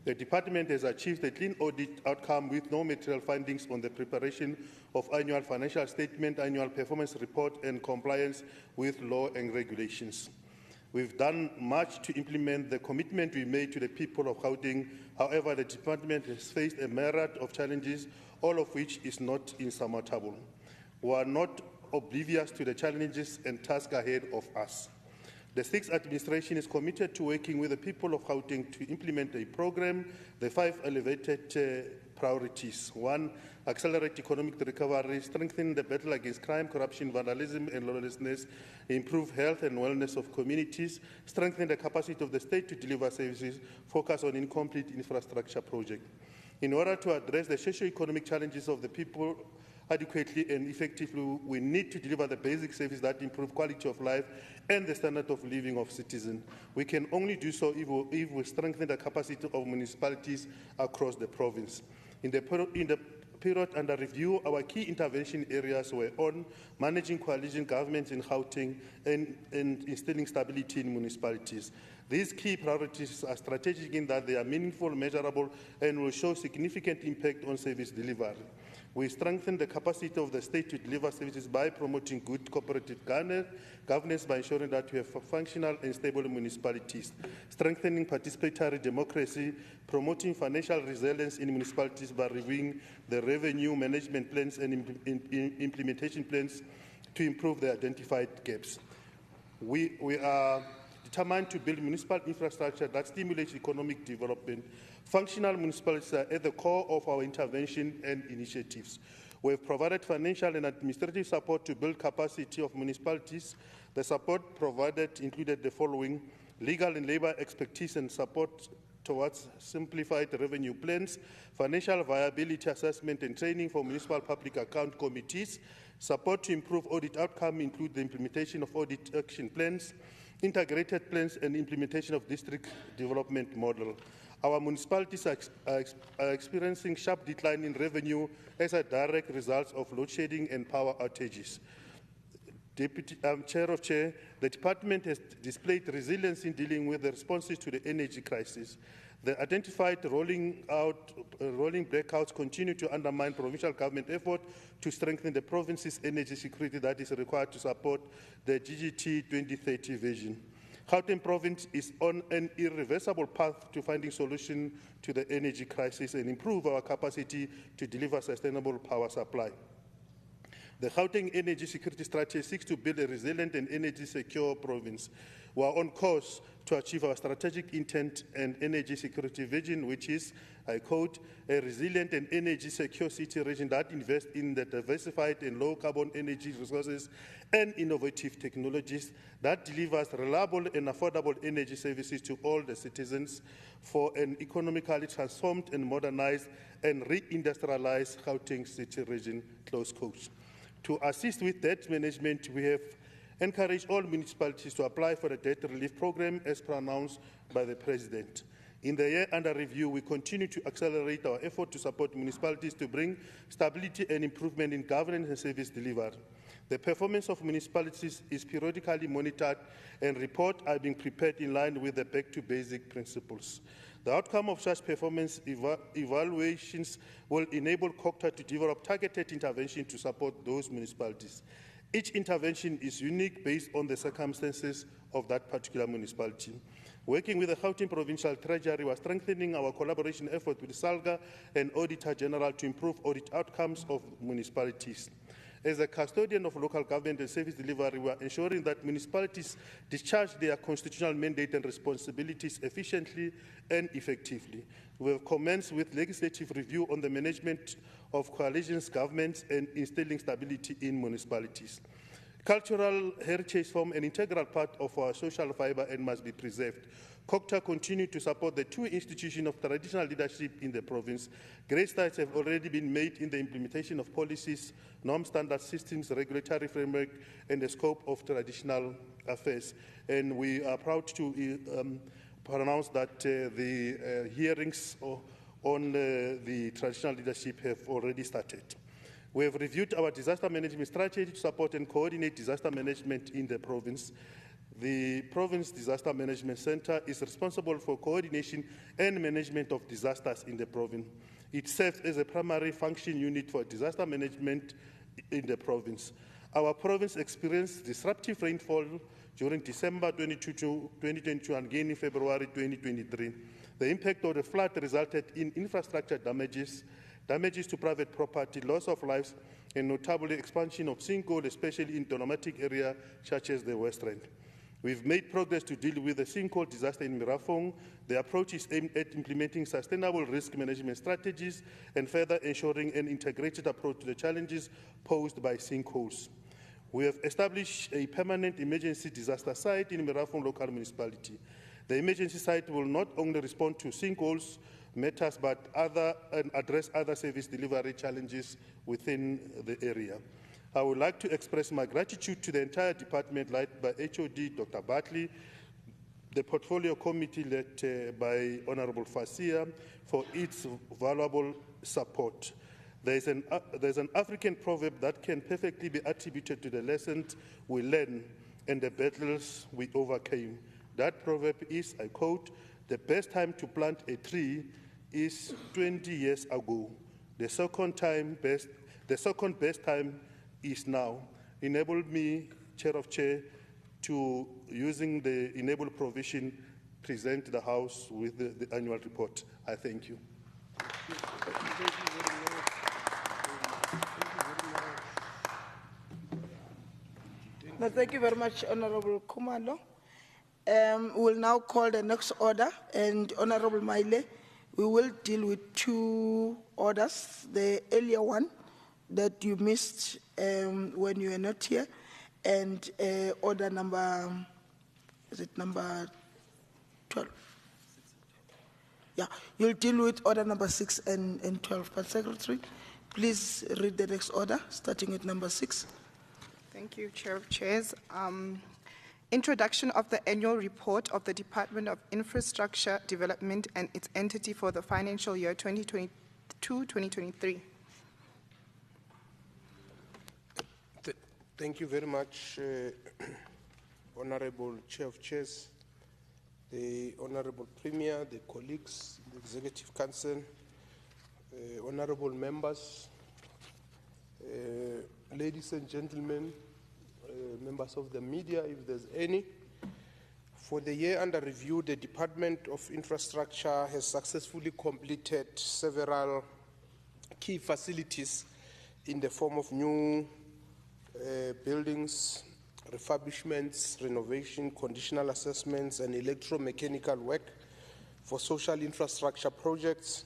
The department has achieved a clean audit outcome with no material findings on the preparation of annual financial statement, annual performance report, and compliance with law and regulations. We've done much to implement the commitment we made to the people of Gauteng. However, the department has faced a myriad of challenges, all of which is not insurmountable. We are not oblivious to the challenges and tasks ahead of us. The Sixth Administration is committed to working with the people of Gauteng to implement a program, the 5 elevated priorities. 1, accelerate economic recovery, strengthen the battle against crime, corruption, vandalism, and lawlessness, improve health and wellness of communities, strengthen the capacity of the state to deliver services, focus on incomplete infrastructure projects. In order to address the socio-economic challenges of the people adequately and effectively, we need to deliver the basic services that improve quality of life and the standard of living of citizens. We can only do so if we strengthen the capacity of municipalities across the province. In the period under review, our key intervention areas were on managing coalition governments in Gauteng and instilling stability in municipalities. These key priorities are strategic in that they are meaningful, measurable, and will show significant impact on service delivery. We strengthen the capacity of the state to deliver services by promoting good cooperative governance by ensuring that we have functional and stable municipalities, strengthening participatory democracy, promoting financial resilience in municipalities by reviewing the revenue management plans and implementation plans to improve the identified gaps. We are determined to build municipal infrastructure that stimulates economic development. Functional municipalities are at the core of our intervention and initiatives. We have provided financial and administrative support to build capacity of municipalities. The support provided included the following: legal and labor expertise and support towards simplified revenue plans, financial viability assessment and training for municipal public account committees. Support to improve audit outcome include the implementation of audit action plans, integrated plans, and implementation of district development model. Our municipalities are experiencing sharp decline in revenue as a direct result of load shedding and power outages. Deputy Chair of Chair, the department has displayed resilience in dealing with the responses to the energy crisis. The identified rolling blackouts continue to undermine provincial government effort to strengthen the province's energy security that is required to support the GGT 2030 vision. Gauteng Province is on an irreversible path to finding solutions to the energy crisis and improve our capacity to deliver sustainable power supply. The Gauteng Energy Security Strategy seeks to build a resilient and energy-secure province. We are on course to achieve our strategic intent and energy security vision, which is, I quote, a resilient and energy-secure city region that invests in the diversified and low-carbon energy resources and innovative technologies that delivers reliable and affordable energy services to all the citizens for an economically transformed and modernized and re-industrialized Gauteng city region, close quote. To assist with debt management, we have encouraged all municipalities to apply for a debt relief program as pronounced by the President. In the year under review, we continue to accelerate our effort to support municipalities to bring stability and improvement in governance and service delivery. The performance of municipalities is periodically monitored and reports are being prepared in line with the back-to-basic principles. The outcome of such performance evaluations will enable COCTA to develop targeted intervention to support those municipalities. Each intervention is unique based on the circumstances of that particular municipality. Working with the Gauteng Provincial Treasury, we are strengthening our collaboration effort with SALGA and Auditor General to improve audit outcomes of municipalities. As a custodian of local government and service delivery, we are ensuring that municipalities discharge their constitutional mandate and responsibilities efficiently and effectively. We have commenced with legislative review on the management of coalition governments and instilling stability in municipalities. Cultural heritage form an integral part of our social fiber and must be preserved. COCTA continues to support the two institutions of traditional leadership in the province. Great strides have already been made in the implementation of policies, norm standard systems, regulatory framework, and the scope of traditional affairs. And we are proud to pronounce that the hearings on the traditional leadership have already started. We have reviewed our disaster management strategy to support and coordinate disaster management in the province. The Province Disaster Management Center is responsible for coordination and management of disasters in the province. It serves as a primary function unit for disaster management in the province. Our province experienced disruptive rainfall during December 2022 and again in February 2023. The impact of the flood resulted in infrastructure damages to private property, loss of lives, and notably expansion of sinkhole, especially in dramatic areas such as the West Rand. We've made progress to deal with the sinkhole disaster in Mirafong. The approach is aimed at implementing sustainable risk management strategies and further ensuring an integrated approach to the challenges posed by sinkholes. We have established a permanent emergency disaster site in Mirafong local municipality. The emergency site will not only respond to sinkholes matters but address other service delivery challenges within the area. I would like to express my gratitude to the entire department led by HOD Dr. Bartley, the portfolio committee led by Honorable Fasia for its valuable support. There's an African proverb that can perfectly be attributed to the lessons we learned and the battles we overcame. That proverb is, I quote, "The best time to plant a tree is 20 years ago. The second best time is now." Enable me, Chair of Chair, to, using the enable provision, present the House with the annual report. I thank you. No, thank you very much, Honorable Kumalo. We'll now call the next order, and Honorable Maile, we will deal with two orders. The earlier one that you missed when you were not here, and order number, is it number 12? Yeah, you'll deal with order number 6 and 12. But Secretary, please read the next order, starting with number 6. Thank you, Chair of Chairs. Introduction of the annual report of the Department of Infrastructure Development and its entity for the financial year 2022-2023. Thank you very much, Honorable Chair of Chairs, the Honorable Premier, the colleagues, the Executive Council, Honorable members, ladies and gentlemen, members of the media, if there's any. For the year under review, the Department of Infrastructure has successfully completed several key facilities in the form of new buildings, refurbishments, renovation, conditional assessments, and electromechanical work for social infrastructure projects.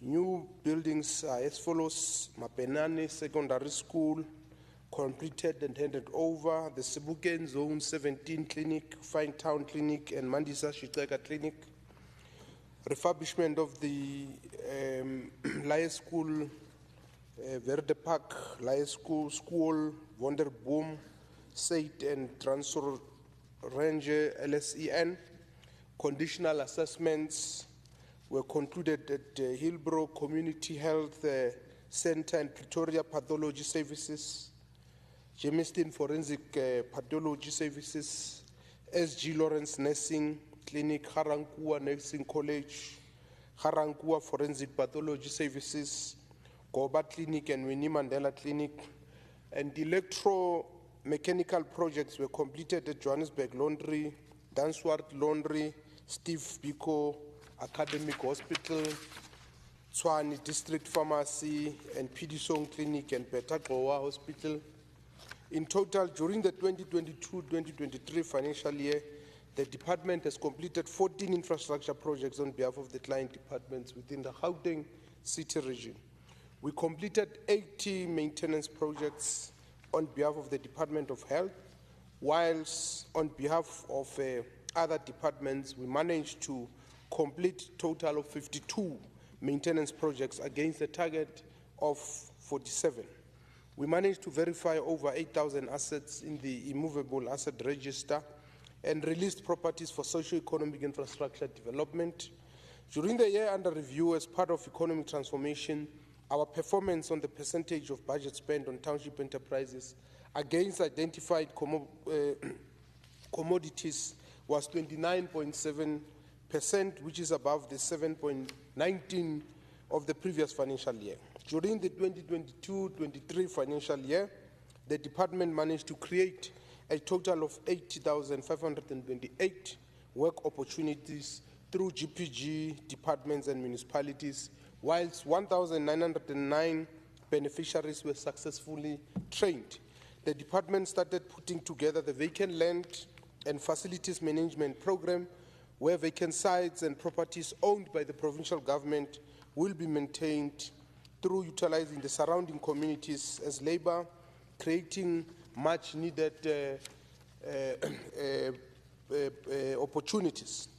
New buildings are as follows: Mapenane Secondary School, completed and handed over; the Sebukeng Zone 17 Clinic, Fine Town Clinic, and Mandisa Shiteka Clinic; refurbishment of the Lion School, Verde Park, Lion School, Wonderboom, Sate and Transor Ranger LSEN. Conditional assessments were concluded at Hillbrow Community Health Center and Pretoria Pathology Services, Jamestown Forensic Pathology Services, SG Lawrence Nursing Clinic, Harankua Nursing College, Harankua Forensic Pathology Services, Goba Clinic and Winnie Mandela Clinic, and electromechanical projects were completed at Johannesburg Laundry, Dansworth Laundry, Steve Biko Academic Hospital, Tshwane District Pharmacy, and Pidisong Clinic and Petagoa Hospital. In total, during the 2022-2023 financial year, the department has completed 14 infrastructure projects on behalf of the client departments within the Gauteng City region. We completed 80 maintenance projects on behalf of the Department of Health, whilst on behalf of other departments, we managed to complete a total of 52 maintenance projects against a target of 47. We managed to verify over 8,000 assets in the immovable asset register and released properties for socio-economic infrastructure development. During the year under review, as part of economic transformation, our performance on the percentage of budget spent on township enterprises against identified commodities was 29.7%, which is above the 7.19% of the previous financial year. During the 2022-23 financial year, the department managed to create a total of 80,528 work opportunities through GPG departments and municipalities, whilst 1,909 beneficiaries were successfully trained. The department started putting together the vacant land and facilities management program, where vacant sites and properties owned by the provincial government will be maintained through utilizing the surrounding communities as labor, creating much needed opportunities.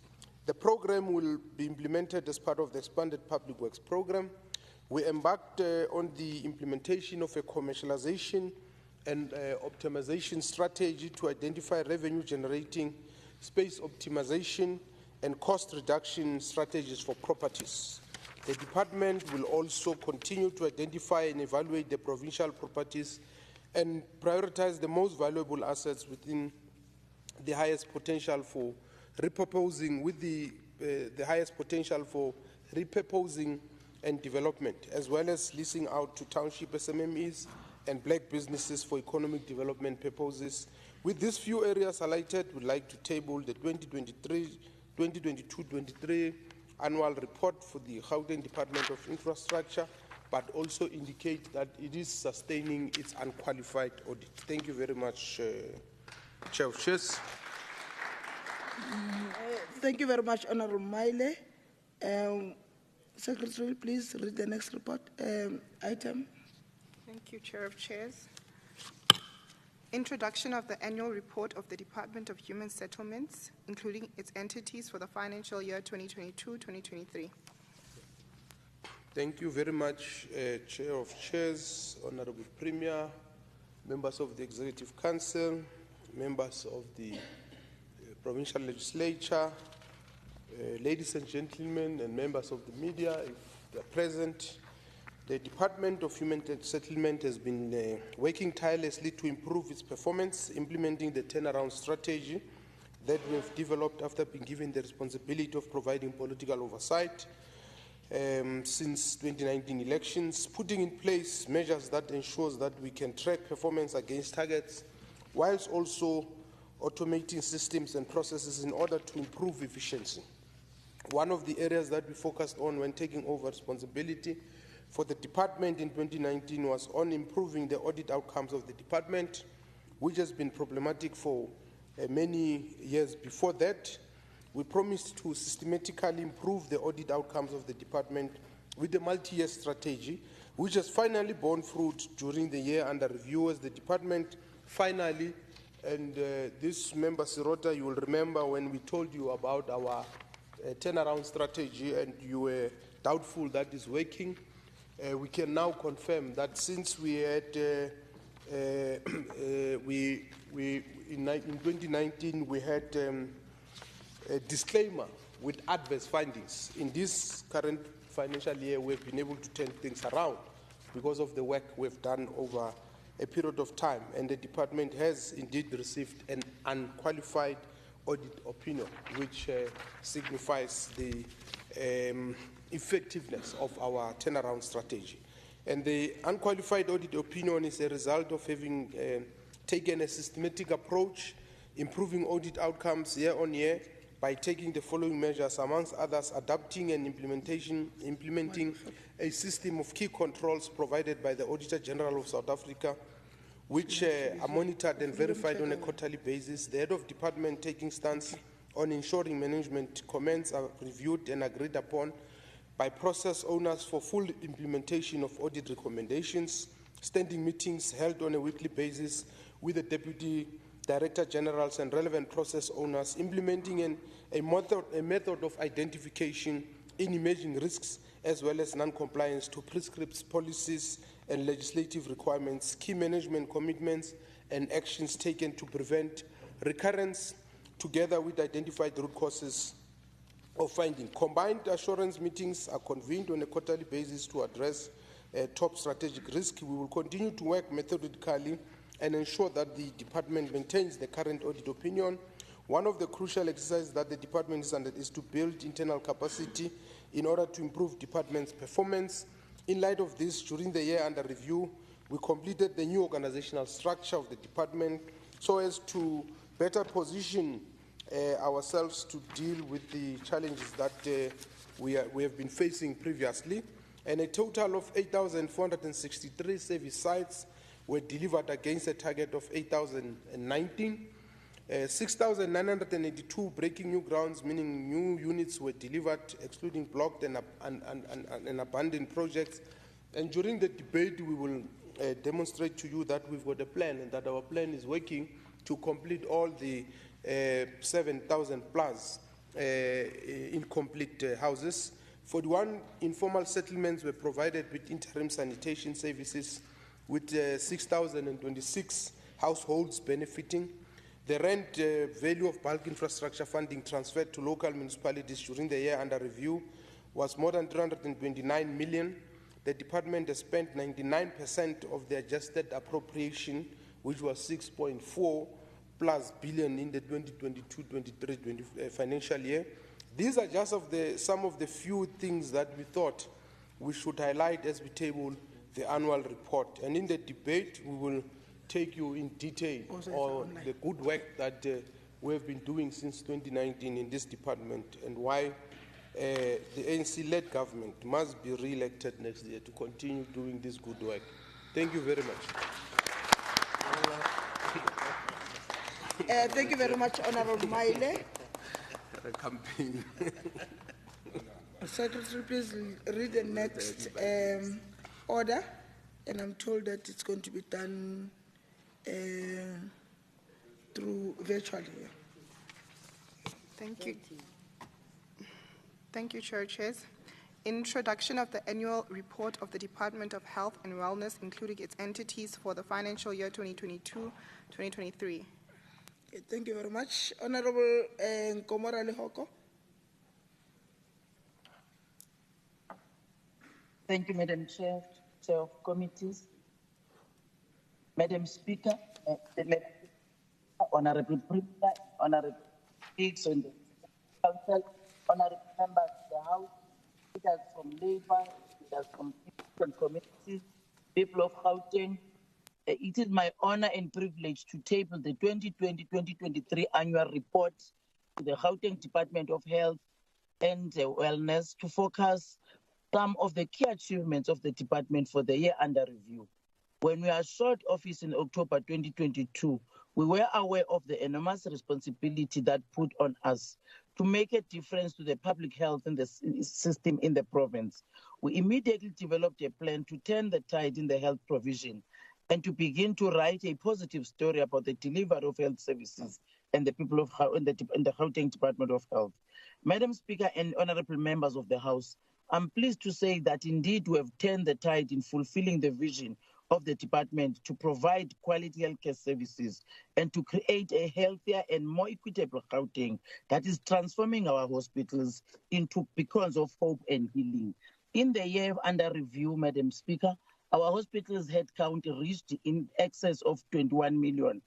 The program will be implemented as part of the expanded public works program. We embarked on the implementation of a commercialization and optimization strategy to identify revenue generating, space optimization, and cost reduction strategies for properties. The department will also continue to identify and evaluate the provincial properties and prioritize the most valuable assets within the highest potential for repurposing, with the highest potential for repurposing and development, as well as leasing out to township SMMEs and black businesses for economic development purposes. With these few areas highlighted, we'd like to table the 2022-23 annual report for the Gauteng Department of Infrastructure, but also indicate that it is sustaining its unqualified audit. Thank you very much, Chair of Chairs. Thank you very much, Honorable Maile. Secretary, please read the next report item. Thank you, Chair of Chairs. Introduction of the annual report of the Department of Human Settlements, including its entities for the financial year 2022-2023. Thank you very much, Chair of Chairs, Honorable Premier, members of the Executive Council, members of the Provincial Legislature, ladies and gentlemen, and members of the media, if they're present. The Department of Human Settlement has been working tirelessly to improve its performance, implementing the turnaround strategy that we have developed after being given the responsibility of providing political oversight since 2019 elections, putting in place measures that ensures that we can track performance against targets, whilst also automating systems and processes in order to improve efficiency. One of the areas that we focused on when taking over responsibility for the department in 2019 was on improving the audit outcomes of the department, which has been problematic for many years before that. We promised to systematically improve the audit outcomes of the department with a multi-year strategy, which has finally borne fruit during the year under review as the department finally, and this member Sirota, you will remember when we told you about our turnaround strategy and you were doubtful that is working. We can now confirm that since we had, in 2019, we had a disclaimer with adverse findings. In this current financial year, we've been able to turn things around because of the work we've done over a period of time, and the department has indeed received an unqualified audit opinion, which signifies the effectiveness of our turnaround strategy. And the unqualified audit opinion is a result of having taken a systematic approach, improving audit outcomes year on year by taking the following measures, amongst others, adapting and implementing a system of key controls provided by the Auditor General of South Africa, which are monitored and verified on a quarterly basis. The head of department taking stance on ensuring management comments are reviewed and agreed upon by process owners for full implementation of audit recommendations, standing meetings held on a weekly basis with the Deputy Director Generals and relevant process owners, implementing a method of identification in emerging risks as well as non-compliance to prescribed policies and legislative requirements, key management commitments and actions taken to prevent recurrence, together with identified root causes of finding. Combined assurance meetings are convened on a quarterly basis to address top strategic risk. We will continue to work methodically and ensure that the department maintains the current audit opinion. One of the crucial exercises that the department is under is to build internal capacity in order to improve department's performance. In light of this, during the year under review, we completed the new organizational structure of the department so as to better position ourselves to deal with the challenges that we have been facing previously. And a total of 8,463 service sites were delivered against a target of 8,019. 6,982 breaking new grounds, meaning new units, were delivered, excluding blocked and abandoned projects. And during the debate, we will demonstrate to you that we've got a plan and that our plan is working to complete all the 7,000 plus incomplete houses. 41 informal settlements were provided with interim sanitation services, with 6,026 households benefiting. The rent value of bulk infrastructure funding transferred to local municipalities during the year under review was more than 329 million. The department has spent 99% of the adjusted appropriation, which was 6.4 plus billion in the 2022-23 financial year. These are just some of the few things that we thought we should highlight as we table the annual report. And in the debate, we will take you in detail on the good work that we have been doing since 2019 in this department and why the ANC-led government must be re-elected next year to continue doing this good work. Thank you very much. Thank you very much, Honorable Maile. campaign. Secretary, please read the next order, and I'm told that it's going to be done through virtually. Thank you. Thank you, Chair Chairs. Introduction of the annual report of the Department of Health and Wellness, including its entities for the financial year 2022-2023. Okay, thank you very much. Honorable Nkomora Lehoko. Thank you, Madam Chair, Chair of Committees. Madam Speaker, Honorable Premier, Honorable Speakers on the Council, Honorable Members of the House, leaders from Labour, leaders from different committees, people of Gauteng. It is my honor and privilege to table the 2020-2023 annual report to the Gauteng Department of Health and Wellness to focus some of the key achievements of the department for the year under review. When we assumed office in October 2022, we were aware of the enormous responsibility that put on us to make a difference to the public health in the system in the province. We immediately developed a plan to turn the tide in the health provision and to begin to write a positive story about the delivery of health services and the people of in the Gauteng Department of Health. Madam Speaker and honorable members of the House, I'm pleased to say that indeed we have turned the tide in fulfilling the vision of the department to provide quality healthcare services and to create a healthier and more equitable Gauteng that is transforming our hospitals into beacons of hope and healing. In the year under review, Madam Speaker, our hospitals headcount reached in excess of 21 million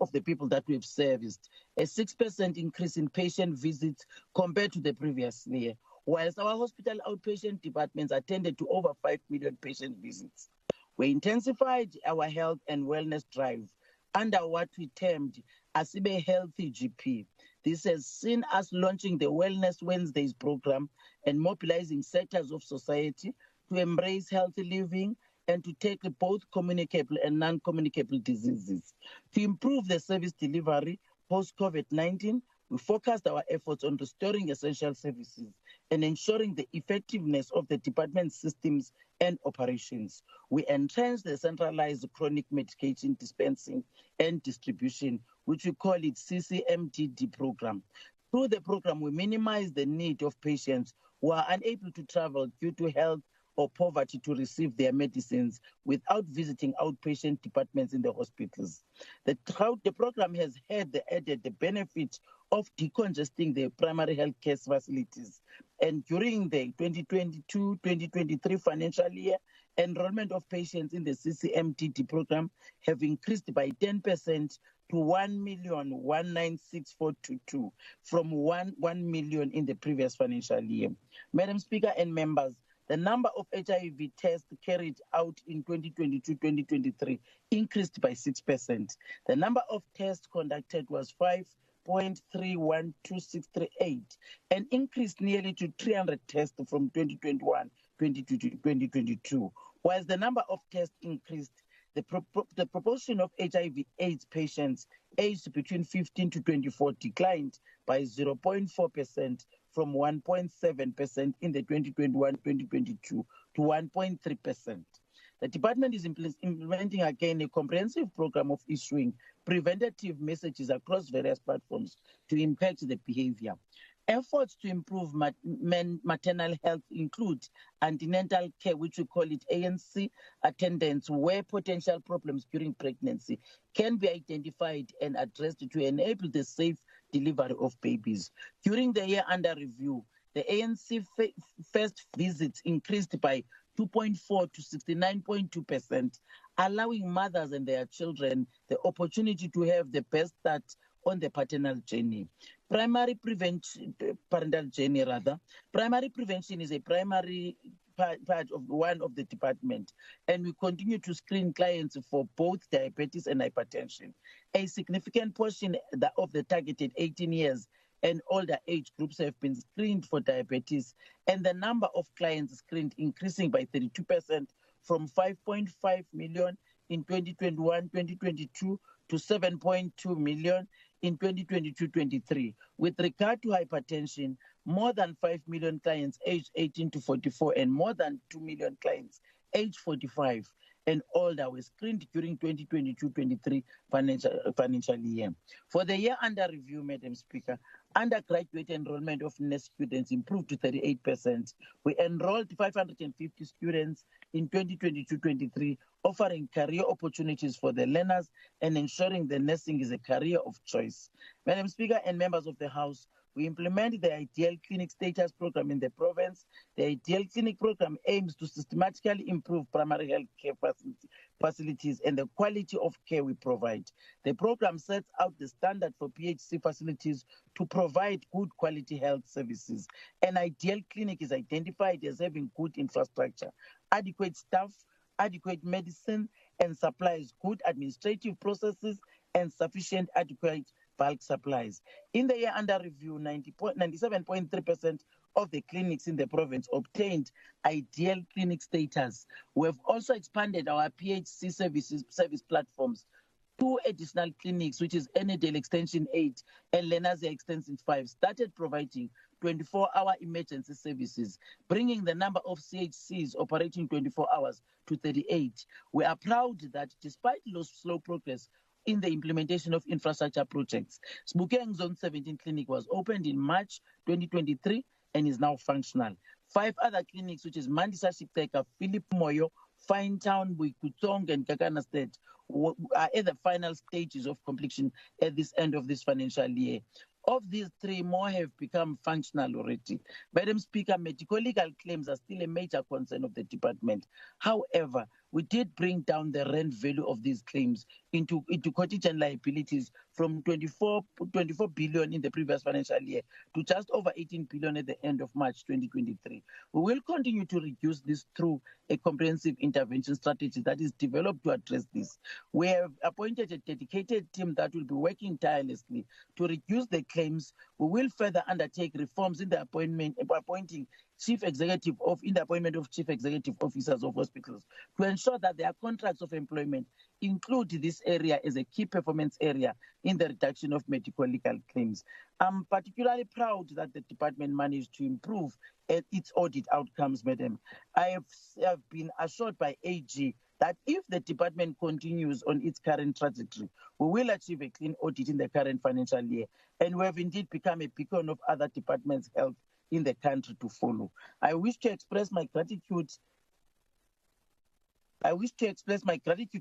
of the people that we've serviced, a 6% increase in patient visits compared to the previous year, whilst our hospital outpatient departments attended to over 5 million patient visits. We intensified our health and wellness drive under what we termed Asibe Healthy GP. This has seen us launching the Wellness Wednesdays program and mobilizing sectors of society to embrace healthy living and to tackle both communicable and non-communicable diseases. To improve the service delivery post-COVID-19, we focused our efforts on restoring essential services and ensuring the effectiveness of the department's systems and operations. We entrenched the centralized chronic medication dispensing and distribution, which we call it CCMDD program. Through the program, we minimize the need of patients who are unable to travel due to health or poverty to receive their medicines without visiting outpatient departments in the hospitals. The program has had the added benefit of decongesting the primary health care facilities. And during the 2022-2023 financial year, enrollment of patients in the CCMDD program have increased by 10% to 1,196,422 from 1 million in the previous financial year. Madam Speaker and members, the number of HIV tests carried out in 2022-2023 increased by 6%. The number of tests conducted was 5.312638, and increased nearly to 300 tests from 2021-2022. Whilst the number of tests increased, the proportion of HIV/AIDS patients aged between 15 to 24 declined by 0.4% from 1.7% in the 2021-2022 to 1.3%. The department is implementing again a comprehensive program of issuing preventative messages across various platforms to impact the behavior. Efforts to improve maternal health include antenatal care, which we call it ANC attendance, where potential problems during pregnancy can be identified and addressed to enable the safe delivery of babies. During the year under review, the ANC first visits increased by 2.4 to 69.2%, allowing mothers and their children the opportunity to have the best start on the paternal journey. Primary prevention is a primary part of one of the department, and we continue to screen clients for both diabetes and hypertension. A significant portion of the targeted 18 years and older age groups have been screened for diabetes, and the number of clients screened increasing by 32% from 5.5 million in 2021-2022 to 7.2 million in 2022-23. With regard to hypertension, more than 5 million clients aged 18 to 44 and more than 2 million clients aged 45 and older were screened during 2022-23 financial year. For the year under review, Madam Speaker, undergraduate enrollment of NES students improved to 38%. We enrolled 550 students in 2022-23, offering career opportunities for the learners and ensuring the nursing is a career of choice. Madam Speaker and members of the House, we implemented the Ideal Clinic Status Program in the province. The Ideal Clinic Program aims to systematically improve primary health care facilities and the quality of care we provide. The program sets out the standard for PHC facilities to provide good quality health services. An ideal clinic is identified as having good infrastructure, adequate staff, adequate medicine and supplies, good administrative processes, and sufficient adequate bulk supplies. In the year under review, 97.3% of the clinics in the province obtained ideal clinic status. We have also expanded our PHC service platforms. 2 additional clinics, which is Enedale Extension 8 and Lenasia Extension 5, started providing 24-hour emergency services, bringing the number of CHCs operating 24 hours to 38. We are proud that despite slow progress in the implementation of infrastructure projects, Sebokeng Zone 17 Clinic was opened in March 2023 and is now functional. 5 other clinics, which is Mandisa Shipteka, Philip Moyo, Finetown, Buikutong, and Kakana State, are at the final stages of completion at this end of this financial year. Of these 3, more have become functional already. Madam Speaker, medical legal claims are still a major concern of the department. However, we did bring down the rent value of these claims into contingent liabilities from 24 billion in the previous financial year to just over 18 billion at the end of March 2023. We will continue to reduce this through a comprehensive intervention strategy that is developed to address this. We have appointed a dedicated team that will be working tirelessly to reduce the claims. We will further undertake reforms in the appointment of chief executive officers of hospitals to ensure that their contracts of employment include this area as a key performance area in the reduction of medical legal claims. I'm particularly proud that the department managed to improve its audit outcomes, Madam. I have been assured by AG that if the department continues on its current trajectory, we will achieve a clean audit in the current financial year, and we have indeed become a beacon of other departments' health in the country to follow. I wish to express my gratitude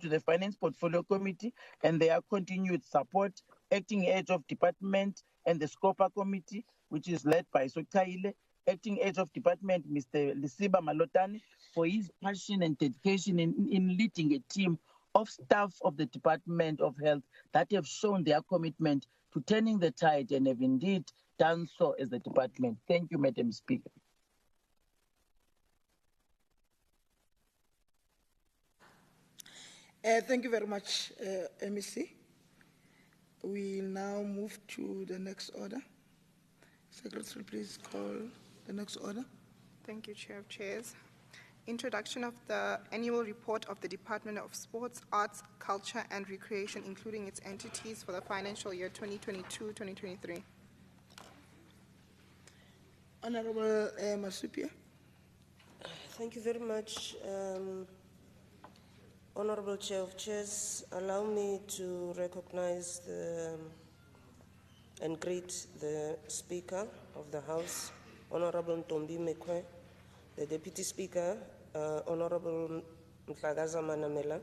to the Finance Portfolio Committee and their continued support, acting head of department and the Scopa Committee, which is led by Sokaile, acting head of department, Mr. Lisiba Malotani, for his passion and dedication in leading a team of staff of the Department of Health that have shown their commitment to turning the tide and have indeed done so as the department. Thank you, Madam Speaker. Thank you very much, MEC. We now move to the next order. Secretary, please call the next order. Thank you, Chair of Chairs. Introduction of the annual report of the Department of Sports, Arts, Culture and Recreation, including its entities for the financial year 2022-2023. Honorable Masupia. Thank you very much. Honorable Chair of Chairs, allow me to recognize and greet the Speaker of the House, Honorable Ntombi Mekwe, the Deputy Speaker, Honorable Mtlagaza Manamela,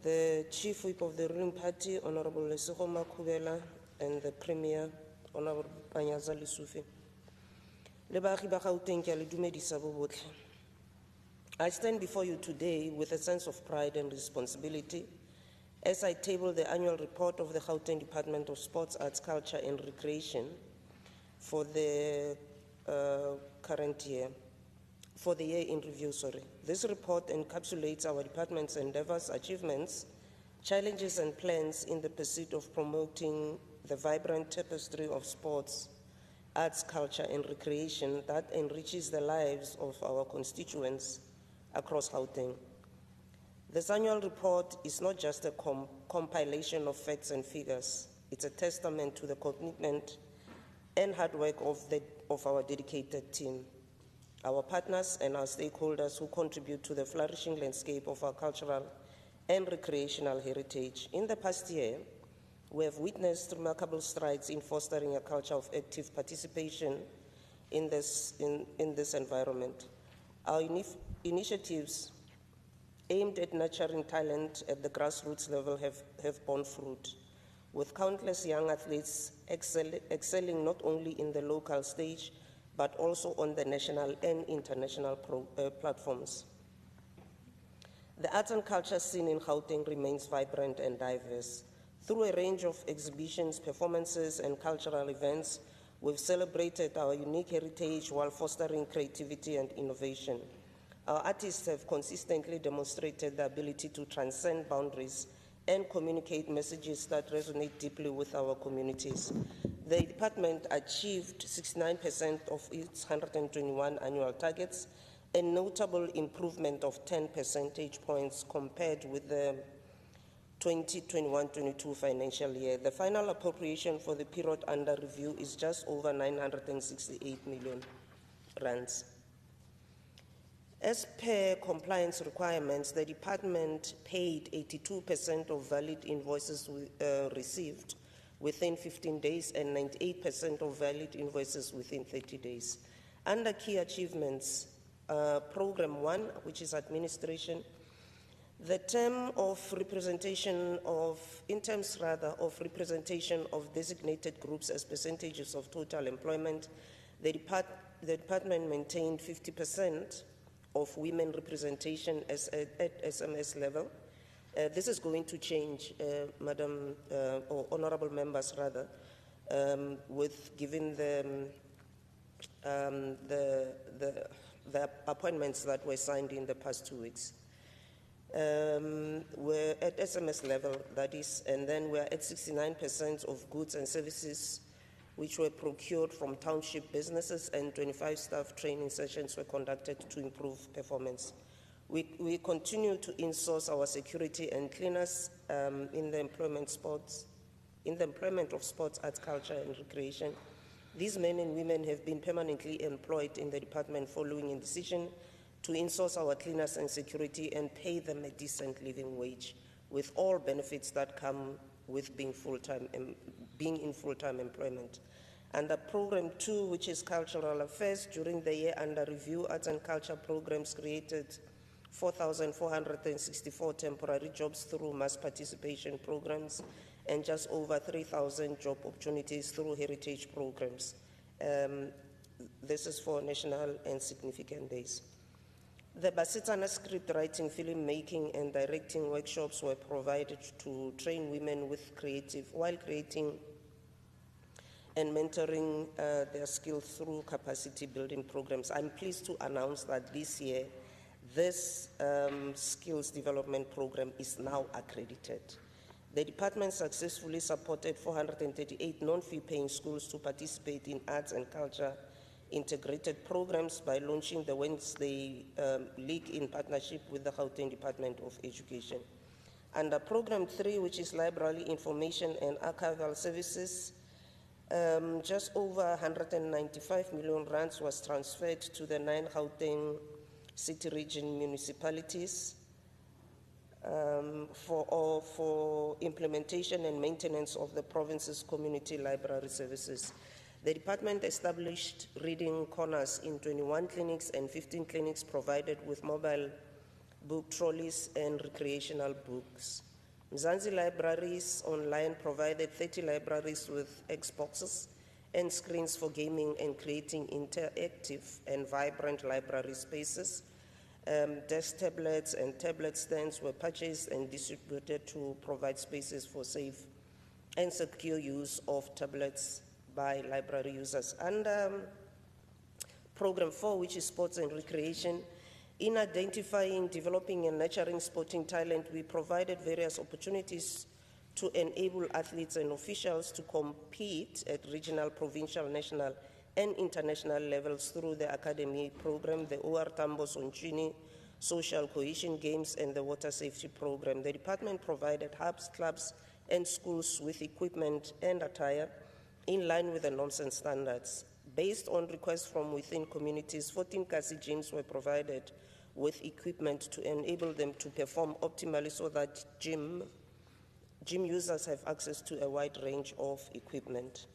the Chief Whip of the ruling party, Honorable Lesego Makubela, and the Premier, Honorable Anyaza Lesufi. Le baagi ba Gauteng ke a le dumedisa bo botlhe. I stand before you today with a sense of pride and responsibility as I table the annual report of the Gauteng Department of Sports, Arts, Culture and Recreation for the current year, for the year in review, sorry. This report encapsulates our department's endeavors, achievements, challenges and plans in the pursuit of promoting the vibrant tapestry of sports, arts, culture and recreation that enriches the lives of our constituents across Gauteng. This annual report is not just a compilation of facts and figures. It's a testament to the commitment and hard work of our dedicated team, our partners and our stakeholders who contribute to the flourishing landscape of our cultural and recreational heritage. In the past year, we have witnessed remarkable strides in fostering a culture of active participation in this environment. Our initiatives aimed at nurturing talent at the grassroots level have borne fruit, with countless young athletes excelling not only in the local stage, but also on the national and international platforms. The arts and culture scene in Gauteng remains vibrant and diverse. Through a range of exhibitions, performances, and cultural events, we've celebrated our unique heritage while fostering creativity and innovation. Our artists have consistently demonstrated the ability to transcend boundaries and communicate messages that resonate deeply with our communities. The department achieved 69% of its 121 annual targets, a notable improvement of 10 percentage points compared with the 2021-22 financial year. The final appropriation for the period under review is just over 968 million rands. As per compliance requirements, the department paid 82% of valid invoices received within 15 days and 98% of valid invoices within 30 days. Under key achievements, Program 1, which is administration, the term of representation of, in terms rather, of representation of designated groups as percentages of total employment, the department maintained 50% of women representation at SMS level. This is going to change, Madam, or honorable members rather, with given the appointments that were signed in the past 2 weeks. We're at SMS level, that is, and then we're at 69% of goods and services which were procured from township businesses, and 25 staff training sessions were conducted to improve performance. We continue to insource our security and cleaners in the employment of sports, arts, culture, and recreation. These men and women have been permanently employed in the department following a decision to insource our cleaners and security and pay them a decent living wage, with all benefits that come with being in full-time employment. Under Program 2, which is Cultural Affairs, during the year under review, arts and culture programs created 4,464 temporary jobs through mass participation programs and just over 3,000 job opportunities through heritage programs. This is for national and significant days. The Basitsana script writing, film making, and directing workshops were provided to train women with while creating and mentoring their skills through capacity building programs. I'm pleased to announce that this year, this skills development program is now accredited. The department successfully supported 438 non-fee paying schools to participate in arts and culture integrated programs by launching the Wednesday League in partnership with the Gauteng Department of Education. Under Program 3, which is Library Information and Archival Services, just over 195 million rands was transferred to the 9 Gauteng city region municipalities for implementation and maintenance of the province's community library services. The department established reading corners in 21 clinics and 15 clinics provided with mobile book trolleys and recreational books. Mzansi Libraries Online provided 30 libraries with Xboxes and screens for gaming and creating interactive and vibrant library spaces. Desk tablets and tablet stands were purchased and distributed to provide spaces for safe and secure use of tablets by library users. And Program 4, which is Sports and Recreation, in identifying, developing, and nurturing sporting talent, we provided various opportunities to enable athletes and officials to compete at regional, provincial, national, and international levels through the Academy program, the OR Tambo Sonchini Social Cohesion Games, and the Water Safety program. The department provided hubs, clubs, and schools with equipment and attire in line with the norms and standards. Based on requests from within communities, 14 Kasi gyms were provided with equipment to enable them to perform optimally so that gym users have access to a wide range of equipment.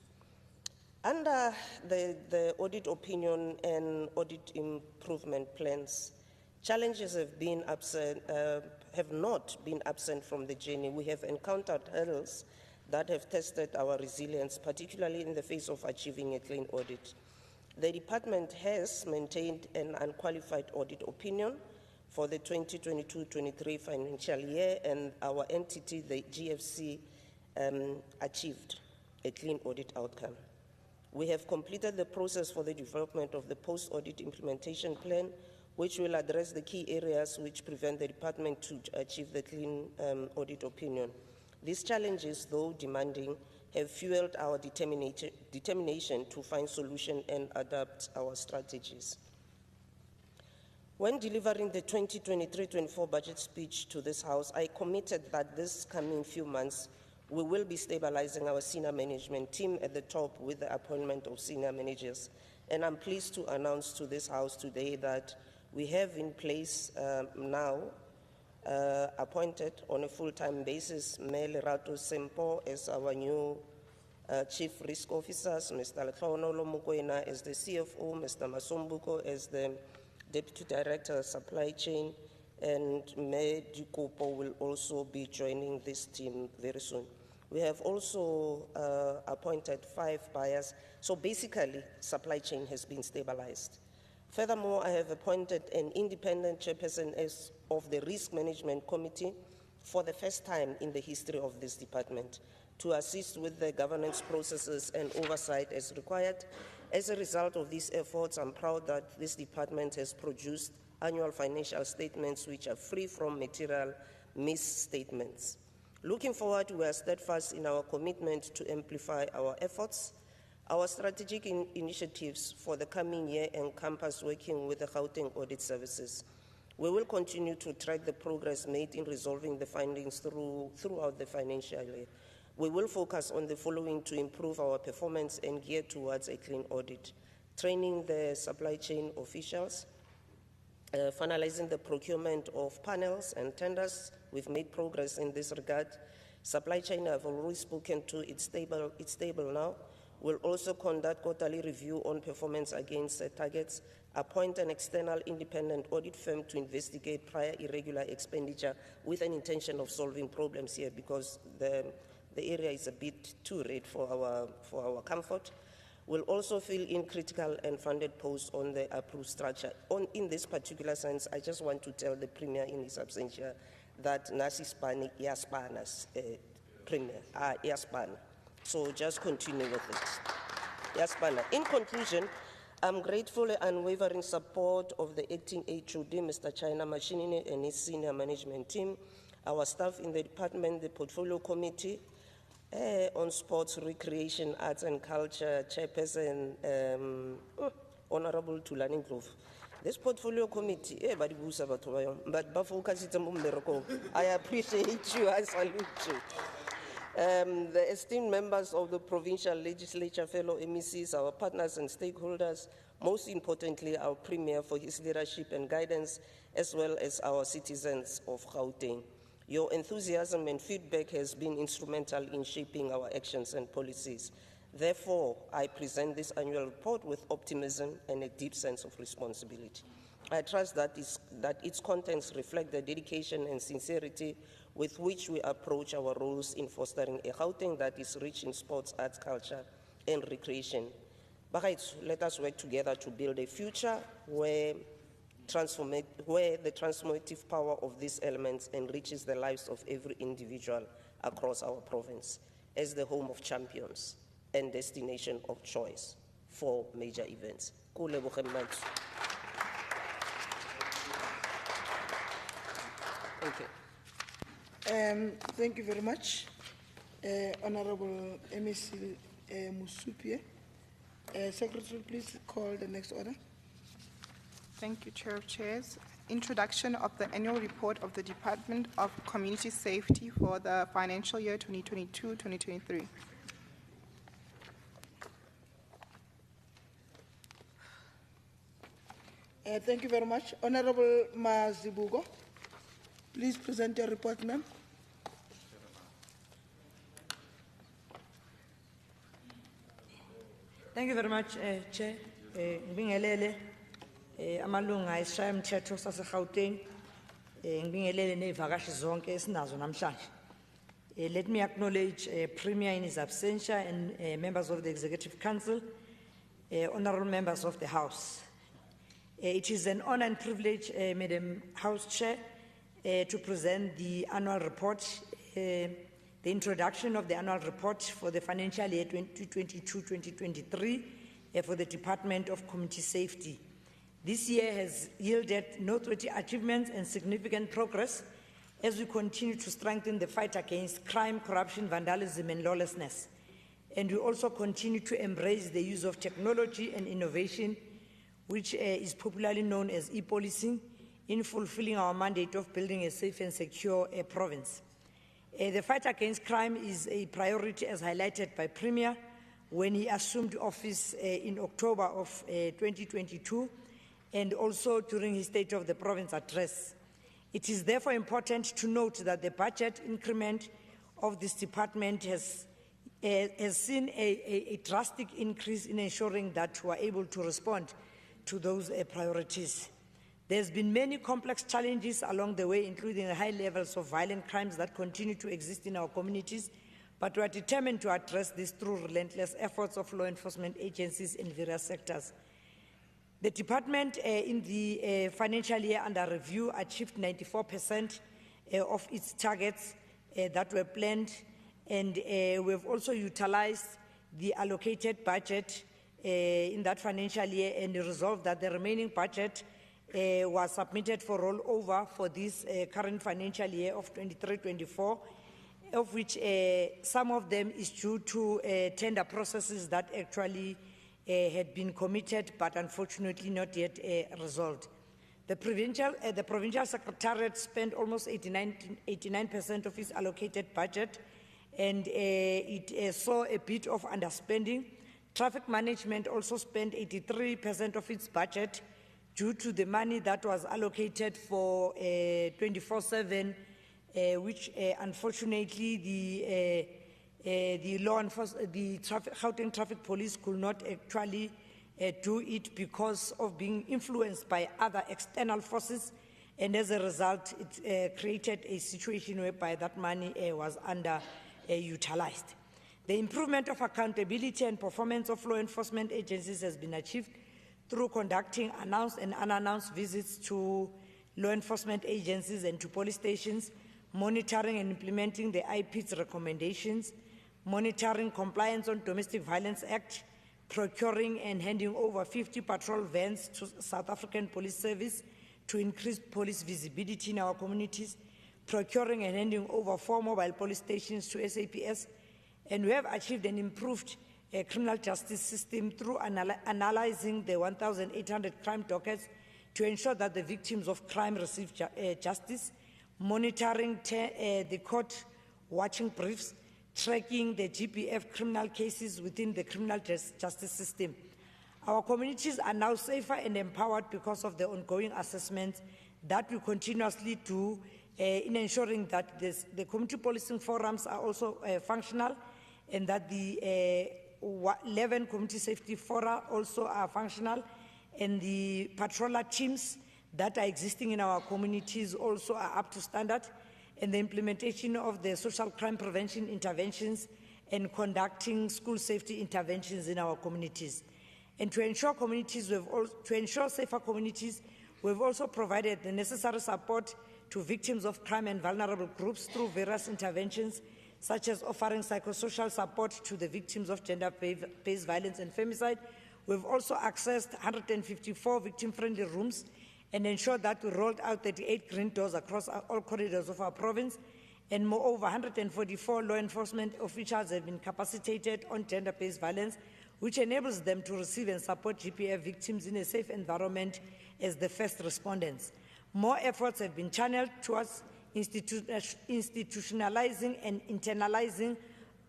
Under the audit opinion and audit improvement plans, challenges have not been absent from the journey. We have encountered hurdles that have tested our resilience, particularly in the face of achieving a clean audit. The department has maintained an unqualified audit opinion for the 2022-23 financial year, and our entity, the GFC, achieved a clean audit outcome. We have completed the process for the development of the post-audit implementation plan, which will address the key areas which prevent the department to achieve the clean audit opinion. These challenges, though demanding, have fueled our determination to find solutions and adapt our strategies. When delivering the 2023-24 budget speech to this House, I committed that this coming few months, we will be stabilizing our senior management team at the top with the appointment of senior managers. And I'm pleased to announce to this House today that we have in place now appointed on a full-time basis Mele Rato Sempo as our new Chief Risk Officers, Mr. Lekhaonolo Mokoena as the CFO, Mr. Masombuko as the Deputy Director of Supply Chain, and Mayor Dikopo will also be joining this team very soon. We have also appointed 5 buyers, so basically supply chain has been stabilized. Furthermore, I have appointed an independent chairperson of the Risk Management Committee for the first time in the history of this department to assist with the governance processes and oversight as required. As a result of these efforts, I'm proud that this department has produced annual financial statements which are free from material misstatements. Looking forward, we are steadfast in our commitment to amplify our efforts. Our strategic initiatives for the coming year encompass working with the Gauteng Audit Services. We will continue to track the progress made in resolving the findings throughout the financial year. We will focus on the following to improve our performance and gear towards a clean audit: training the supply chain officials, finalizing the procurement of panels and tenders. We've made progress in this regard. Supply chain, I've already spoken to, it's stable now. We'll also conduct quarterly review on performance against targets, appoint an external independent audit firm to investigate prior irregular expenditure with an intention of solving problems here, because the area is a bit too red for our comfort. We'll also fill in critical and funded posts on the approved structure. In this particular sense, I just want to tell the Premier in his absentia that Nasi Spani Yaspanas, Premier, Yaspana. So just continue with it. Yaspana. In conclusion, I'm grateful and unwavering support of the acting HOD, Mr. China Machinini, and his senior management team, our staff in the department, the portfolio committee, on sports, recreation, arts and culture, chairperson, Honorable Tulani Glove. This portfolio committee, I appreciate you, I salute you. The esteemed members of the Provincial Legislature, fellow MECs, our partners and stakeholders, most importantly, our Premier for his leadership and guidance, as well as our citizens of Gauteng. Your enthusiasm and feedback has been instrumental in shaping our actions and policies. Therefore, I present this annual report with optimism and a deep sense of responsibility. I trust that its contents reflect the dedication and sincerity with which we approach our roles in fostering a Gauteng that is rich in sports, arts, culture, and recreation. Let us work together to build a future where the transformative power of these elements enriches the lives of every individual across our province as the home of champions and destination of choice for major events. Thank you. Thank you very much, Honorable MEC Musupie. Secretary, please call the next order. Thank you, Chair of Chairs. Introduction of the annual report of the Department of Community Safety for the financial year 2022-2023. Thank you very much. Honorable Mazibugo, please present your report, ma'am. Thank you very much, Chair. Ngibingelele amalunga esishaya umthetho saseGauteng. Ngibingelele nevakashi zonke esinazo namhlanje. Let me acknowledge Premier in his absentia and members of the Executive Council, honorable members of the House. It is an honor and privilege, Madam House Chair, to present the annual report, the introduction of the annual report for the financial year 2022-2023 for the Department of Community Safety. This year has yielded noteworthy achievements and significant progress as we continue to strengthen the fight against crime, corruption, vandalism, and lawlessness. And we also continue to embrace the use of technology and innovation, which is popularly known as e-policing, in fulfilling our mandate of building a safe and secure province. The fight against crime is a priority as highlighted by Premier when he assumed office in October of 2022 and also during his State of the Province address. It is therefore important to note that the budget increment of this department has seen a drastic increase in ensuring that we are able to respond to those priorities. There's been many complex challenges along the way, including the high levels of violent crimes that continue to exist in our communities, but we are determined to address this through relentless efforts of law enforcement agencies in various sectors. The department in the financial year under review achieved 94% of its targets that were planned, and we have also utilized the allocated budget in that financial year and resolved that the remaining budget was submitted for rollover for this current financial year of 23-24, of which some of them is due to tender processes that actually had been committed but unfortunately not yet resolved. The provincial secretariat spent almost 89% of its allocated budget, and it saw a bit of underspending. Traffic management also spent 83% of its budget due to the money that was allocated for 24/7, which unfortunately the law enforcement, the Gauteng Traffic Police could not actually do it because of being influenced by other external forces, and as a result, it created a situation whereby that money was underutilized. The improvement of accountability and performance of law enforcement agencies has been achieved through conducting announced and unannounced visits to law enforcement agencies and to police stations, monitoring and implementing the IP's recommendations, monitoring compliance on Domestic Violence Act, procuring and handing over 50 patrol vans to South African Police Service to increase police visibility in our communities, procuring and handing over 4 mobile police stations to SAPS, and we have achieved an improved criminal justice system through analyzing the 1,800 crime dockets to ensure that the victims of crime receive justice, monitoring the court watching briefs, tracking the GPF criminal cases within the criminal justice system. Our communities are now safer and empowered because of the ongoing assessments that we continuously do in ensuring that the community policing forums are also functional, and that the 11 community safety fora also are functional, and the patroller teams that are existing in our communities also are up to standard, and the implementation of the social crime prevention interventions and conducting school safety interventions in our communities. And to ensure safer communities, we've also provided the necessary support to victims of crime and vulnerable groups through various interventions, such as offering psychosocial support to the victims of gender-based violence and femicide. We've also accessed 154 victim-friendly rooms and ensured that we rolled out 38 green doors across all corridors of our province, and moreover, 144 law enforcement officials have been capacitated on gender-based violence, which enables them to receive and support GPF victims in a safe environment as the first respondents. More efforts have been channeled towards institutionalizing and internalizing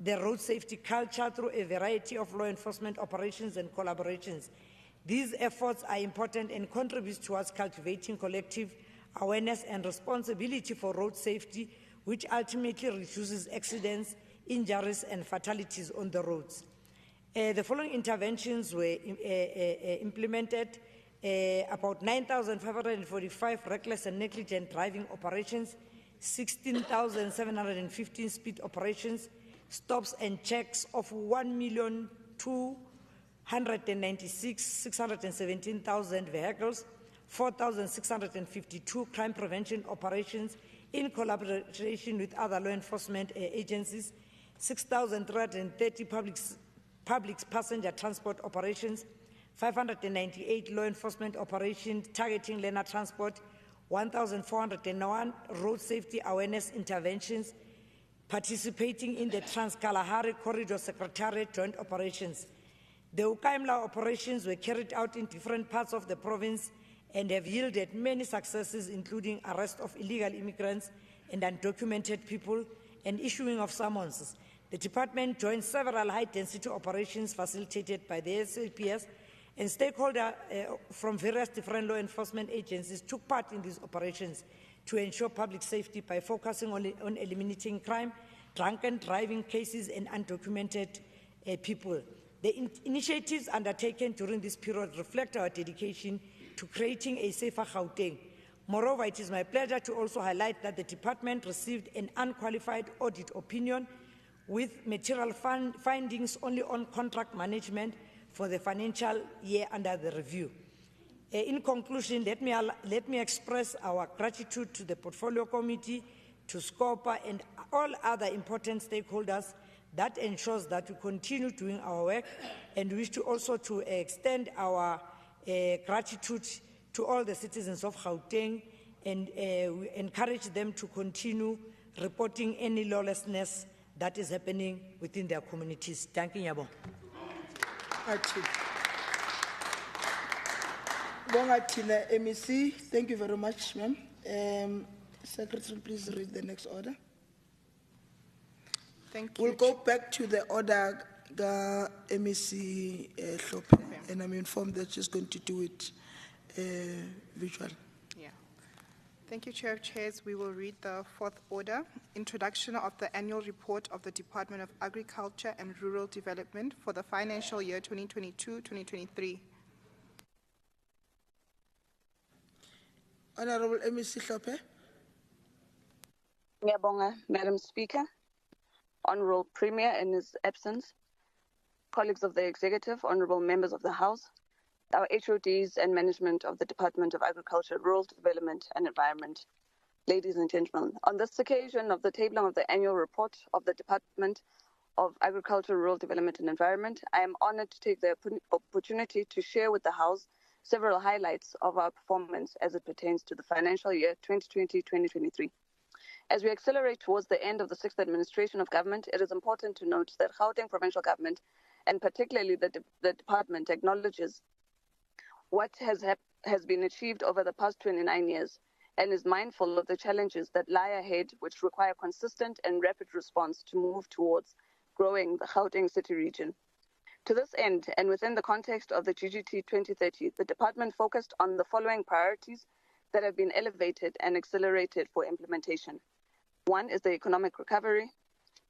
the road safety culture through a variety of law enforcement operations and collaborations. These efforts are important and contribute towards cultivating collective awareness and responsibility for road safety, which ultimately reduces accidents, injuries, and fatalities on the roads. The following interventions were implemented: about 9,545 reckless and negligent driving operations, 16,715 speed operations, stops and checks of 1,296,617,000 vehicles, 4,652 crime prevention operations in collaboration with other law enforcement agencies, 6,330 public passenger transport operations, 598 law enforcement operations targeting learner transport, 1,401 road safety awareness interventions, participating in the Trans-Kalahari Corridor Secretariat joint operations. The Ukaimla operations were carried out in different parts of the province and have yielded many successes, including arrest of illegal immigrants and undocumented people and issuing of summonses. The department joined several high-density operations facilitated by the SAPS, and stakeholders from various different law enforcement agencies took part in these operations to ensure public safety by focusing on eliminating crime, drunken driving cases, and undocumented people. The initiatives undertaken during this period reflect our dedication to creating a safer Gauteng. Moreover, it is my pleasure to also highlight that the department received an unqualified audit opinion with material findings only on contract management for the financial year under the review. In conclusion, let me express our gratitude to the Portfolio Committee, to SCOPA, and all other important stakeholders that ensures that we continue doing our work, and wish to also to extend our gratitude to all the citizens of Gauteng, and we encourage them to continue reporting any lawlessness that is happening within their communities. Thank you, Yabo. Bongatile MEC, thank you very much, ma'am. Secretary, please read the next order. Thank you. We'll go back to the order, the MEC Hlope, and I'm informed that she's going to do it visual. Yeah. Thank you, Chair of Chairs. We will read the fourth order. Introduction of the annual report of the Department of Agriculture and Rural Development for the financial year 2022-2023. Honorable MEC Hlope. Ngiyabonga, Madam Speaker, Honorable Premier in his absence, colleagues of the Executive, Honorable members of the House, our HODs and management of the Department of Agriculture, Rural Development and Environment, ladies and gentlemen. On this occasion of the tabling of the annual report of the Department of Agriculture, Rural Development and Environment, I am honored to take the opportunity to share with the House several highlights of our performance as it pertains to the financial year 2020-2023. As we accelerate towards the end of the sixth administration of government, it is important to note that Gauteng Provincial Government, and particularly the department, acknowledges what has been achieved over the past 29 years and is mindful of the challenges that lie ahead, which require consistent and rapid response to move towards growing the Gauteng city region. To this end, and within the context of the GGT 2030, the department focused on the following priorities that have been elevated and accelerated for implementation. 1 is the economic recovery.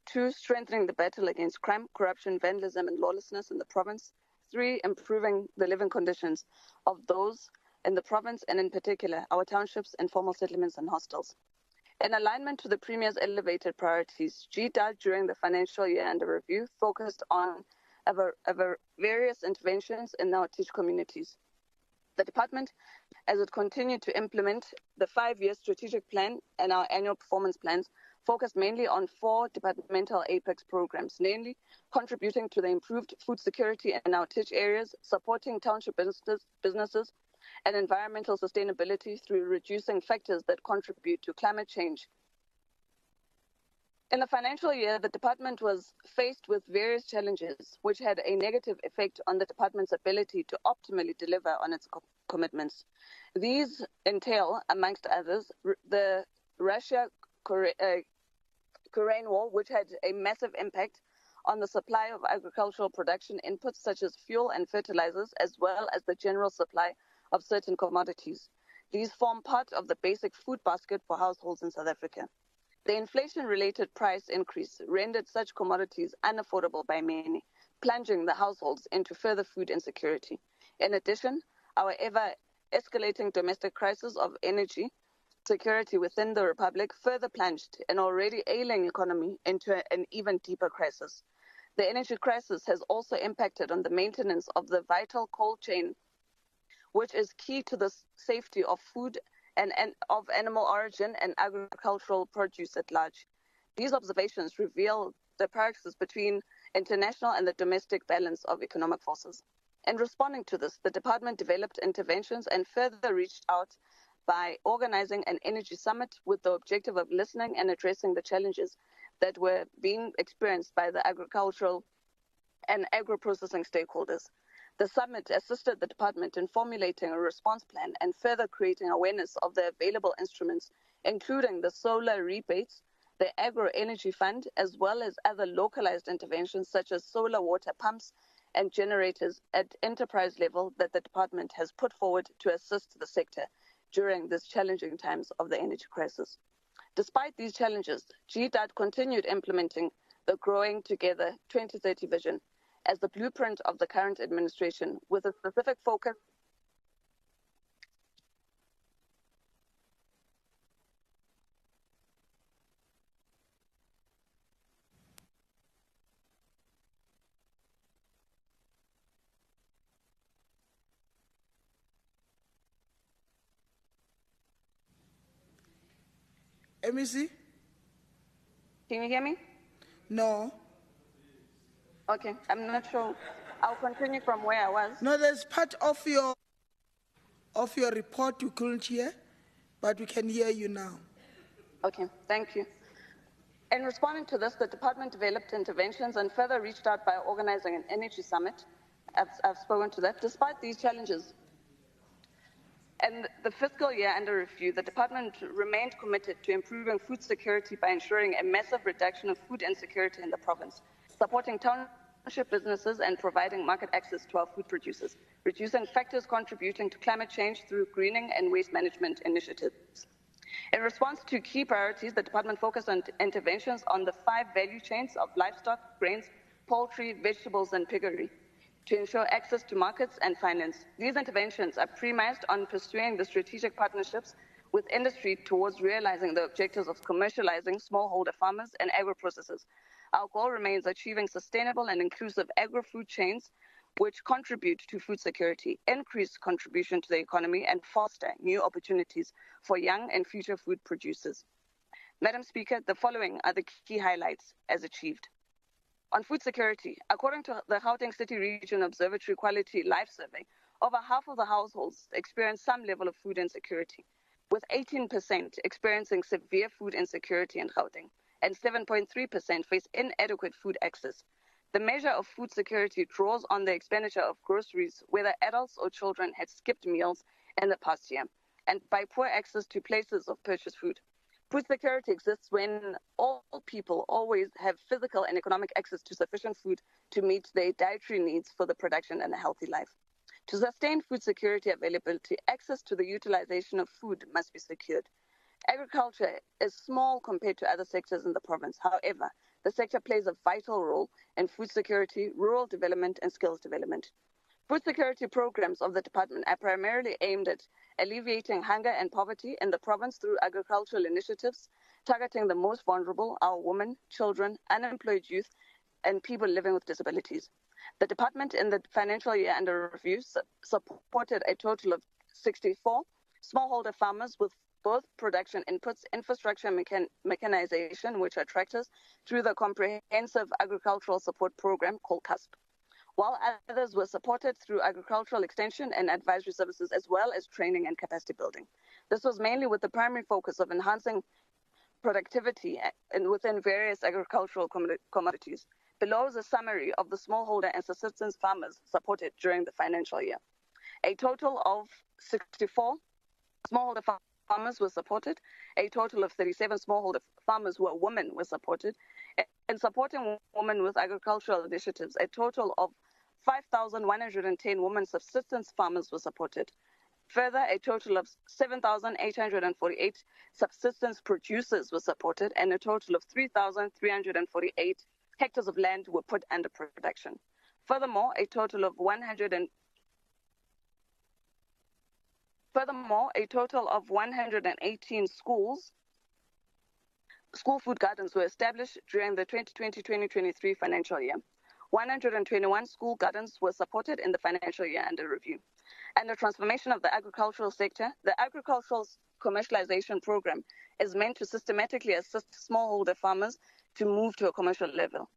2, strengthening the battle against crime, corruption, vandalism, and lawlessness in the province. 3, improving the living conditions of those in the province, and in particular, our townships, informal settlements, and hostels. In alignment to the Premier's elevated priorities, GDA during the financial year under review focused on various interventions in our teach communities. The department, as it continued to implement the 5-year strategic plan and our annual performance plans, focused mainly on 4 departmental apex programs, namely contributing to the improved food security in our teach areas, supporting township businesses, and environmental sustainability through reducing factors that contribute to climate change. In the financial year, the department was faced with various challenges which had a negative effect on the department's ability to optimally deliver on its commitments. These entail, amongst others, the Russia-Ukraine war, which had a massive impact on the supply of agricultural production inputs such as fuel and fertilizers, as well as the general supply of certain commodities. These form part of the basic food basket for households in South Africa. The inflation-related price increase rendered such commodities unaffordable by many, plunging the households into further food insecurity. In addition, our ever-escalating domestic crisis of energy security within the Republic further plunged an already ailing economy into an even deeper crisis. The energy crisis has also impacted on the maintenance of the vital cold chain, which is key to the safety of food and of animal origin and agricultural produce at large. These observations reveal the paradoxes between international and the domestic balance of economic forces. In responding to this, the department developed interventions and further reached out by organizing an energy summit with the objective of listening and addressing the challenges that were being experienced by the agricultural and agro-processing stakeholders. The summit assisted the department in formulating a response plan and further creating awareness of the available instruments, including the solar rebates, the agro-energy fund, as well as other localized interventions such as solar water pumps and generators at enterprise level that the department has put forward to assist the sector during these challenging times of the energy crisis. Despite these challenges, GDAT continued implementing the Growing Together 2030 vision as the blueprint of the current administration, with a specific focus MEC? Can you hear me? No. Okay, I'm not sure. I'll continue from where I was. No, there's part of your report you couldn't hear, but we can hear you now. Okay, thank you. In responding to this, the department developed interventions and further reached out by organizing an energy summit. I've spoken to that. Despite these challenges, and the fiscal year under review, the department remained committed to improving food security by ensuring a massive reduction of food insecurity in the province, supporting township businesses and providing market access to our food producers, reducing factors contributing to climate change through greening and waste management initiatives. In response to key priorities, the department focused on interventions on the 5 value chains of livestock, grains, poultry, vegetables, and piggery to ensure access to markets and finance. These interventions are premised on pursuing the strategic partnerships with industry towards realizing the objectives of commercializing smallholder farmers and agro-processors. Our goal remains achieving sustainable and inclusive agro-food chains which contribute to food security, increase contribution to the economy, and foster new opportunities for young and future food producers. Madam Speaker, the following are the key highlights as achieved. On food security, according to the Gauteng City Region Observatory Quality Life Survey, over half of the households experience some level of food insecurity, with 18% experiencing severe food insecurity in Gauteng, and 7.3% face inadequate food access. The measure of food security draws on the expenditure of groceries, whether adults or children had skipped meals in the past year, and by poor access to places of purchased food. Food security exists when all people always have physical and economic access to sufficient food to meet their dietary needs for the production and a healthy life. To sustain food security availability, access to the utilization of food must be secured. Agriculture is small compared to other sectors in the province. However, the sector plays a vital role in food security, rural development, and skills development. Food security programs of the department are primarily aimed at alleviating hunger and poverty in the province through agricultural initiatives, targeting the most vulnerable, our women, children, unemployed youth, and people living with disabilities. The department in the financial year under review supported a total of 64 smallholder farmers with both production inputs, infrastructure, mechanization, which are tractors, through the Comprehensive Agricultural Support Program called CASP, while others were supported through agricultural extension and advisory services, as well as training and capacity building. This was mainly with the primary focus of enhancing productivity within various agricultural commodities. Below is a summary of the smallholder and subsistence farmers supported during the financial year. A total of 64 smallholder farmers were supported. A total of 37 smallholder farmers who are women were supported. In supporting women with agricultural initiatives, a total of 5,110 women subsistence farmers were supported. Further, a total of 7,848 subsistence producers were supported, and a total of 3,348 hectares of land were put under production. Furthermore, a total of 118 school food gardens were established during the 2020-2023 financial year. 121 school gardens were supported in the financial year under review. And the transformation of the agricultural sector, the agricultural commercialization program is meant to systematically assist smallholder farmers to move to a commercial level.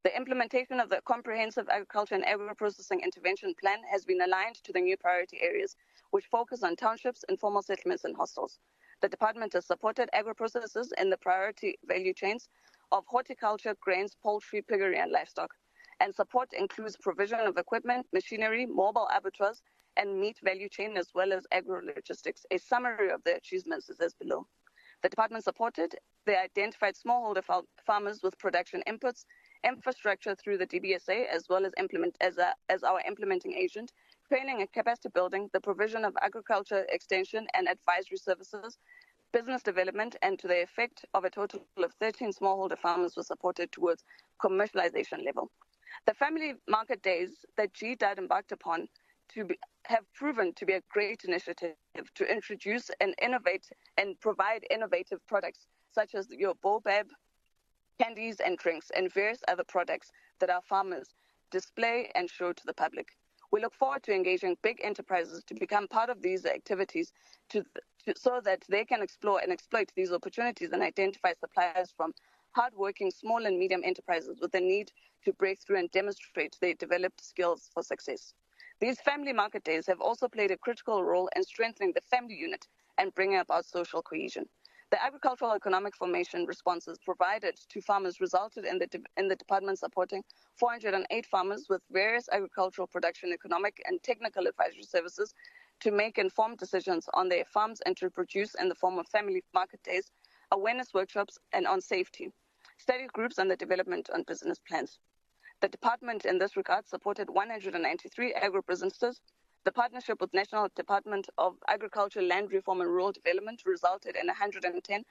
The implementation of the comprehensive agriculture and agro-processing intervention plan has been aligned to the new priority areas, which focus on townships, informal settlements, and hostels. The department has supported agro-processors in the priority value chains of horticulture, grains, poultry, piggery, and livestock. And support includes provision of equipment, machinery, mobile abattoirs, and meat value chain, as well as agro-logistics. A summary of the achievements is as below. The department supported the identified smallholder farmers with production inputs, infrastructure through the DBSA, as well as as our implementing agent, training and capacity building, the provision of agriculture extension and advisory services, business development, and to the effect of a total of 13 smallholder farmers were supported towards commercialization level. The family market days that GDAD embarked upon have proven to be a great initiative to introduce and innovate and provide innovative products such as your baobab, candies and drinks, and various other products that our farmers display and show to the public. We look forward to engaging big enterprises to become part of these activities so that they can explore and exploit these opportunities and identify suppliers from hardworking small and medium enterprises with a need to break through and demonstrate their developed skills for success. These family market days have also played a critical role in strengthening the family unit and bringing about social cohesion. The agricultural economic formation responses provided to farmers resulted in the department supporting 408 farmers with various agricultural production, economic and technical advisory services to make informed decisions on their farms and to produce in the form of family market days, awareness workshops, and on safety, study groups, and the development on business plans. The department in this regard supported 193 agro-businesses. The partnership with National Department of Agriculture, Land Reform and Rural Development resulted in 110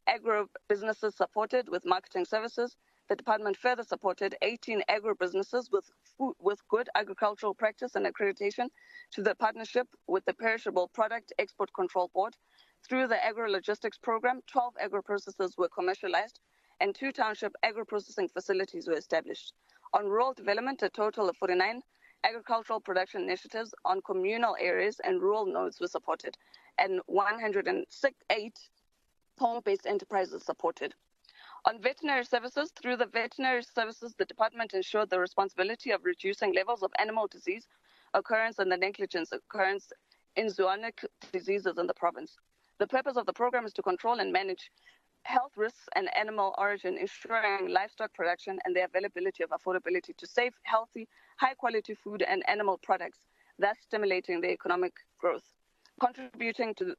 agro-businesses supported with marketing services. The department further supported 18 agro-businesses with good agricultural practice and accreditation to the partnership with the Perishable Product Export Control Board. Through the agro-logistics program, 12 agro-processors were commercialized and 2 township agro-processing facilities were established. On rural development, a total of 49 agricultural production initiatives on communal areas and rural nodes were supported, and 108 home-based enterprises supported. On veterinary services, through the veterinary services, the department ensured the responsibility of reducing levels of animal disease occurrence and the negligence occurrence in zoonotic diseases in the province. The purpose of the program is to control and manage health risks and animal origin, ensuring livestock production and the availability of affordability to safe, healthy, high-quality food and animal products, thus stimulating the economic growth, contributing to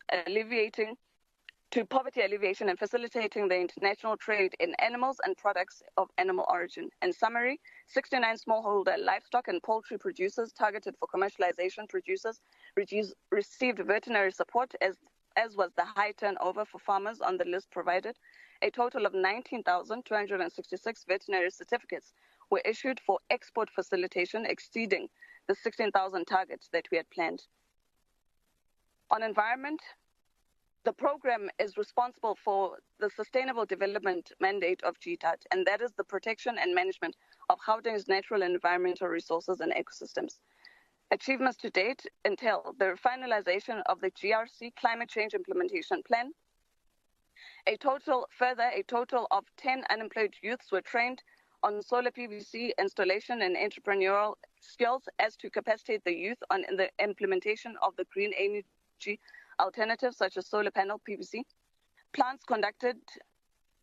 poverty alleviation and facilitating the international trade in animals and products of animal origin. In summary, 69 smallholder livestock and poultry producers targeted for commercialization producers received veterinary support as was the high turnover for farmers on the list provided. A total of 19,266 veterinary certificates were issued for export facilitation, exceeding the 16,000 targets that we had planned. On environment, the program is responsible for the sustainable development mandate of GTAT, and that is the protection and management of Gauteng's natural and environmental resources and ecosystems. Achievements to date entail the finalization of the GRC Climate Change Implementation Plan. A total of 10 unemployed youths were trained on solar PVC installation and entrepreneurial skills as to capacitate the youth on the implementation of the green energy alternatives such as solar panel PVC. Plants conducted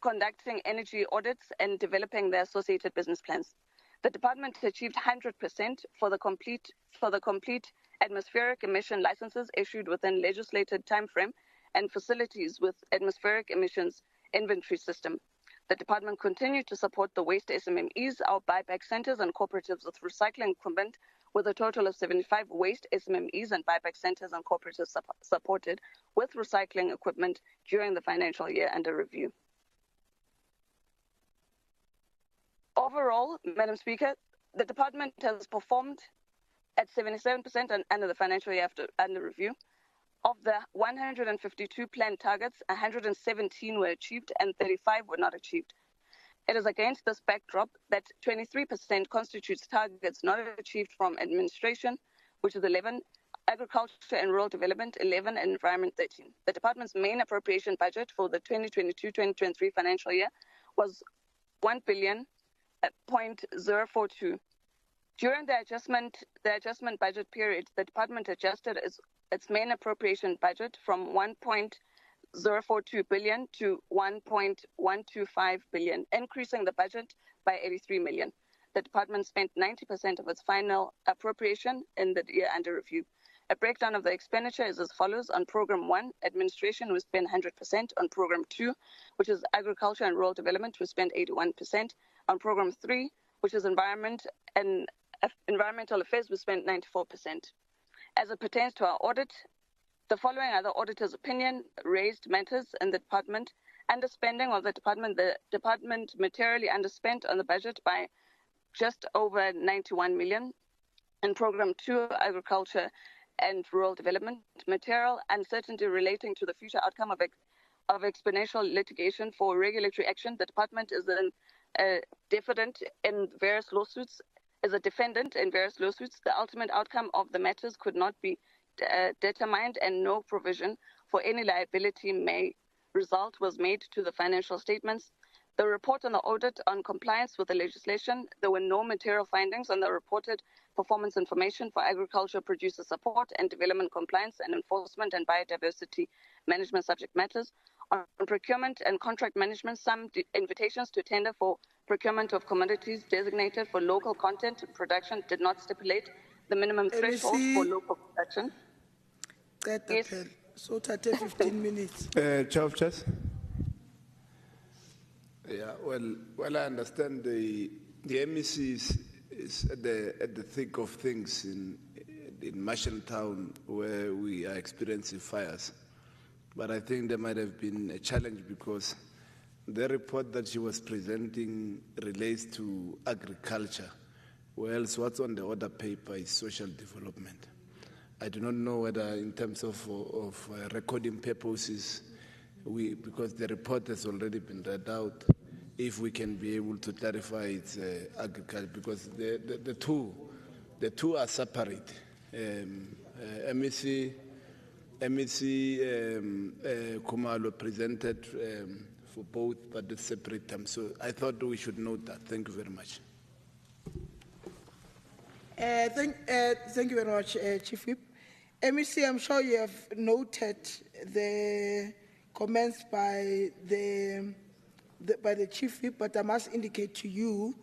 conducting energy audits and developing the associated business plans. The department achieved 100% for the complete atmospheric emission licenses issued within legislated timeframe and facilities with atmospheric emissions inventory system. The department continued to support the waste SMMEs, our buyback centers and cooperatives with recycling equipment, with a total of 75 waste SMMEs and buyback centers and cooperatives supported with recycling equipment during the financial year under review. Overall, Madam Speaker, the department has performed at 77% under the financial year under review. Of the 152 planned targets, 117 were achieved and 35 were not achieved. It is against this backdrop that 23% constitutes targets not achieved from administration, which is 11, agriculture and rural development 11, and environment 13. The department's main appropriation budget for the 2022-2023 financial year was 1 billion. 0.042. During the adjustment budget period, the department adjusted its main appropriation budget from 1.042 billion to 1.125 billion, increasing the budget by 83 million. The department spent 90% of its final appropriation in the year under review. A breakdown of the expenditure is as follows. On Program 1, administration, we spent 100%. On Program 2, which is agriculture and rural development, we spent 81%. On Program 3, which is environment and environmental affairs, we spent 94%. As it pertains to our audit, the following are the auditor's opinion, raised matters in the department. Underspending of the department materially underspent on the budget by just over 91 million. In Program 2, agriculture and rural development, material uncertainty relating to the future outcome of exponential litigation for regulatory action. The department is a defendant in various lawsuits. The ultimate outcome of the matters could not be determined, and no provision for any liability result was made to the financial statements. The report on the audit on compliance with the legislation, there were no material findings on the reported performance information for agriculture producer support and development compliance and enforcement and biodiversity management subject matters. On procurement and contract management, some invitations to tender for procurement of commodities designated for local content production did not stipulate the minimum threshold for local production. Yes. So 15 minutes. Chair of Chairs. Yeah, well, I understand the MEC is at the thick of things in Marshall Town, where we are experiencing fires. But I think there might have been a challenge because the report that she was presenting relates to agriculture, whereas what's on the order paper is social development. I do not know whether in terms of recording purposes, because the report has already been read out, if we can be able to clarify its agriculture, because the two are separate. MEC Kumalo presented for both, but at separate times. So I thought we should note that. Thank you very much. Thank you very much, Chief Whip. MEC, I'm sure you have noted the comments by the Chief Whip, but I must indicate to you,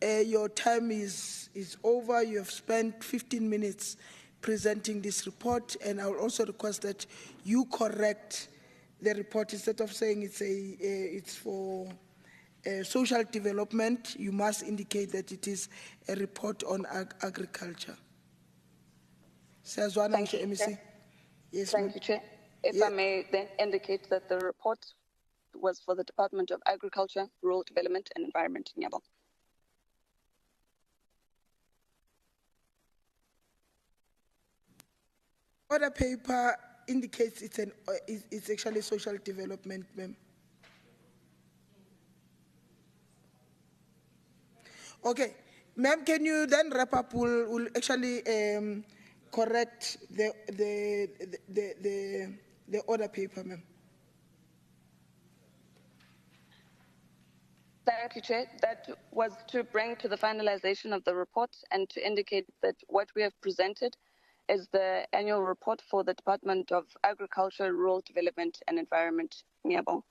your time is over. You have spent 15 minutes presenting this report, and I will also request that you correct the report. Instead of saying it's for social development, you must indicate that it is a report on agriculture. Thank you, MEC. Yes, thank you, Chair. If I may then indicate that the report was for the Department of Agriculture, Rural Development and Environment in Yabo. Order paper indicates it's actually social development, ma'am. Okay, ma'am, can you then wrap up? We'll actually correct the order paper, ma'am. Thank you, Chair. That was to bring to the finalization of the report and to indicate that what we have presented is the annual report for the Department of Agriculture, Rural Development and Environment, Nyabo.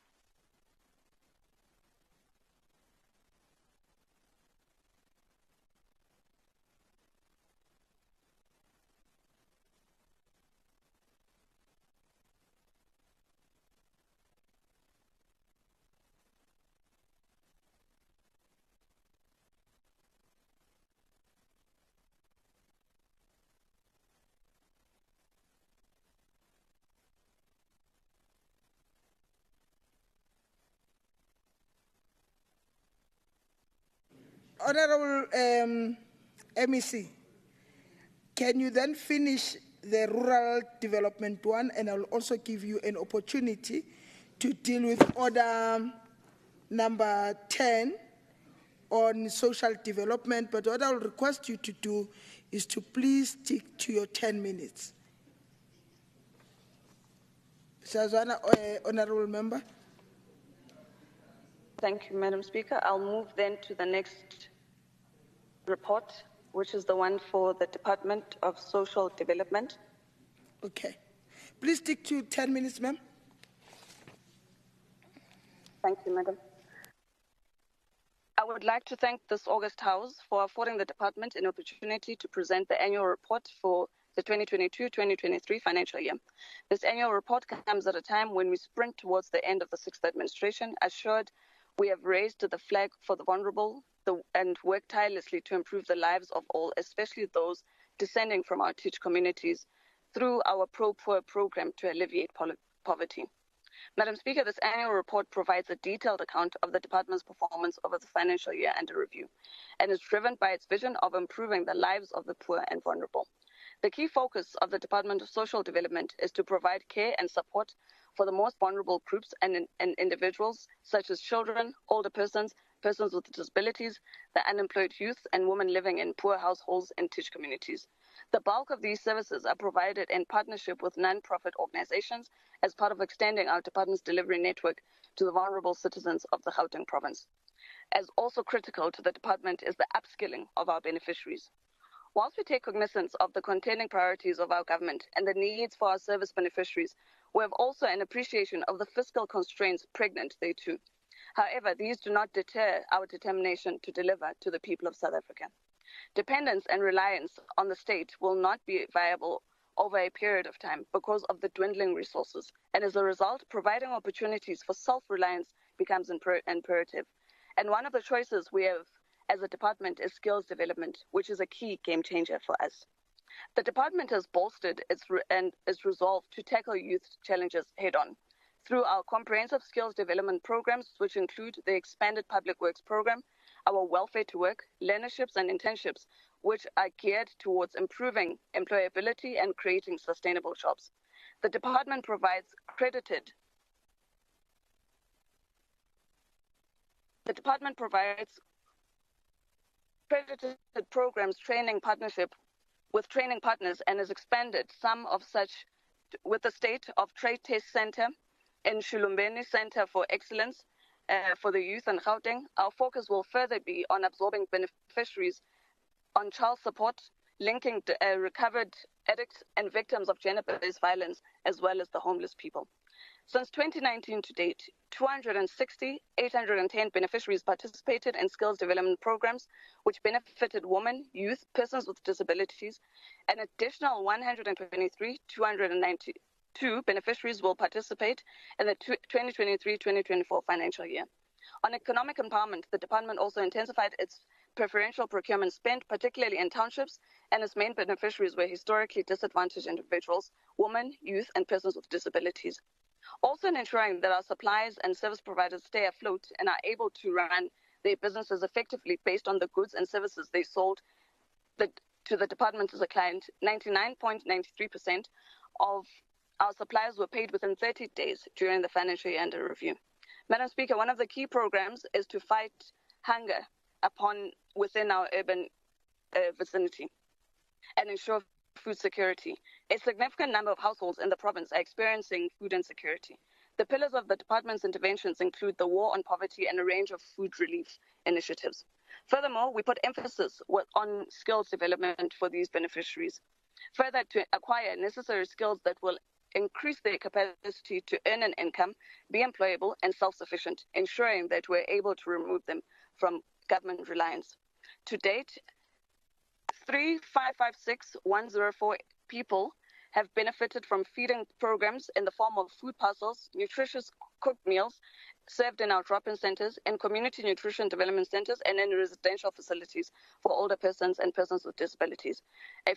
Honorable MEC, can you then finish the rural development one, and I'll also give you an opportunity to deal with order number 10 on social development, but what I'll request you to do is to please stick to your 10 minutes. Shazwana, Honorable Member. Thank you, Madam Speaker. I'll move then to the next report, which is the one for the Department of Social Development. Okay. Please stick to 10 minutes, ma'am. Thank you, Madam. I would like to thank this August House for affording the department an opportunity to present the annual report for the 2022-2023 financial year. This annual report comes at a time when we sprint towards the end of the sixth administration, assured we have raised the flag for the vulnerable and worked tirelessly to improve the lives of all, especially those descending from our teach communities, through our Pro-Poor program to alleviate poverty. Madam Speaker, this annual report provides a detailed account of the department's performance over the financial year under review and is driven by its vision of improving the lives of the poor and vulnerable. The key focus of the Department of Social Development is to provide care and support for the most vulnerable groups and individuals, such as children, older persons, persons with disabilities, the unemployed youth, and women living in poor households and teach communities. The bulk of these services are provided in partnership with non-profit organizations as part of extending our department's delivery network to the vulnerable citizens of the Gauteng province. As also critical to the department is the upskilling of our beneficiaries. Whilst we take cognizance of the contending priorities of our government and the needs for our service beneficiaries, we have also an appreciation of the fiscal constraints pregnant thereto. However, these do not deter our determination to deliver to the people of South Africa. Dependence and reliance on the state will not be viable over a period of time because of the dwindling resources, and as a result, providing opportunities for self-reliance becomes imperative. And one of the choices we have as a department is skills development, which is a key game changer for us. The department has bolstered its resolve to tackle youth challenges head-on through our comprehensive skills development programs, which include the expanded public works program, our welfare to work, learnerships and internships, which are geared towards improving employability and creating sustainable jobs. The department provides accredited programs training partnership with training partners and has expanded some of such with the State of Trade Test Center and Shulumbeni Center for Excellence for the Youth in Gauteng. Our focus will further be on absorbing beneficiaries on child support, linking recovered addicts and victims of gender-based violence, as well as the homeless people. Since 2019 to date, 810 beneficiaries participated in skills development programs, which benefited women, youth, persons with disabilities. An additional 292 beneficiaries will participate in the 2023-2024 financial year. On economic empowerment, the department also intensified its preferential procurement spend, particularly in townships, and its main beneficiaries were historically disadvantaged individuals, women, youth, and persons with disabilities. Also in ensuring that our suppliers and service providers stay afloat and are able to run their businesses effectively based on the goods and services they sold to the department as a client, 99.93% of our suppliers were paid within 30 days during the financial year under review. Madam Speaker, one of the key programs is to fight hunger within our urban vicinity and ensure food security. A significant number of households in the province are experiencing food insecurity. The pillars of the department's interventions include the war on poverty and a range of food relief initiatives. Furthermore, we put emphasis on skills development for these beneficiaries. Further, to acquire necessary skills that will increase their capacity to earn an income, be employable and self-sufficient, ensuring that we're able to remove them from government reliance. To date, 3,556,104 people have benefited from feeding programs in the form of food parcels, nutritious cooked meals served in our drop-in centers, in community nutrition development centers, and in residential facilities for older persons and persons with disabilities.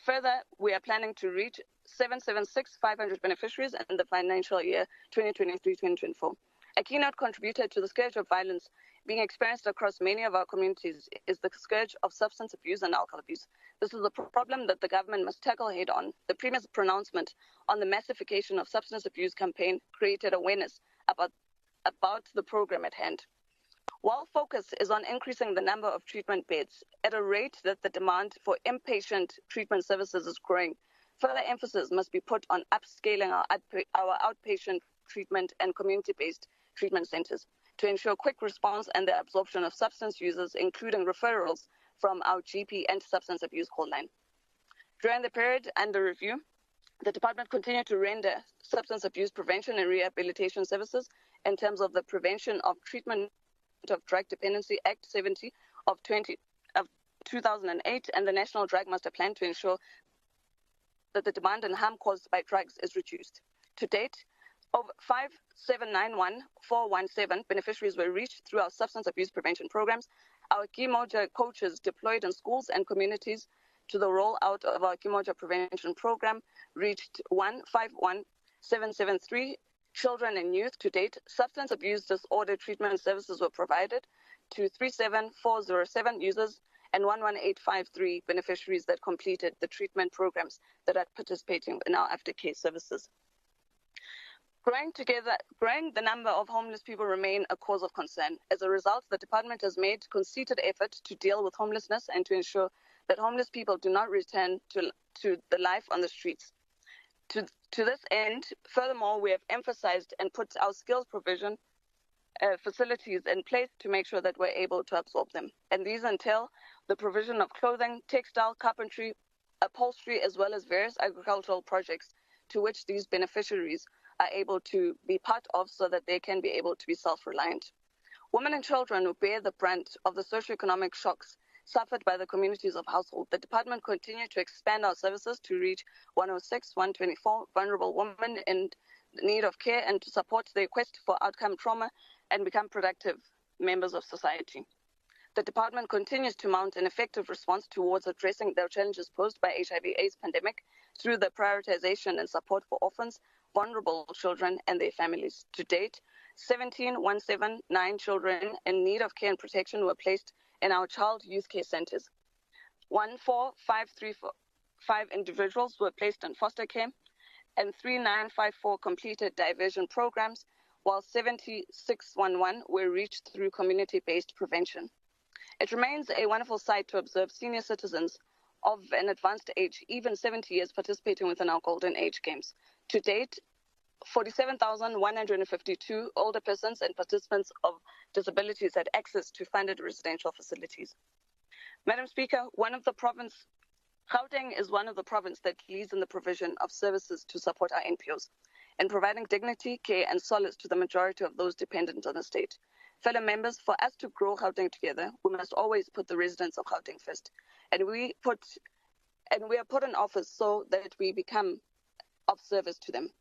Further, we are planning to reach 776,500 beneficiaries in the financial year 2023-2024. A keynote contributor to the scourge of violence being experienced across many of our communities is the scourge of substance abuse and alcohol abuse. This is a problem that the government must tackle head on. The Premier's pronouncement on the massification of substance abuse campaign created awareness about the program at hand. While focus is on increasing the number of treatment beds at a rate that the demand for inpatient treatment services is growing, further emphasis must be put on upscaling our outpatient treatment and community-based treatment centers to ensure quick response and the absorption of substance users, including referrals from our GP anti-substance abuse call line. During the period under review, the department continued to render substance abuse prevention and rehabilitation services in terms of the Prevention of Treatment of Drug Dependency Act 70 of 2008 and the National Drug Master Plan to ensure that the demand and harm caused by drugs is reduced. To date, over 5,791,417 beneficiaries were reached through our substance abuse prevention programs. Our Kimoja coaches deployed in schools and communities to the rollout of our Kimoja prevention program reached 151,773 children and youth. To date, substance abuse disorder treatment services were provided to 37,407 users and 11853 beneficiaries that completed the treatment programs that are participating in our aftercare services. Growing the number of homeless people remain a cause of concern. As a result, the department has made concerted effort to deal with homelessness and to ensure that homeless people do not return to the life on the streets. To this end, furthermore, we have emphasized and put our skills provision facilities in place to make sure that we're able to absorb them. And these entail the provision of clothing, textile, carpentry, upholstery, as well as various agricultural projects to which these beneficiaries are able to be part of so that they can be able to be self-reliant. Women and children who bear the brunt of the socioeconomic shocks suffered by the communities of household. The department continued to expand our services to reach 124 vulnerable women in need of care and to support their quest for outcome trauma and become productive members of society. The department continues to mount an effective response towards addressing the challenges posed by HIV/AIDS pandemic through the prioritization and support for orphans, vulnerable children and their families. To date, 17,179 children in need of care and protection were placed in our child youth care centers. 14,535 individuals were placed in foster care and 3,954 completed diversion programs, while 7611 were reached through community-based prevention. It remains a wonderful sight to observe senior citizens of an advanced age, even 70 years, participating within our Golden Age Games. To date, 47,152 older persons and participants of disabilities had access to funded residential facilities. Madam Speaker, Gauteng is one of the provinces that leads in the provision of services to support our NPOs and providing dignity, care and solace to the majority of those dependent on the state. Fellow members, for us to grow Gauteng together, we must always put the residents of Gauteng first. And we are put in office so that we become of service to them.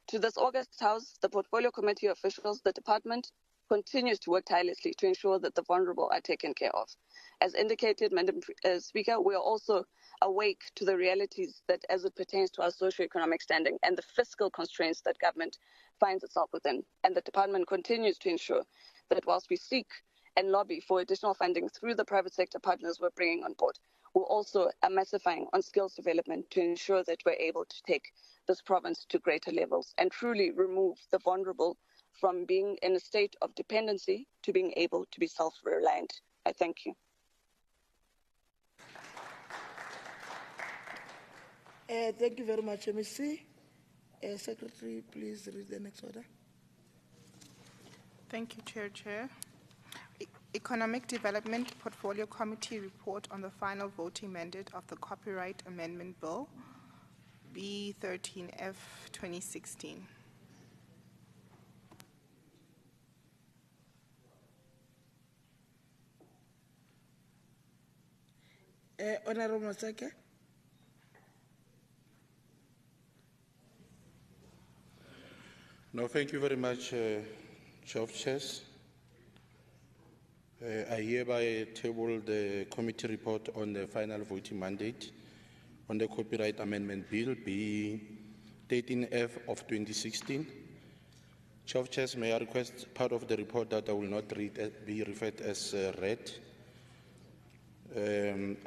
To this August House, the Portfolio Committee officials, the department continues to work tirelessly to ensure that the vulnerable are taken care of. As indicated, Madam Speaker, we are also awake to the realities that as it pertains to our socioeconomic standing and the fiscal constraints that government finds itself within. And the department continues to ensure that whilst we seek and lobby for additional funding through the private sector partners we're bringing on board, we're also massifying on skills development to ensure that we're able to take this province to greater levels and truly remove the vulnerable from being in a state of dependency to being able to be self-reliant. I thank you. Thank you very much, MEC. Secretary, please read the next order. Thank you, Chair. Economic Development Portfolio Committee report on the final voting mandate of the Copyright Amendment Bill, B13F 2016. Honorable Masake. No, thank you very much, Chair of Chairs. I hereby table the committee report on the final voting mandate on the Copyright Amendment Bill B13F of 2016. Chair of Chairs, may I request part of the report that I will not read be referred as read.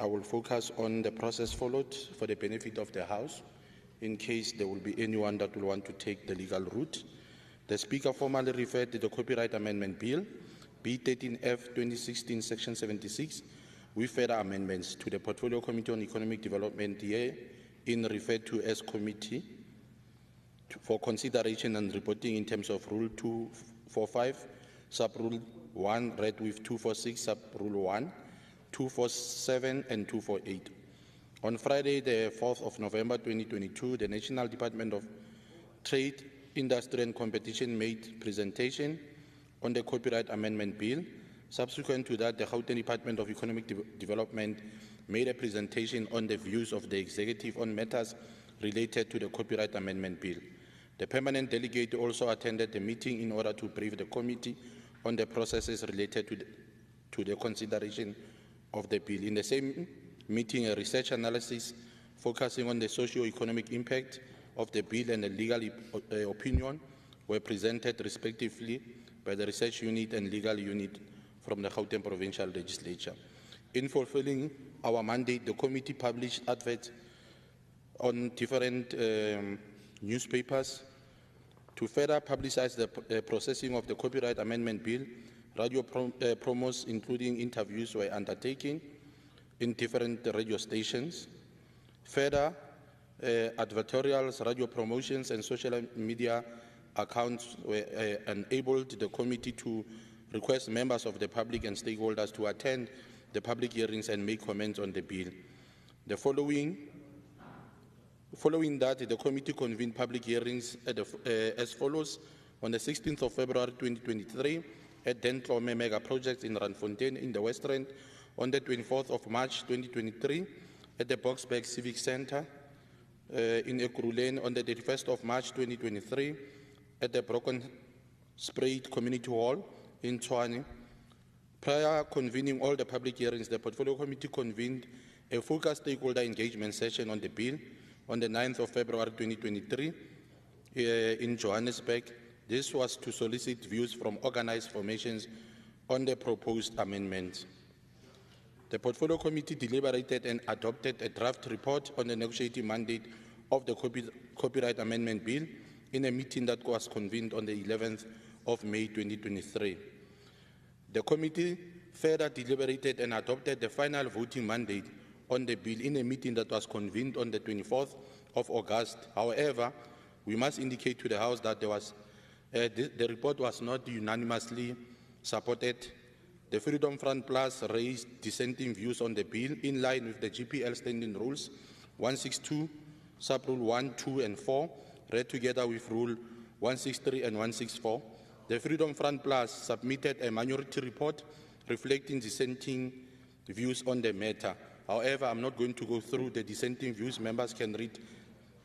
I will focus on the process followed for the benefit of the House, in case there will be anyone that will want to take the legal route. The Speaker formally referred to the Copyright Amendment Bill, B13F 2016, Section 76, with further amendments to the Portfolio Committee on Economic Development here in referred to as committee for consideration and reporting in terms of Rule 245, Sub-Rule 1, read with 246, Sub-Rule 1, 247 and 248. On Friday, the 4th of November 2022, the National Department of Trade, Industry and Competition made presentation on the Copyright Amendment Bill. Subsequent to that, the Gauteng Department of Economic Development made a presentation on the views of the executive on matters related to the Copyright Amendment Bill. The permanent delegate also attended the meeting in order to brief the committee on the processes related to the consideration of the bill. In the same meeting, a research analysis focusing on the socio-economic impact of the bill and a legal opinion were presented respectively by the research unit and legal unit from the Gauteng Provincial Legislature. In fulfilling our mandate, the committee published adverts on different newspapers. To further publicize the processing of the Copyright Amendment Bill, radio promos, including interviews, were undertaken in different radio stations. Further, advertorials, radio promotions, and social media accounts were enabled the committee to request members of the public and stakeholders to attend the public hearings and make comments on the bill. Following that, the committee convened public hearings as follows. On the 16th of February 2023, at Dentlome Mega Project in Randfontein in the West End. On the 24th of March 2023, at the Boxburg Civic Center in Ekurhuleni. On the 31st of March 2023, at the Broken Spruit Community Hall in Tshwane. Prior convening all the public hearings, the Portfolio Committee convened a focused stakeholder engagement session on the bill on the 9th of February 2023 in Johannesburg. This was to solicit views from organized formations on the proposed amendments. The Portfolio Committee deliberated and adopted a draft report on the negotiating mandate of the Copyright Amendment Bill in a meeting that was convened on the 11th of May 2023. The committee further deliberated and adopted the final voting mandate on the bill in a meeting that was convened on the 24th of August. However, we must indicate to the House that the report was not unanimously supported. The Freedom Front Plus raised dissenting views on the bill in line with the GPL Standing Rules 162, Sub-Rule 1, 2, and 4, read together with Rule 163 and 164. The Freedom Front Plus submitted a minority report reflecting dissenting views on the matter. However, I'm not going to go through the dissenting views. Members can read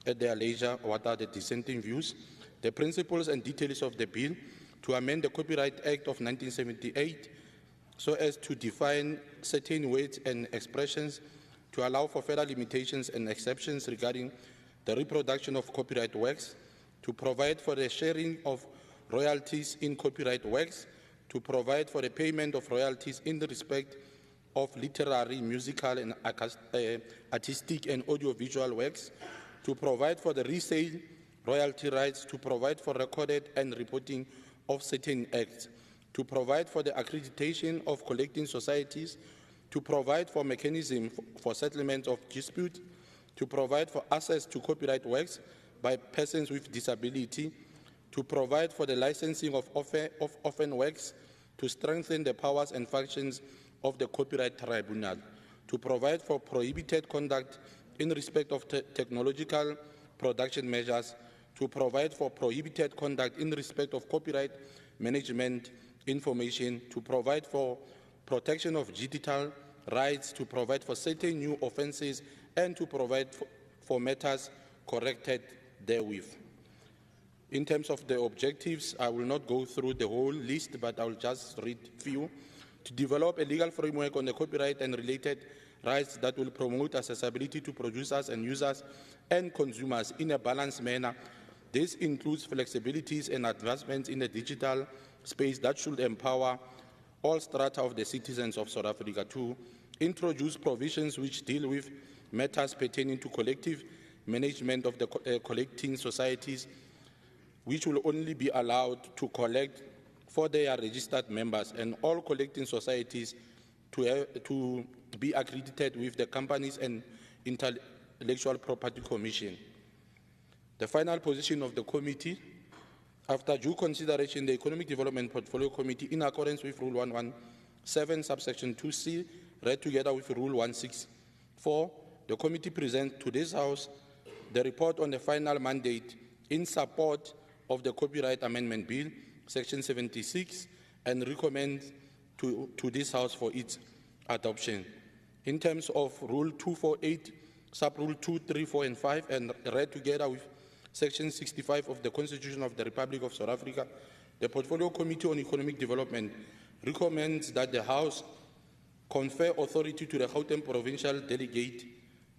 at their leisure what are the dissenting views. The principles and details of the bill to amend the Copyright Act of 1978 so as to define certain words and expressions to allow for further limitations and exceptions regarding the reproduction of copyright works, to provide for the sharing of royalties in copyright works, to provide for the payment of royalties in the respect of literary, musical, and artistic and audiovisual works, to provide for the resale royalty rights, to provide for recorded and reporting of certain acts, to provide for the accreditation of collecting societies, to provide for mechanism for settlement of dispute, to provide for access to copyright works by persons with disability, to provide for the licensing of orphan works, to strengthen the powers and functions of the Copyright Tribunal, to provide for prohibited conduct in respect of technological production measures, to provide for prohibited conduct in respect of copyright management information, to provide for protection of digital rights, to provide for certain new offences, and to provide for matters corrected therewith. In terms of the objectives, I will not go through the whole list, but I will just read a few. To develop a legal framework on the copyright and related rights that will promote accessibility to producers and users and consumers in a balanced manner This includes flexibilities and advancements in the digital space that should empower all strata of the citizens of South Africa to introduce provisions which deal with matters pertaining to collective management of the collecting societies, which will only be allowed to collect for their registered members, and all collecting societies to be accredited with the Companies and Intellectual Property Commission. The final position of the committee, after due consideration, the Economic Development Portfolio Committee, in accordance with Rule 117, subsection 2C, read together with Rule 164, the committee presents to this House the report on the final mandate in support of the Copyright Amendment Bill, Section 76, and recommends to this House for its adoption. In terms of Rule 248, Sub-Rule 2, 3, 4, and 5, and read together with Section 65 of the Constitution of the Republic of South Africa, the Portfolio Committee on Economic Development recommends that the House confer authority to the Gauteng Provincial Delegate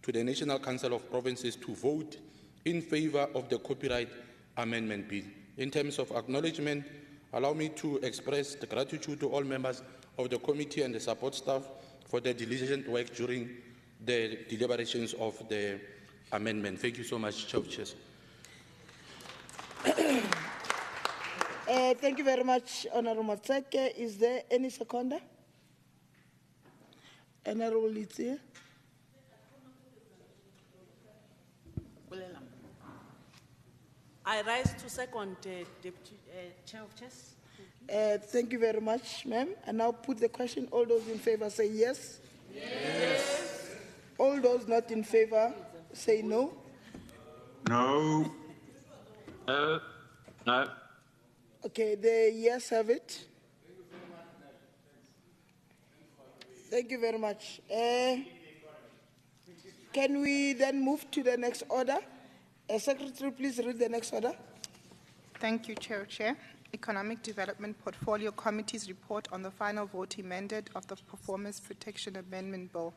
to the National Council of Provinces to vote in favor of the Copyright Amendment Bill. In terms of acknowledgement, allow me to express the gratitude to all members of the committee and the support staff for their diligent work during the deliberations of the amendment. Thank you so much, Chair of Chairs. Thank you very much, Honorable Matseke. Is there any seconder? Honorable Litsi. I rise to second, Deputy Chair of Chairs. Thank you very much, ma'am. I now put the question. All those in favor say yes. Yes. All those not in favor say no. No. No. Okay, the yes have it. Thank you very much. Can we then move to the next order? Secretary, please read the next order. Thank you, Chair. Economic Development Portfolio Committee's report on the final voting mandate of the Performance Protection Amendment Bill.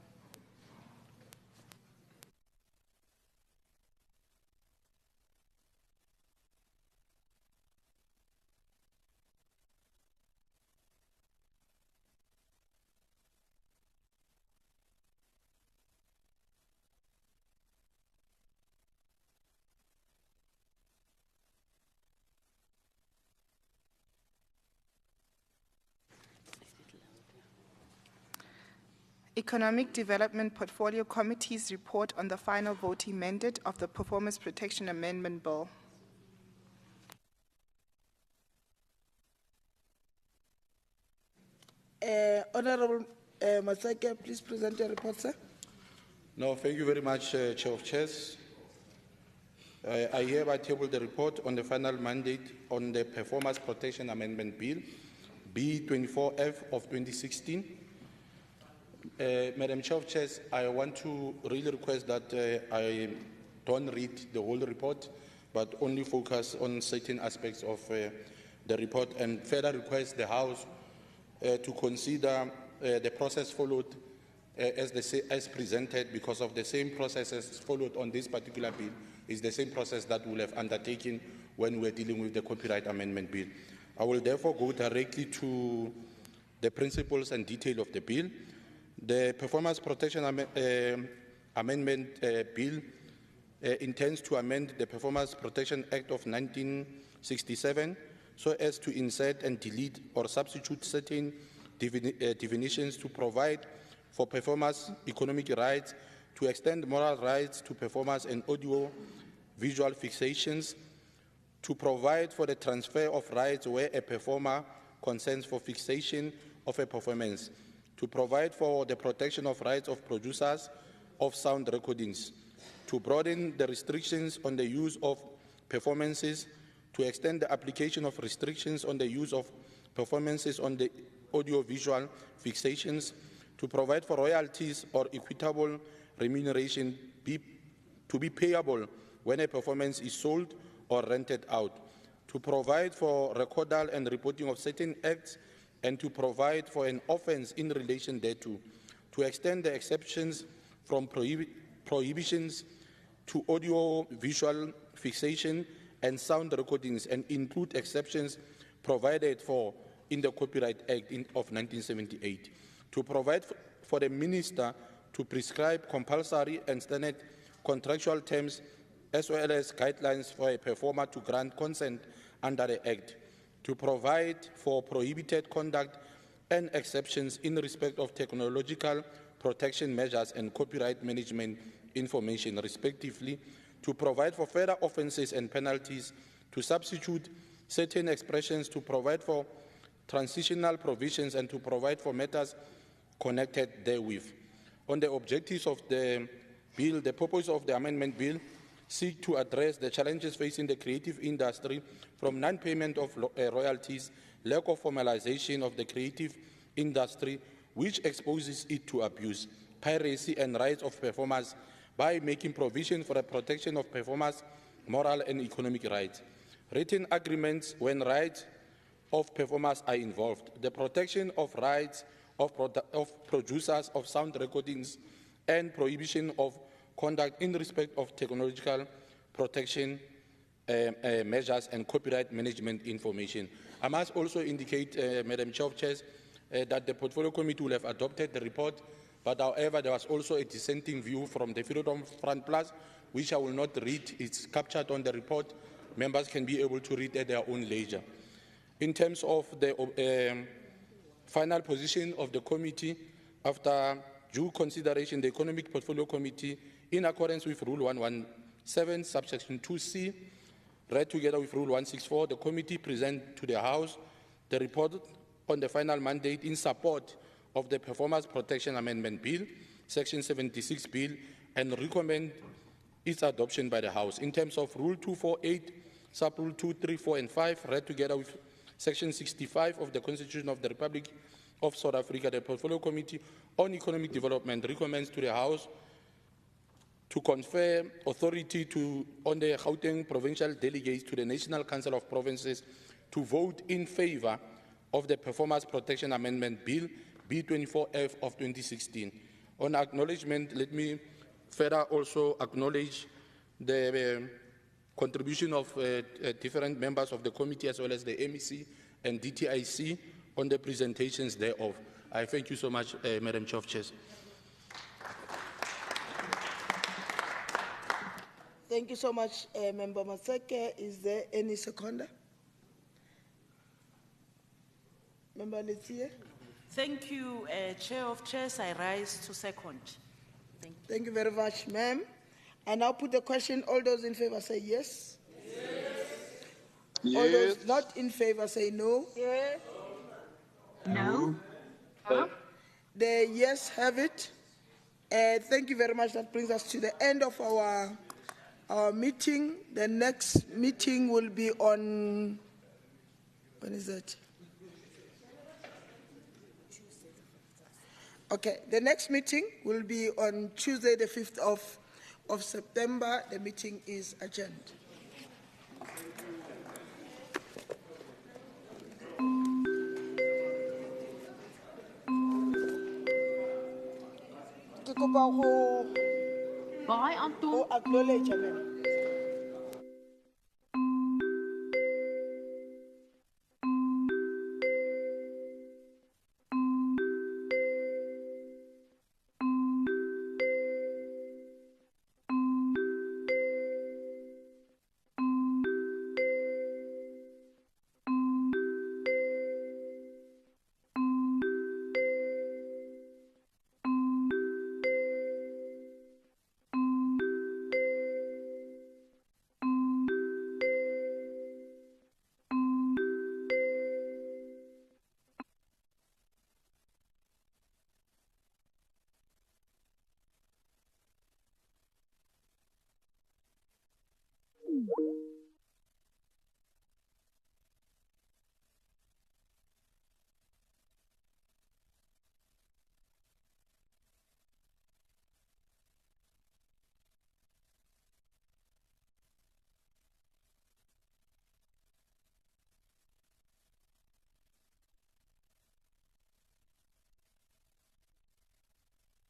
Economic Development Portfolio Committee's report on the final voting mandate of the Performance Protection Amendment Bill. Honorable Matseke, please present your report, sir. No, thank you very much, Chair of Chairs. I hereby table the report on the final mandate on the Performance Protection Amendment Bill, B24F of 2016. Madam Chair of Chairs, I want to really request that I don't read the whole report, but only focus on certain aspects of the report, and further request the House to consider the process followed as presented, because of the same processes followed on this particular bill is the same process that we'll have undertaken when we're dealing with the Copyright Amendment Bill. I will therefore go directly to the principles and detail of the bill. The Performance Protection Amendment Bill intends to amend the Performance Protection Act of 1967 so as to insert and delete or substitute certain definitions to provide for performers' economic rights, to extend moral rights to performers and audio-visual fixations, to provide for the transfer of rights where a performer consents for fixation of a performance, to provide for the protection of rights of producers of sound recordings, to broaden the restrictions on the use of performances, to extend the application of restrictions on the use of performances on the audio-visual fixations, to provide for royalties or equitable remuneration to be payable when a performance is sold or rented out, to provide for recordal and reporting of certain acts, and to provide for an offence in relation thereto, to extend the exceptions from prohibitions to audio-visual fixation and sound recordings and include exceptions provided for in the Copyright Act of 1978, to provide for the minister to prescribe compulsory and standard contractual terms as well as guidelines for a performer to grant consent under the Act, to provide for prohibited conduct and exceptions in respect of technological protection measures and copyright management information, respectively, to provide for further offences and penalties, to substitute certain expressions, to provide for transitional provisions, and to provide for matters connected therewith. On the objectives of the bill, the purpose of the amendment bill seek to address the challenges facing the creative industry from non-payment of royalties, lack of formalization of the creative industry, which exposes it to abuse, piracy, and rights of performers by making provision for the protection of performers' moral and economic rights, written agreements when rights of performers are involved, the protection of rights of producers of sound recordings, and prohibition of conduct in respect of technological protection measures and copyright management information. I must also indicate, Madam Chair of Chairs, that the Portfolio Committee will have adopted the report, but however, there was also a dissenting view from the Freedom Front Plus, which I will not read. It's captured on the report. Members can be able to read at their own leisure. In terms of the final position of the committee, after due consideration, the Economic Portfolio Committee, in accordance with Rule 117, subsection 2C, read together with Rule 164, the committee present to the House the report on the final mandate in support of the Performance Protection Amendment Bill, Section 76 Bill, and recommend its adoption by the House. In terms of Rule 248, Sub-Rule 2, 3, 4, and 5, read together with Section 65 of the Constitution of the Republic of South Africa, the Portfolio Committee on Economic Development recommends to the House to confer authority on the Gauteng provincial delegates to the National Council of Provinces to vote in favor of the Performance Protection Amendment Bill B24F of 2016. On acknowledgement, let me further also acknowledge the contribution of different members of the committee as well as the MEC and DTIC on the presentations thereof. I thank you so much, Madam Chair of Chairs. Thank you so much, Member Maseke. Is there any seconder? Member Letia? Thank you, Chair of Chairs. I rise to second. Thank you very much, ma'am. I now put the question. All those in favor say yes. Yes. All those not in favor say no. Yes. No. The yes have it. Thank you very much. That brings us to the end of our meeting. The next meeting will be on, when is that? Okay, the next meeting will be on Tuesday, the 5th of September. The meeting is adjourned. Bye, Anton. Acknowledge, amen.